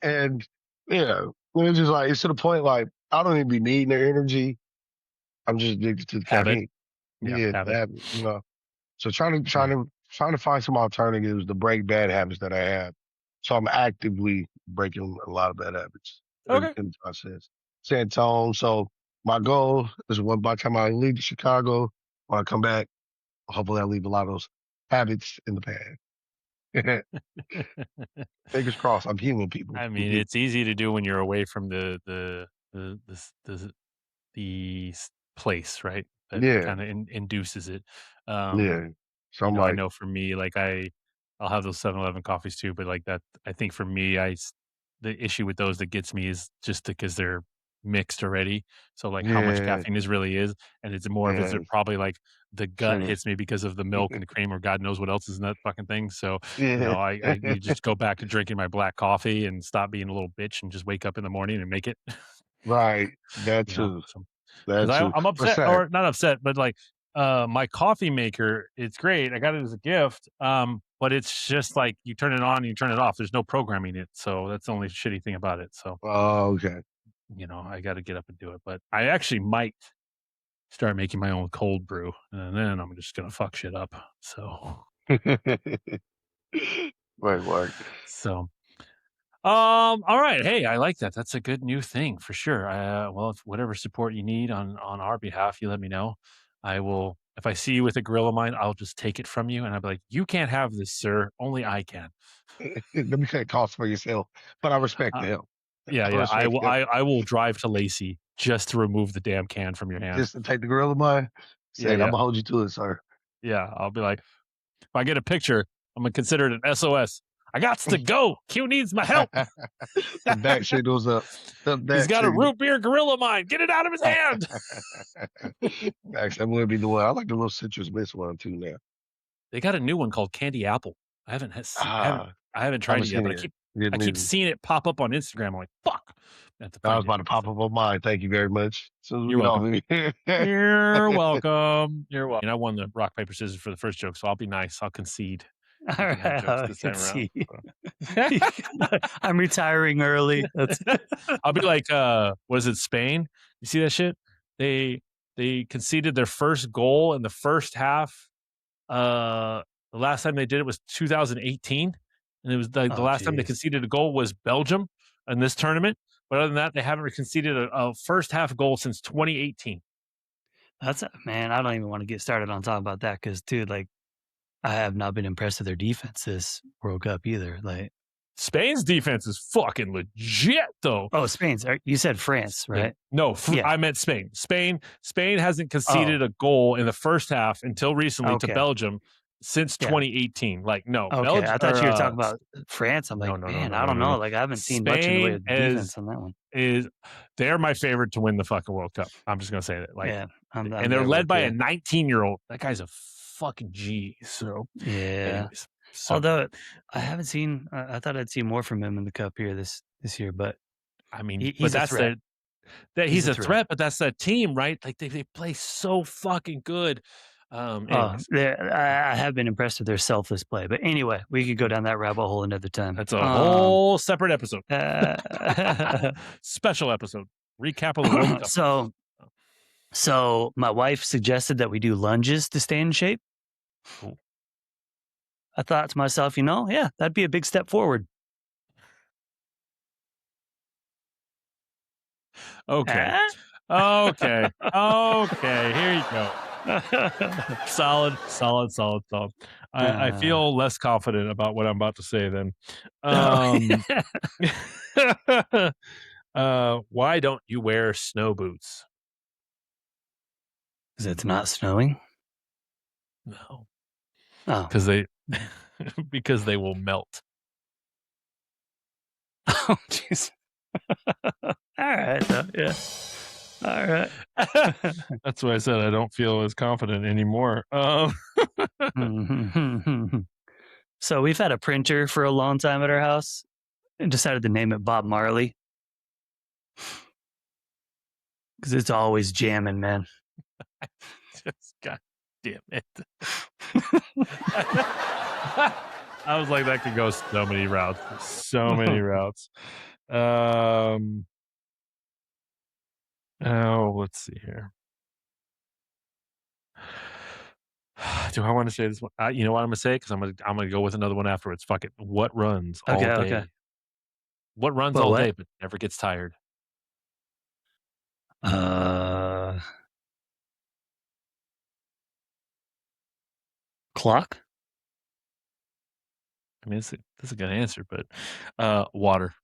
And yeah, when it's just like it's to the point like I don't even be needing their energy. I'm just addicted to the Habit. caffeine. Yeah, Yeah, habit. that. So Yeah. trying to find some alternatives to break bad habits that I have. So I'm actively breaking a lot of bad habits Okay. in the process. Set tone. So my goal is by the time I leave Chicago, when I come back, hopefully I leave a lot of those habits in the past. Fingers crossed. I'm human, people. I mean, it's easy to do when you're away from the place, right? That Yeah, kind of induces it. yeah. So I'm I like, know for me, like I'll have those 7-Eleven coffees too, but like that, I think for me, the issue with those that gets me is just because they're mixed already. So like how much yeah, caffeine is really is, and it's more of yeah, it probably like the gut sugar. hits me because of the milk and the cream or God knows what else is in that fucking thing. So Yeah, I need to just go back to drinking my black coffee and stop being a little bitch and just wake up in the morning and make it. right. That too. So because That too. I'm What's upset that? or not upset, but like my coffee maker, it's great. I got it as a gift. But it's just like you turn it on and you turn it off. There's no programming it. So that's the only shitty thing about it. So, Oh, okay. I got to get up and do it. But I actually might start making my own cold brew and then I'm just going to fuck shit up. So, Right. so all right. Hey, I like that. That's a good new thing for sure. Well, if whatever support you need on our behalf, you let me know. I will. If I see you with a grill of mine, I'll just take it from you, and I'll be like, "You can't have this, sir. Only I can." Let me cut costs for yourself, but I respect Uh, the help. yeah, I yeah. I respect will. the help. I will drive to Lacey just to remove the damn can from your hand. Just to take the grill of mine, Yeah, saying I'm yeah, gonna hold you to it, sir. yeah. I'll be like, if I get a picture, I'm gonna consider it an SOS. I got to go. Q needs my help. The back signals up. The He's back got a signal. root beer gorilla mine. Get it out of his hand. Actually, I'm gonna be the one. I like the little citrus mist one too now. They got a new one called Candy Apple. I haven't had se Ah, I haven't I tried haven't it yet, seen but it. I Didn't keep either. seeing it pop up on Instagram. I'm like, "Fuck." I have to I was find it. about to pop So, up on mine. Thank you very much. As soon as we you're get off welcome. of here. You're welcome. You're welcome. And I won the rock, paper, scissors for the first joke, so I'll be nice. I'll concede. All You can have right, jokes I this can time around. see. I'm retiring early. That's I'll be like, was it Spain? You see that shit? They conceded their first goal in the first half. The last time they did it was 2018, and it was the oh, last time they jeez. conceded a goal was Belgium in this tournament. But other than that, they haven't conceded a first half goal since 2018. Man. I don't even want to get started on talking about that because, dude, like, I have not been impressed with their defense this World Cup either. Like, Spain's defense is fucking legit, though. oh, Spain's. You said France, right? No, Yeah. I meant Spain. Spain hasn't Oh, conceded a goal in the first half until recently to okay. Belgium since Yeah. 2018. Like, no, Okay, Belgium I thought or you were talking about France. I'm like, no, no, no, man, no, I no, don't no, no. know. Like, I haven't seen much in the way Spain of defense on that one. they're my favorite to win the fucking World Cup. I'm just gonna say that. Like, Yeah, I'm and they're there led with by you. a 19-year-old. That guy's a fucking G. So, Yeah. anyways, so Although I haven't seen, I thought I'd see more from him in the cup here this year, but I mean, but he's a that's threat. he's a threat, but that's that team, right? Like they play so fucking good. Anyways, I have been impressed with their selfless play. But anyway, we could go down that rabbit hole another time. that's a whole separate episode. Uh, Special episode. Recap of the World Cup. So my wife suggested that we do lunges to stay in shape. Cool. I thought to myself, yeah, that'd be a big step forward. Okay. Okay. Here you go. Solid. I feel less confident about what I'm about to say then. Why don't you wear snow boots? Because it's not snowing? No. Oh. Because they will melt. Oh, jeez. All right, though. Yeah. All right. That's why I said I don't feel as confident anymore. So we've had a printer for a long time at our house and decided to name it Bob Marley. Because it's always jamming, man. Just God damn it. I was like, that could go so many routes. So many routes. Let's see here. Do I want to say this one? You know what I'm gonna say? Because I'm gonna go with another one afterwards. Fuck it. What runs all day? Okay. What runs all day but never gets tired? Clock? I mean, that's a good answer, but water.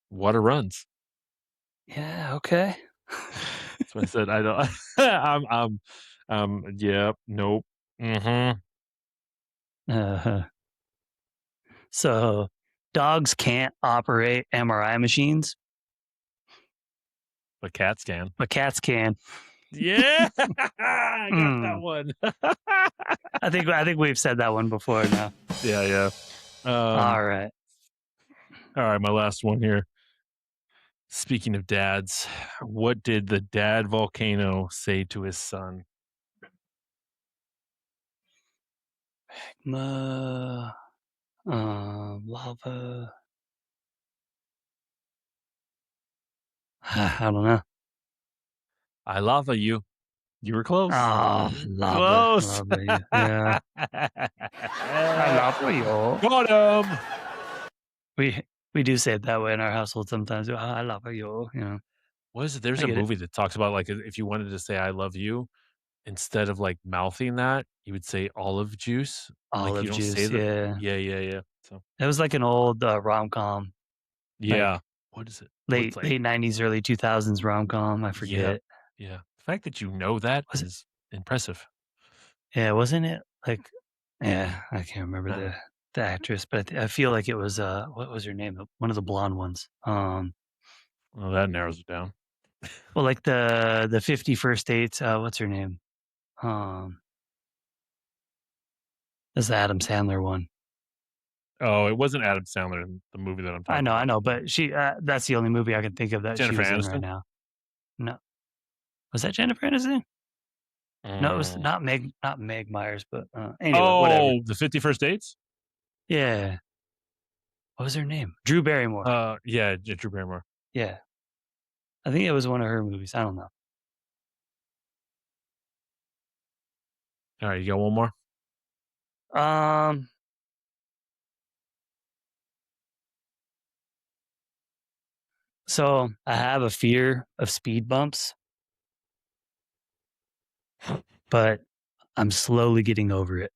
Water runs. Yeah. Okay. That's what I said. I don't. Yeah. Nope. So dogs can't operate MRI machines, But cats can. but cats can. Yeah, I got that one. I think we've said that one before now. Yeah. All right. My last one here. Speaking of dads, what did the dad volcano say to his son? Lava. I don't know. I love you. You were close. Oh, Close. lava you. Yeah. I love you. Got him. We do say it that way in our household sometimes. I love you. What is it? There's a movie that talks about like if you wanted to say I love you, instead of like mouthing that, you would say olive juice. Olive you don't juice. say Yeah. Yeah. So it was like an old rom-com. Yeah. Like, what is it? Late 90s, early 2000s rom-com. I forget. Yeah. The fact that you know that is impressive. Yeah, wasn't it? Like, yeah, I can't remember the actress, but I feel like it was what was her name? One of the blonde ones. Well, that narrows it down. Well, like the 50 First Dates. What's her name? That's the Adam Sandler one. Oh, it wasn't Adam Sandler in the movie that I'm talking about. I know, but she that's the only movie I can think of that Jennifer she was Aniston? in right now. No. Was that Jennifer Aniston? No, it was not Meg Myers, but anyway, whatever. The 50 First Dates? Yeah. What was her name? Drew Barrymore. Yeah, Drew Barrymore. Yeah. I think it was one of her movies. I don't know. All right, you got one more? So I have a fear of speed bumps, but I'm slowly getting over it.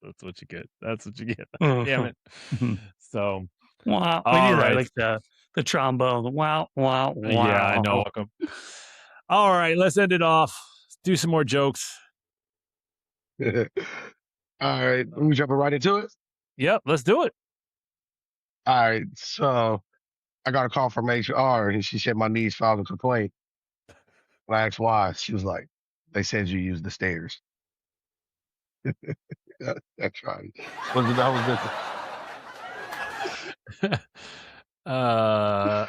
That's what what you get. That's what you get. Damn Mhm. it. Mhm. So, Wow. We all do that right. like the trombone. The wow, wow, Yeah, I know. wow. Welcome. All right, let's end it off. Do some more jokes. All right, we jumping right into it. Yep, let's do it. All right, so I got a call from HR, and she said my niece filed a complaint. When I asked why, she was like, "They said you used the stairs." That's right. That was good. uh,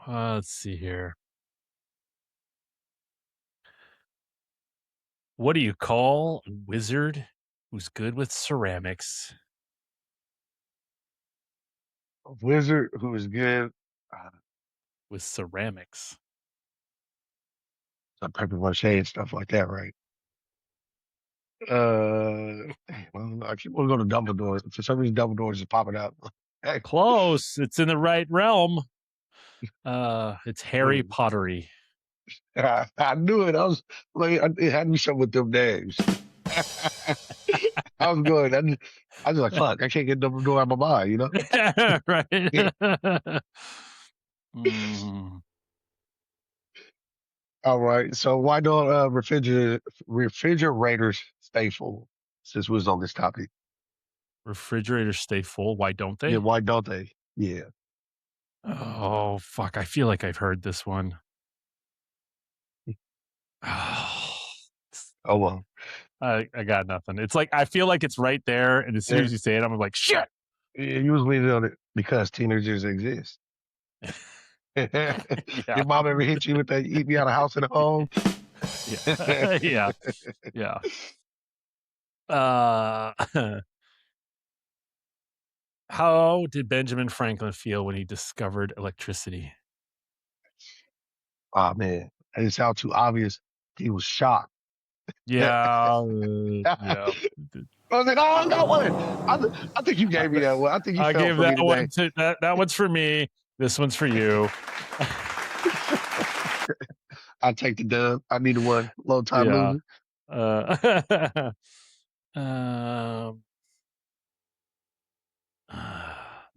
let's see here. What do you call a wizard who's good with ceramics? A wizard who is good. Uh, With ceramics. some paper mache and stuff like that, right? Well, I keep want to go to Dumbledore. For some reason, Dumbledore is just popping up. Hey, Close. It's in the right realm. It's Harry mm. Pottery. I knew it. I was like, it had me something with them names. I was going. I was like, fuck, I can't get Dumbledore out of my mind, you know? Yeah. Right. Mm. All right. So why don't refrigerators stay full? Since we was on this topic, Refrigerators stay full. Why don't yeah. they? Why don't they? Yeah. Oh, fuck. I feel like I've heard this one. Oh, Oh well. I got nothing. It's like I feel like it's right there, and as soon Yeah. as you say it, I'm like, shit. You was leaning on it because teenagers exist. Yeah, Your mom ever hit you with that eat me out of house and home? yeah, yeah, yeah. Uh, how did Benjamin Franklin feel when he discovered electricity? Oh man, that didn't sound too obvious. He was shocked. Yeah, I yeah. was like, oh, I got one. I think you gave me that one. I think you I fell gave for that me today. one to that one's for me. This one's for you. I take the dub. I need one. Long time Yeah. loser. Uh, um,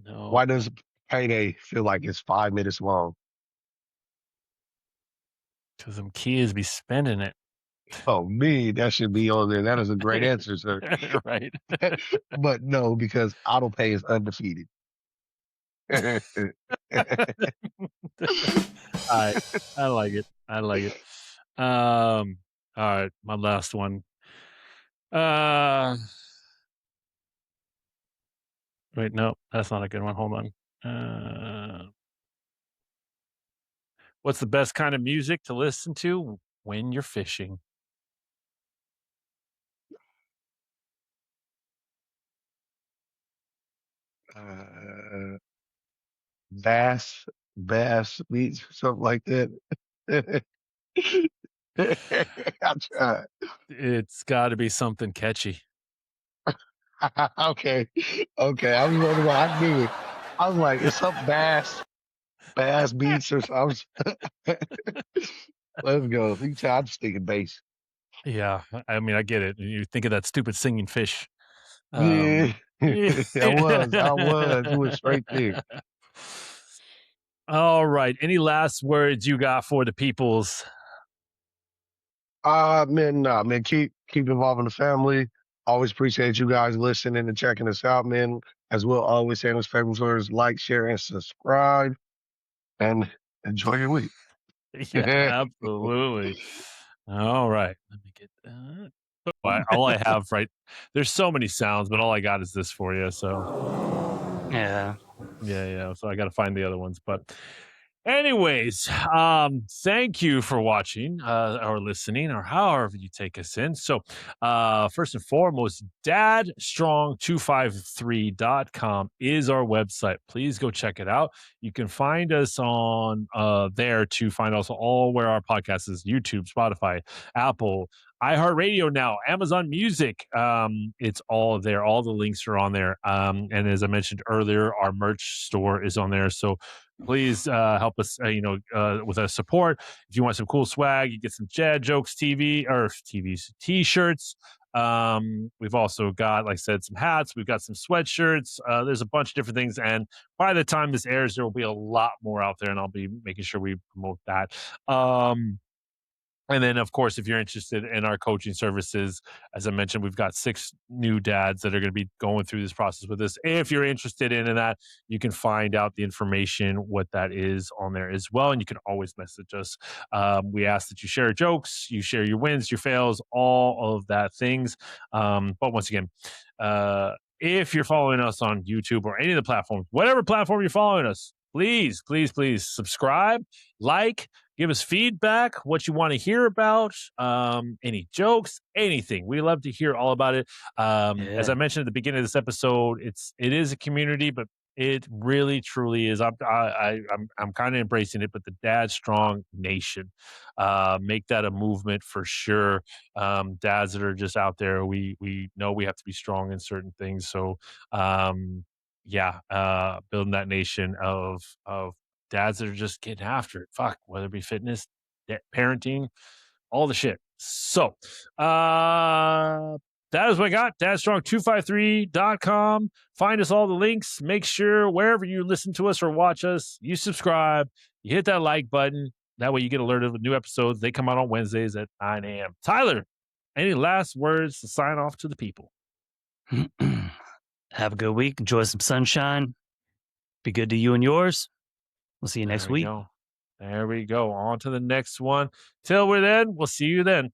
no, Why does payday feel like it's 5 minutes long? because them kids be spending it. Oh, me, that should be on there. That is a great answer, sir. Right. But no, because auto pay is undefeated. I I like it. I like it. Um, all right, my last one. Uh, wait, no, that's not a good one. Hold on. What's the best kind of music to listen to when you're fishing? uh, bass meats, something like that. I tried. It's got to be something catchy. Okay, okay. I was wondering why I knew it. I was like, it's some bass beats or something. Let's go. You can tell I'm just thinking bass. Yeah, I mean, I get it. You think of that stupid singing fish. Yeah, Yeah. I was. You went straight there. All right. Any last words you got for the peoples? Man, nah, man. Keep involving the family. Always appreciate you guys listening and checking us out, man. As well, always saying those favorite words, like, share, and subscribe, and enjoy your week. Yeah, absolutely. All right. Let me get that. All I have, right? There's so many sounds, but all I got is this for you. So, Yeah. yeah. So I got to find the other ones. But, anyways, thank you for watching or listening or however you take us in. So, first and foremost, dadstrong253.com is our website. Please go check it out. You can find us on there to find also all where our podcast is: YouTube, Spotify, Apple, iHeartRadio now, Amazon Music. It's all there. All the links are on there. And as I mentioned earlier, our merch store is on there. So please help us, with our support. If you want some cool swag, you get some Jad Jokes TV or TVs, T-shirts, We've also got, like I said, some hats. We've got some sweatshirts. There's a bunch of different things. And by the time this airs, there will be a lot more out there, and I'll be making sure we promote that. And then, of course, if you're interested in our coaching services, as I mentioned, we've got 6 new dads that are going to be going through this process with us. If you're interested in that, you can find out the information, what that is on there as well. And you can always message us. We ask that you share jokes, you share your wins, your fails, all of that things. But once again, if you're following us on YouTube or any of the platforms, whatever platform you're following us, please, please, please subscribe, like, give us feedback, what you want to hear about, any jokes, anything. We love to hear all about it. As I Yeah. mentioned at the beginning of this episode, it is a community, but it really truly is. I'm kind of embracing it, but the Dad Strong Nation, make that a movement for sure. Dads that are just out there, we know we have to be strong in certain things. So yeah, building that nation of dads that are just getting after it. Fuck, whether it be fitness, parenting, all the shit. So, that is what I got. Dadstrong253.com. Find us all the links. Make sure wherever you listen to us or watch us, you subscribe, you hit that like button. That way you get alerted of new episodes. They come out on Wednesdays at 9 a.m. Tyler, any last words to sign off to the people? Have a good week. Enjoy some sunshine. Be good to you and yours. We'll see you next There we week. go. There we go. On to the next one. Till we're then, we'll see you then.